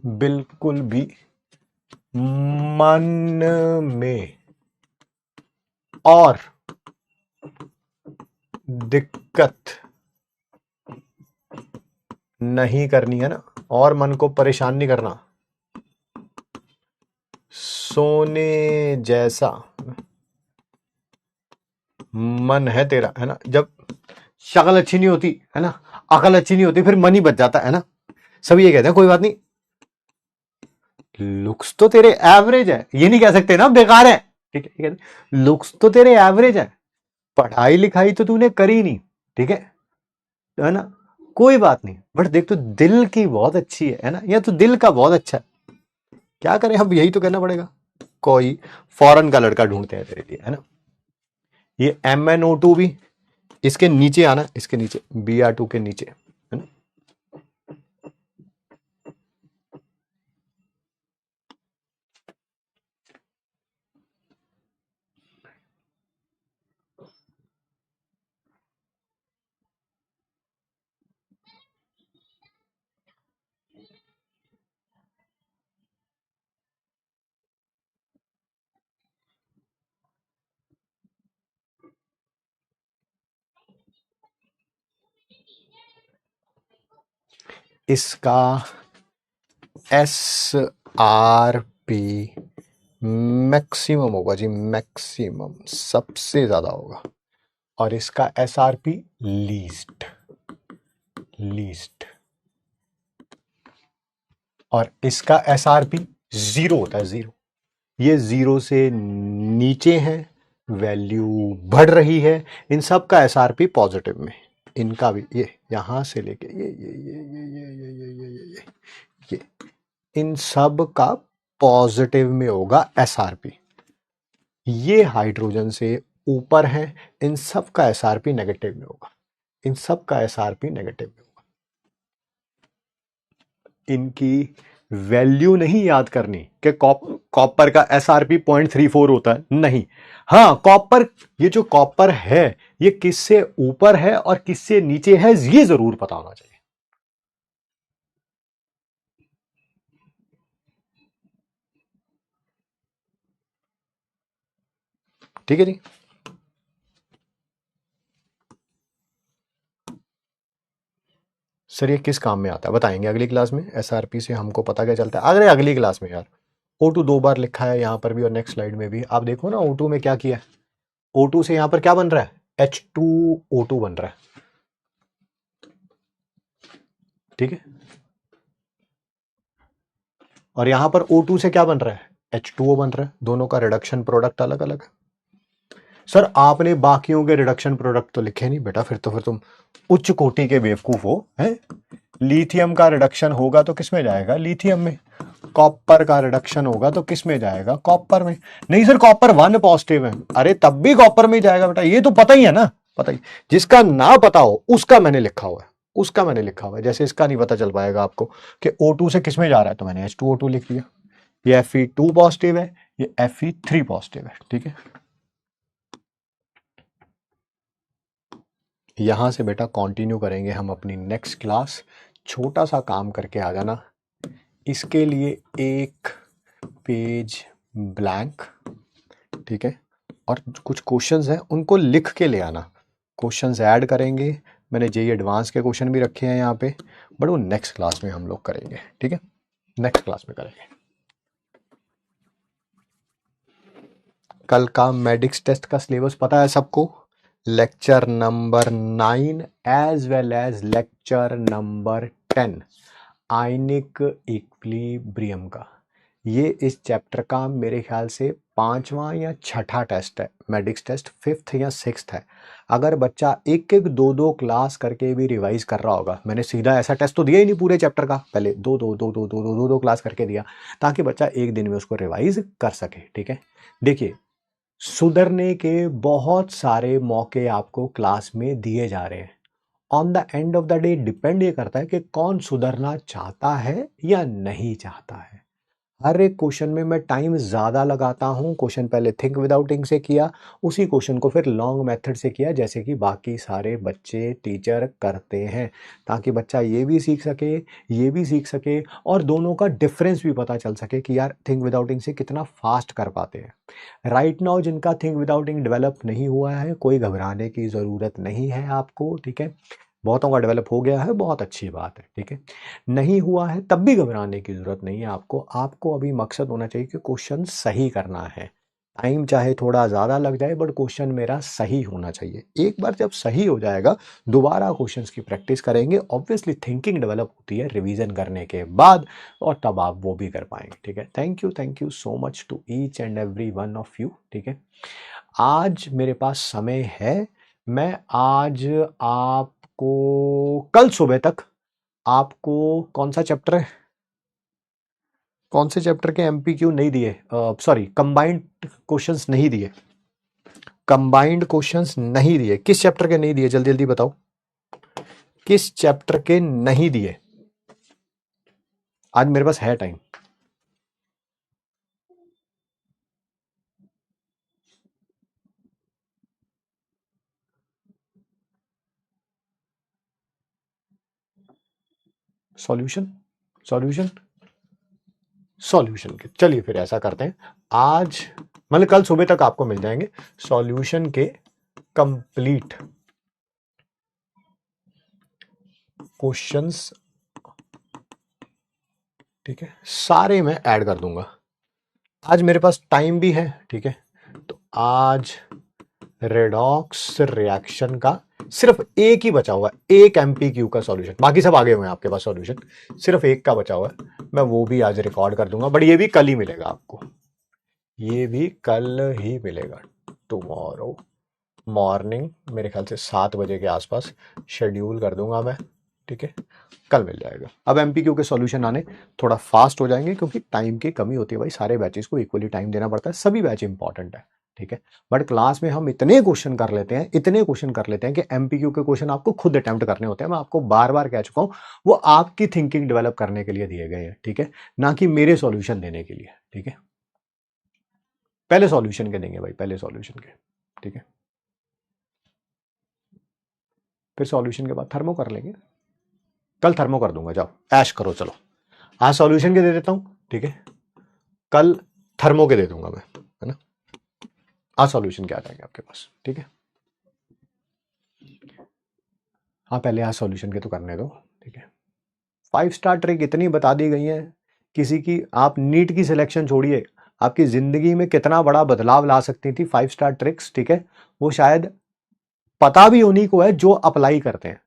Speaker 1: बिल्कुल भी मन में और दिक्कत नहीं करनी है ना, और मन को परेशान नहीं करना। सोने जैसा मन है तेरा, है ना। जब शक्ल अच्छी नहीं होती है ना, अकल अच्छी नहीं होती, फिर मन ही बच जाता है ना। सब ये कहते हैं कोई बात नहीं, लुक्स तो तेरे एवरेज है, ये नहीं कह सकते ना बेकार है, ठीक है। लुक्स तो तेरे एवरेज है, पढ़ाई लिखाई तो तूने करी नहीं, ठीक है ना। कोई बात नहीं, बट देख तो दिल की बहुत अच्छी है ना, या तो दिल का बहुत अच्छा है। क्या करें, अब यही तो कहना पड़ेगा। कोई फॉरेन का लड़का ढूंढते हैं तेरे लिए, है ना। ये MnO2 भी इसके नीचे आना, इसके नीचे Br2 के नीचे, है ना। इसका SRP मैक्सिमम होगा जी, मैक्सिमम सबसे ज्यादा होगा, और इसका SRP लीस्ट, लीस्ट, और इसका SRP जीरो होता है, जीरो। ये जीरो से नीचे है, वैल्यू बढ़ रही है। इन सब का SRP पॉजिटिव में, इनका भी, ये यहां से लेके ये इन सब का पॉजिटिव में होगा SRP। ये हाइड्रोजन से ऊपर है, इन सब का SRP नेगेटिव में होगा, इन सब का SRP नेगेटिव में होगा। इनकी वैल्यू नहीं याद करनी कि कॉपर का SRP 0.34 होता है, नहीं। हाँ, कॉपर, ये जो कॉपर है ये किससे ऊपर है और किससे नीचे है, ये जरूर पता होना चाहिए। ठीक है जी। सर ये किस काम में आता है बताएंगे अगली क्लास में। SRP से हमको पता क्या चलता है, अरे अगली क्लास में यार। O2 दो बार लिखा है यहां पर भी और नेक्स्ट स्लाइड में भी, आप देखो ना O2 में क्या किया है। O2 से यहां पर क्या बन रहा है, H2O2 बन रहा है, ठीक है। और यहां पर O2 से क्या बन रहा है, H2O बन रहा है। दोनों का रिडक्शन प्रोडक्ट अलग अलग है। सर आपने बाकियों के रिडक्शन प्रोडक्ट तो लिखे नहीं बेटा, फिर तुम उच्च कोटि के बेवकूफ हो, हैं। लिथियम का रिडक्शन होगा तो किस में जाएगा, लिथियम में। कॉपर का रिडक्शन होगा तो किस में जाएगा, कॉपर में। नहीं सर कॉपर 1 पॉजिटिव है, अरे तब भी कॉपर में जाएगा बेटा, ये तो पता ही है ना, पता ही। जिसका ना पता हो उसका मैंने लिखा हुआ है, उसका मैंने लिखा हुआ है। जैसे इसका नहीं पता चल पाएगा आपको कि O2 से किस में जा रहा है, तो मैंने H2O2 लिख दिया। ये Fe2 पॉजिटिव है, ये Fe3 पॉजिटिव है, ठीक है। यहां से बेटा कंटिन्यू करेंगे हम अपनी नेक्स्ट क्लास। छोटा सा काम करके आ जाना, इसके लिए एक पेज ब्लैंक, ठीक है। और कुछ क्वेश्चंस हैं उनको लिख के ले आना, क्वेश्चंस ऐड करेंगे। मैंने जेई एडवांस के क्वेश्चन भी रखे हैं यहाँ पे, बट वो नेक्स्ट क्लास में हम लोग करेंगे, ठीक है। नेक्स्ट क्लास में करेंगे। कल का मेडिक्स टेस्ट का सिलेबस पता है सबको, lecture number 9 as well as lecture number 10 ionic equilibrium का। ये इस चैप्टर का मेरे ख्याल से 5वां या 6ठा टेस्ट है, मेडिक्स टेस्ट 5th या 6th है। अगर बच्चा एक एक दो दो क्लास करके भी रिवाइज कर रहा होगा, मैंने सीधा ऐसा टेस्ट तो दिया ही नहीं पूरे चैप्टर का, पहले दो दो दो दो दो दो दो दो क्लास करके दिया, ताकि बच्चा एक दिन में उसको रिवाइज कर सके, ठीक है। देखिए सुधरने के बहुत सारे मौके आपको क्लास में दिए जा रहे हैं। On the end of the day depend ये करता है कि कौन सुधरना चाहता है या नहीं चाहता है। हर एक क्वेश्चन में मैं टाइम ज़्यादा लगाता हूँ। क्वेश्चन पहले थिंक विदाउट थिंक से किया, उसी क्वेश्चन को फिर लॉन्ग मेथड से किया, जैसे कि बाकी सारे बच्चे टीचर करते हैं, ताकि बच्चा ये भी सीख सके, ये भी सीख सके, और दोनों का डिफरेंस भी पता चल सके कि यार थिंक विदाउट थिंक से कितना फास्ट कर पाते हैं। राइट नाउ जिनका थिंक विदाउट थिंक डेवलप नहीं हुआ है, कोई घबराने की ज़रूरत नहीं है आपको, ठीक है। बहुतों का डेवलप हो गया है, बहुत अच्छी बात है, ठीक है। नहीं हुआ है तब भी घबराने की ज़रूरत नहीं है आपको। आपको अभी मकसद होना चाहिए कि क्वेश्चन सही करना है। टाइम चाहे थोड़ा ज़्यादा लग जाए, बट क्वेश्चन मेरा सही होना चाहिए। एक बार जब सही हो जाएगा, दोबारा क्वेश्चंस की प्रैक्टिस करेंगे, ऑब्वियसली थिंकिंग डेवलप होती है रिवीजन करने के बाद, और तब आप वो भी कर पाएंगे, ठीक है। Thank you so much to each and every one of you, ठीक है। आज मेरे पास समय है, मैं आज आपको कल सुबह तक आपको कौन सा चैप्टर है, कौन से चैप्टर के एमपीक्यू नहीं दिए, सॉरी कंबाइंड क्वेश्चंस नहीं दिए, कंबाइंड क्वेश्चंस नहीं दिए, किस चैप्टर के नहीं दिए, जल्दी जल्दी बताओ, किस चैप्टर के नहीं दिए। आज मेरे पास है टाइम। सॉल्यूशन, सॉल्यूशन, सॉल्यूशन के, चलिए फिर ऐसा करते हैं, आज मतलब कल सुबह तक आपको मिल जाएंगे सॉल्यूशन के कंप्लीट क्वेश्चंस, ठीक है, सारे मैं ऐड कर दूंगा। आज मेरे पास टाइम भी है, ठीक है। तो आज रेडॉक्स रिएक्शन का सिर्फ एक ही बचा हुआ है, एक एमपीक्यू का सॉल्यूशन, बाकी सब आगे हुए हैं आपके पास सॉल्यूशन, सिर्फ एक का बचा हुआ है, मैं वो भी आज रिकॉर्ड कर दूंगा, बट ये भी कल ही मिलेगा आपको, ये भी कल ही मिलेगा, टुमारो मॉर्निंग मेरे ख्याल से 7 बजे के आसपास शेड्यूल कर दूंगा मैं, ठीक है, कल मिल जाएगा। अब एमपीक्यू के सॉल्यूशन आने थोड़ा फास्ट हो जाएंगे, क्योंकि टाइम की कमी होती है भाई, सारे बैचेस को इक्वली टाइम देना पड़ता है, सभी बैच इंपॉर्टेंट है, ठीक है। बट क्लास में हम इतने क्वेश्चन कर लेते हैं, इतने क्वेश्चन कर लेते हैं कि एमपीक्यू के क्वेश्चन आपको खुद अटेम्प्ट करने होते हैं। मैं आपको बार बार कह चुका हूं, वो आपकी थिंकिंग डेवलप करने के लिए दिए गए हैं, ठीक है, ना कि मेरे सॉल्यूशन देने के लिए, ठीक है। पहले सॉल्यूशन के देंगे भाई, पहले सॉल्यूशन के, ठीक है, फिर सॉल्यूशन के बाद थर्मो कर लेंगे। कल थर्मो कर दूंगा, जाओ ऐश करो, चलो आज सॉल्यूशन के दे देता हूं, ठीक है, कल थर्मो के दे दूंगा मैं, है ना। आज सॉल्यूशन के आ जाएंगे आपके पास, ठीक है। हाँ पहले आज सॉल्यूशन के तो करने दो, ठीक है। 5 स्टार ट्रिक इतनी बता दी गई है, किसी की, आप नीट की सिलेक्शन छोड़िए, आपकी जिंदगी में कितना बड़ा बदलाव ला सकती थी 5 स्टार ट्रिक्स, ठीक है। वो शायद पता भी उन्हीं को है जो अप्लाई करते हैं।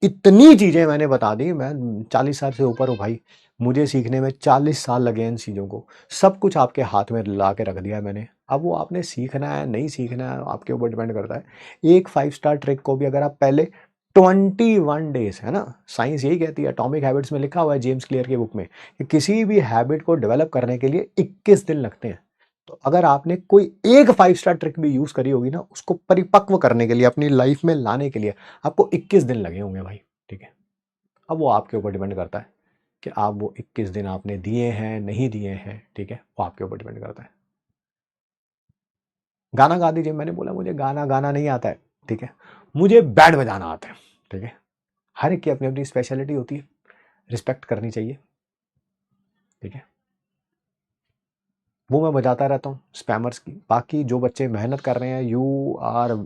Speaker 1: इतनी चीजें मैंने बता दी, मैं 40 साल से ऊपर हूँ भाई, मुझे सीखने में 40 साल लगे इन चीज़ों को, सब कुछ आपके हाथ में ला के रख दिया है मैंने। अब वो आपने सीखना है नहीं सीखना है आपके ऊपर डिपेंड करता है। एक 5 स्टार ट्रिक को भी अगर आप पहले 21 डेज, है ना, साइंस यही कहती है, एटॉमिक हैबिट्स में लिखा हुआ है जेम्स क्लियर की बुक में, कि किसी भी हैबिट को डेवलप करने के लिए 21 दिन लगते हैं। तो अगर आपने कोई एक 5 स्टार ट्रिक भी यूज करी होगी ना, उसको परिपक्व करने के लिए, अपनी लाइफ में लाने के लिए आपको 21 दिन लगे होंगे भाई, ठीक है। अब वो आपके ऊपर डिपेंड करता है कि आप वो 21 दिन आपने दिए हैं नहीं दिए हैं, ठीक है, वो आपके ऊपर डिपेंड करता है। गाना गा दीजिए, मैंने बोला मुझे गाना गाना नहीं आता है, ठीक है, मुझे बैंड बजाना आता है, ठीक है। हर एक की अपनी अपनी स्पेशलिटी होती है, रिस्पेक्ट करनी चाहिए, ठीक है। वो मैं बजाता रहता हूँ स्पैमर्स की। बाकी जो बच्चे मेहनत कर रहे हैं, you are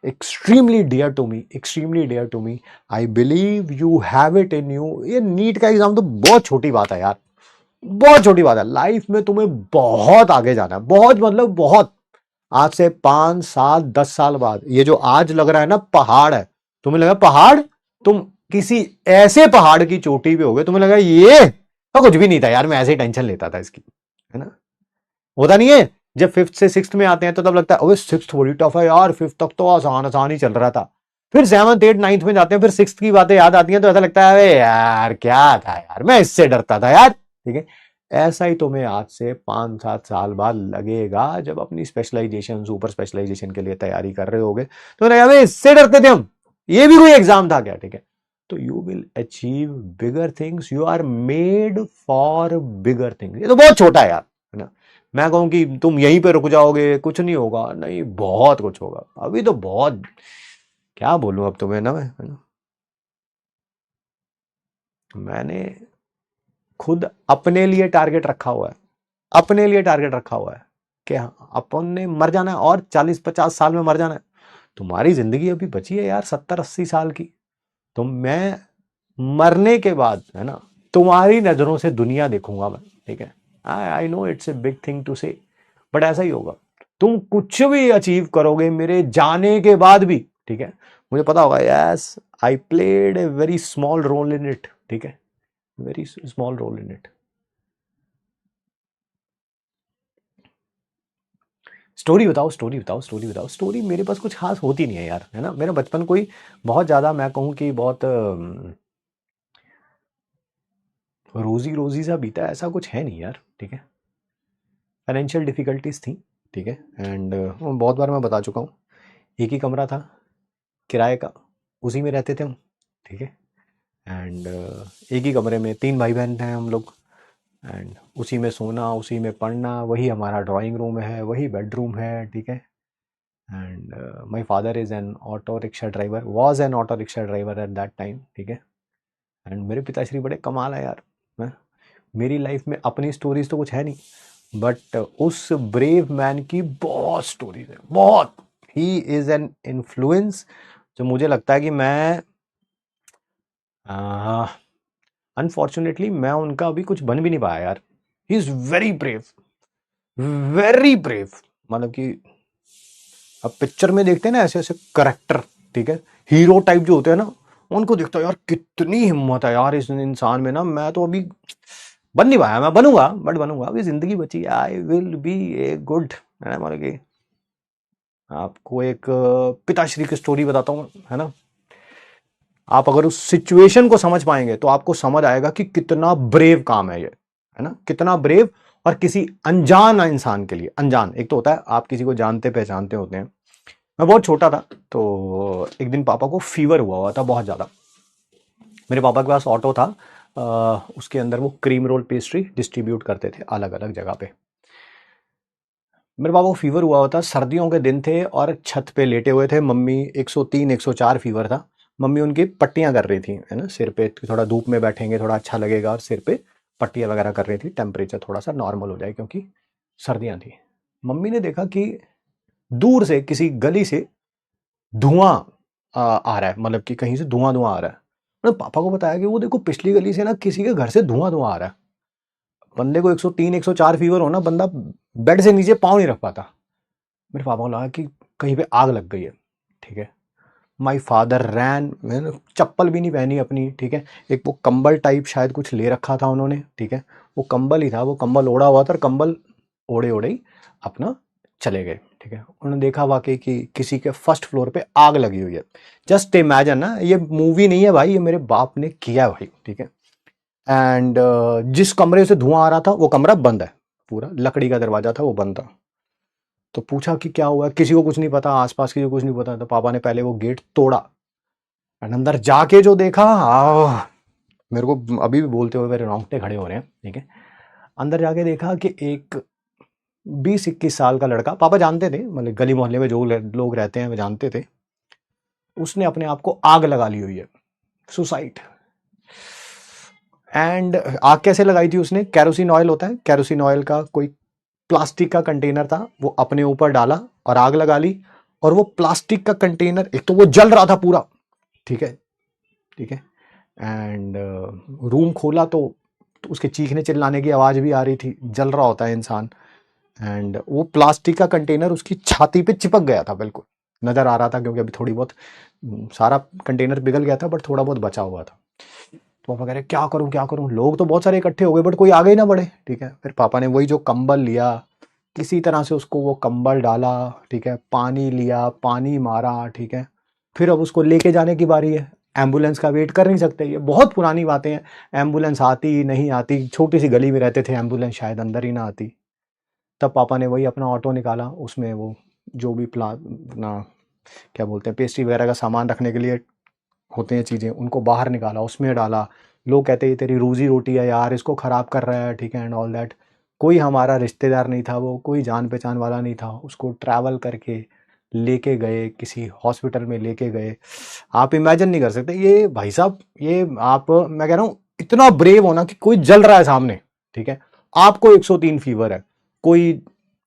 Speaker 1: extremely dear to me, extremely dear to me, I believe you have it in you. ये नीट का एग्जाम तो बहुत छोटी बात है यार, बहुत छोटी बात है। लाइफ में तुम्हें बहुत आगे जाना है, बहुत मतलब बहुत। आज से 5 साल 10 साल बाद ये जो आज लग रहा है ना पहाड़ है, तुम्हें लगा पहाड़, तुम किसी ऐसे पहाड़ की चोटी पे हो गए, तुम्हें लगा ये तो कुछ भी नहीं था यार, मैं ऐसे ही टेंशन लेता था इसकी, है ना। होता नहीं है, जब 5th से 6th में आते हैं तो तब लगता है 6th बड़ी टफ है यार, 5th तक तो आसान आसान ही चल रहा था। फिर 7th 8th 9th में जाते हैं, फिर 6th की बातें याद आती हैं तो ऐसा लगता है अरे यार क्या था यार, मैं इससे डरता था यार, ठीक है। ऐसा ही तुम्हें आज से 5-7 साल बाद लगेगा, जब अपनी स्पेशलाइजेशन सुपर स्पेशलाइजेशन के लिए तैयारी कर रहे होगे तो इससे डरते थे हम, ये भी कोई एग्जाम था क्या, ठीक है। तो you will achieve bigger things, you are made for bigger things. ये तो बहुत छोटा है यार, है ना। मैं कहूँ कि तुम यहीं पे रुक जाओगे, कुछ नहीं होगा, नहीं बहुत कुछ होगा अभी तो, बहुत। क्या बोलूं अब तुम्हें ना मैं, है ना। मैंने खुद अपने लिए टारगेट रखा हुआ है, अपने लिए टारगेट रखा हुआ है कि हाँ, अपन ने मर जाना है और 40-50 साल में मर जाना है। तुम्हारी जिंदगी अभी बची है यार 70-80 साल की। तो मैं मरने के बाद, है ना, तुम्हारी नजरों से दुनिया देखूंगा मैं, ठीक है। I know it's a big thing to say, but ऐसा ही होगा। तुम कुछ भी अचीव करोगे मेरे जाने के बाद भी, ठीक है, मुझे पता होगा, yes I played a very small role in it, ठीक है, very small role in it. Story बताओ, स्टोरी बताओ, स्टोरी बताओ। स्टोरी मेरे पास कुछ खास होती नहीं है यार, है ना। मेरा बचपन कोई बहुत ज़्यादा, मैं कहूँ कि बहुत रोजी रोजी सा बीता है, ऐसा कुछ है नहीं यार, ठीक है। फाइनेंशियल डिफिकल्टीज थी, ठीक है। एंड बहुत बार मैं बता चुका हूँ, एक ही कमरा था किराए का, उसी में रहते थे हम, ठीक है। एंड एक ही कमरे में 3 भाई बहन हैं हम लोग। एंड उसी में सोना, उसी में पढ़ना, वही हमारा ड्राइंग रूम है, वही बेडरूम है, ठीक है। And my father is an auto rickshaw driver, was an auto rickshaw driver at that time, ठीक है। एंड मेरे पिताश्री बड़े कमाल है यार, हैं? मेरी लाइफ में अपनी स्टोरीज तो कुछ है नहीं, बट उस ब्रेव मैन की बहुत स्टोरीज है, बहुत। ही इज़ एन इन्फ्लुएंस, जो मुझे लगता है कि मैं अनफॉर्चुनेटली मैं उनका अभी कुछ बन भी नहीं पाया यार। He is very brave, very brave. मतलब कि अब पिक्चर में देखते हैं ना ऐसे ऐसे करेक्टर, ठीक है, हीरो टाइप जो होते हैं ना, उनको देखता है यार कितनी हिम्मत है यार इस इंसान में ना। मैं तो अभी बन नहीं पाया, मैं बनूंगा, बट बनूंगा, अभी जिंदगी बची है। I will be a good, है ना। मतलब कि आपको एक पिताश्री की स्टोरी बताता हूँ, है ना। आप अगर उस सिचुएशन को समझ पाएंगे तो आपको समझ आएगा कि कितना ब्रेव काम है ये, है ना, कितना ब्रेव। और किसी अनजान इंसान के लिए, अनजान एक तो होता है आप किसी को जानते पहचानते होते हैं। मैं बहुत छोटा था, तो एक दिन पापा को फीवर हुआ हुआ था बहुत ज़्यादा। मेरे पापा के पास ऑटो था, उसके अंदर वो क्रीम रोल पेस्ट्री डिस्ट्रीब्यूट करते थे अलग अलग जगह पे। मेरे पापा को फीवर हुआ हुआ था, सर्दियों के दिन थे और छत पे लेटे हुए थे। मम्मी 103 104 फीवर था। मम्मी उनकी पट्टियां कर रही थी, है ना, सिर पे, थोड़ा धूप में बैठेंगे थोड़ा अच्छा लगेगा, और सिर पे पट्टियां वगैरह कर रही थी, टेम्परेचर थोड़ा सा नॉर्मल हो जाए, क्योंकि सर्दियां थी। मम्मी ने देखा कि दूर से किसी गली से धुआं आ रहा है, मतलब कि कहीं से धुआं धुआं आ रहा है। मैंने पापा को बताया कि वो देखो पिछली गली से ना किसी के घर से धुआं धुआं आ रहा है। बंदे को 103 104 फीवर होना, बंदा बेड से नीचे पाँव नहीं रख पाता। मेरे पापा को लगा कि कहीं पे आग लग गई है, ठीक है। माई फादर रैन, मैंने चप्पल भी नहीं पहनी अपनी, ठीक है। एक वो कंबल टाइप शायद कुछ ले रखा था उन्होंने, ठीक है। वो कंबल ही था, वो कंबल ओढ़ा हुआ था, और कंबल ओढ़े ओढ़े ही अपना चले गए, ठीक है। उन्होंने देखा वाकई कि किसी के फर्स्ट फ्लोर पे आग लगी हुई है। जस्ट इमेजिन ना, ये मूवी नहीं है भाई, ये मेरे बाप ने किया है भाई, ठीक है। एंड जिस कमरे से धुआं आ रहा था वो कमरा बंद है, पूरा लकड़ी का दरवाजा था, वो बंद था। तो पूछा कि क्या हुआ, किसी को कुछ नहीं पता, आसपास किसी को कुछ नहीं पता। तो पापा ने पहले वो गेट तोड़ा, एंड अंदर जाके जो देखा, मेरे को अभी भी बोलते हुए मेरे रोंगटे खड़े हो रहे हैं, ठीक है। अंदर जाके देखा कि एक 20-21 साल का लड़का, पापा जानते थे, मतलब गली मोहल्ले में जो लोग रहते हैं वो जानते थे, उसने अपने आप को आग लगा ली हुई है, सुसाइड। एंड आग कैसे लगाई थी उसने, कैरोसिन ऑयल होता है, कैरोसिन ऑयल का कोई प्लास्टिक का कंटेनर था, वो अपने ऊपर डाला और आग लगा ली। और वो प्लास्टिक का कंटेनर, एक तो वो जल रहा था पूरा, ठीक है, ठीक है। एंड रूम खोला तो उसके चीखने चिल्लाने की आवाज़ भी आ रही थी, जल रहा होता है इंसान। एंड वो प्लास्टिक का कंटेनर उसकी छाती पे चिपक गया था, बिल्कुल नज़र आ रहा था, क्योंकि अभी थोड़ी बहुत सारा कंटेनर पिघल गया था, बट थोड़ा बहुत बचा हुआ था। तो पापा कह रहे क्या करूं क्या करूं, लोग तो बहुत सारे इकट्ठे हो गए, बट कोई आगे ही ना बढ़े, ठीक है। फिर पापा ने वही जो कंबल लिया, किसी तरह से उसको वो कंबल डाला, ठीक है, पानी लिया, पानी मारा, ठीक है। फिर अब उसको लेके जाने की बारी है। एम्बुलेंस का वेट कर नहीं सकते, ये बहुत पुरानी बातें हैं। एम्बुलेंस आती नहीं आती, छोटी सी गली में रहते थे, एम्बुलेंस शायद अंदर ही ना आती। तब पापा ने वही अपना ऑटो निकाला, उसमें वो जो भी अपना क्या बोलते हैं पेस्ट्री वगैरह का सामान रखने के लिए होते हैं चीज़ें, उनको बाहर निकाला, उसमें डाला। लोग कहते हैं ये तेरी रोजी रोटी है यार, इसको ख़राब कर रहा है, ठीक है, एंड ऑल दैट। कोई हमारा रिश्तेदार नहीं था वो, कोई जान पहचान वाला नहीं था, उसको ट्रैवल करके लेके गए, किसी हॉस्पिटल में लेके गए। आप इमेजिन नहीं कर सकते ये भाई साहब, ये आप, मैं कह रहा हूँ इतना ब्रेव होना कि कोई जल रहा है सामने, ठीक है, आपको 103 फीवर है, कोई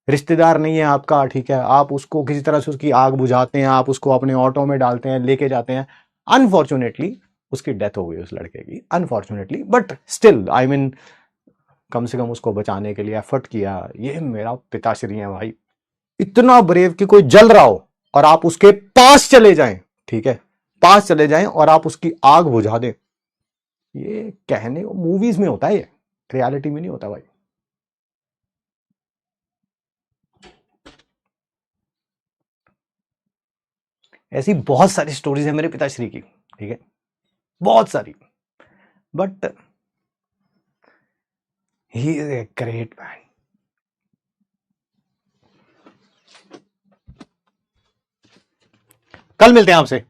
Speaker 1: रिश्तेदार नहीं है आपका, ठीक है, आप उसको किसी तरह से उसकी आग बुझाते हैं, आप उसको अपने ऑटो में डालते हैं, लेके जाते हैं। अनफॉर्चुनेटली उसकी डेथ हो गई उस लड़के की, unfortunately, but still I mean कम से कम उसको बचाने के लिए एफर्ट किया। ये मेरा पिताश्री है भाई, इतना ब्रेव कि कोई जल रहा हो और आप उसके पास चले जाएं, ठीक है, पास चले जाएं और आप उसकी आग बुझा दें। ये कहने को मूवीज में होता है, ये रियलिटी में नहीं होता भाई। ऐसी बहुत सारी स्टोरीज है मेरे पिताश्री की, ठीक है, बहुत सारी, but he is a great man. कल मिलते हैं आपसे।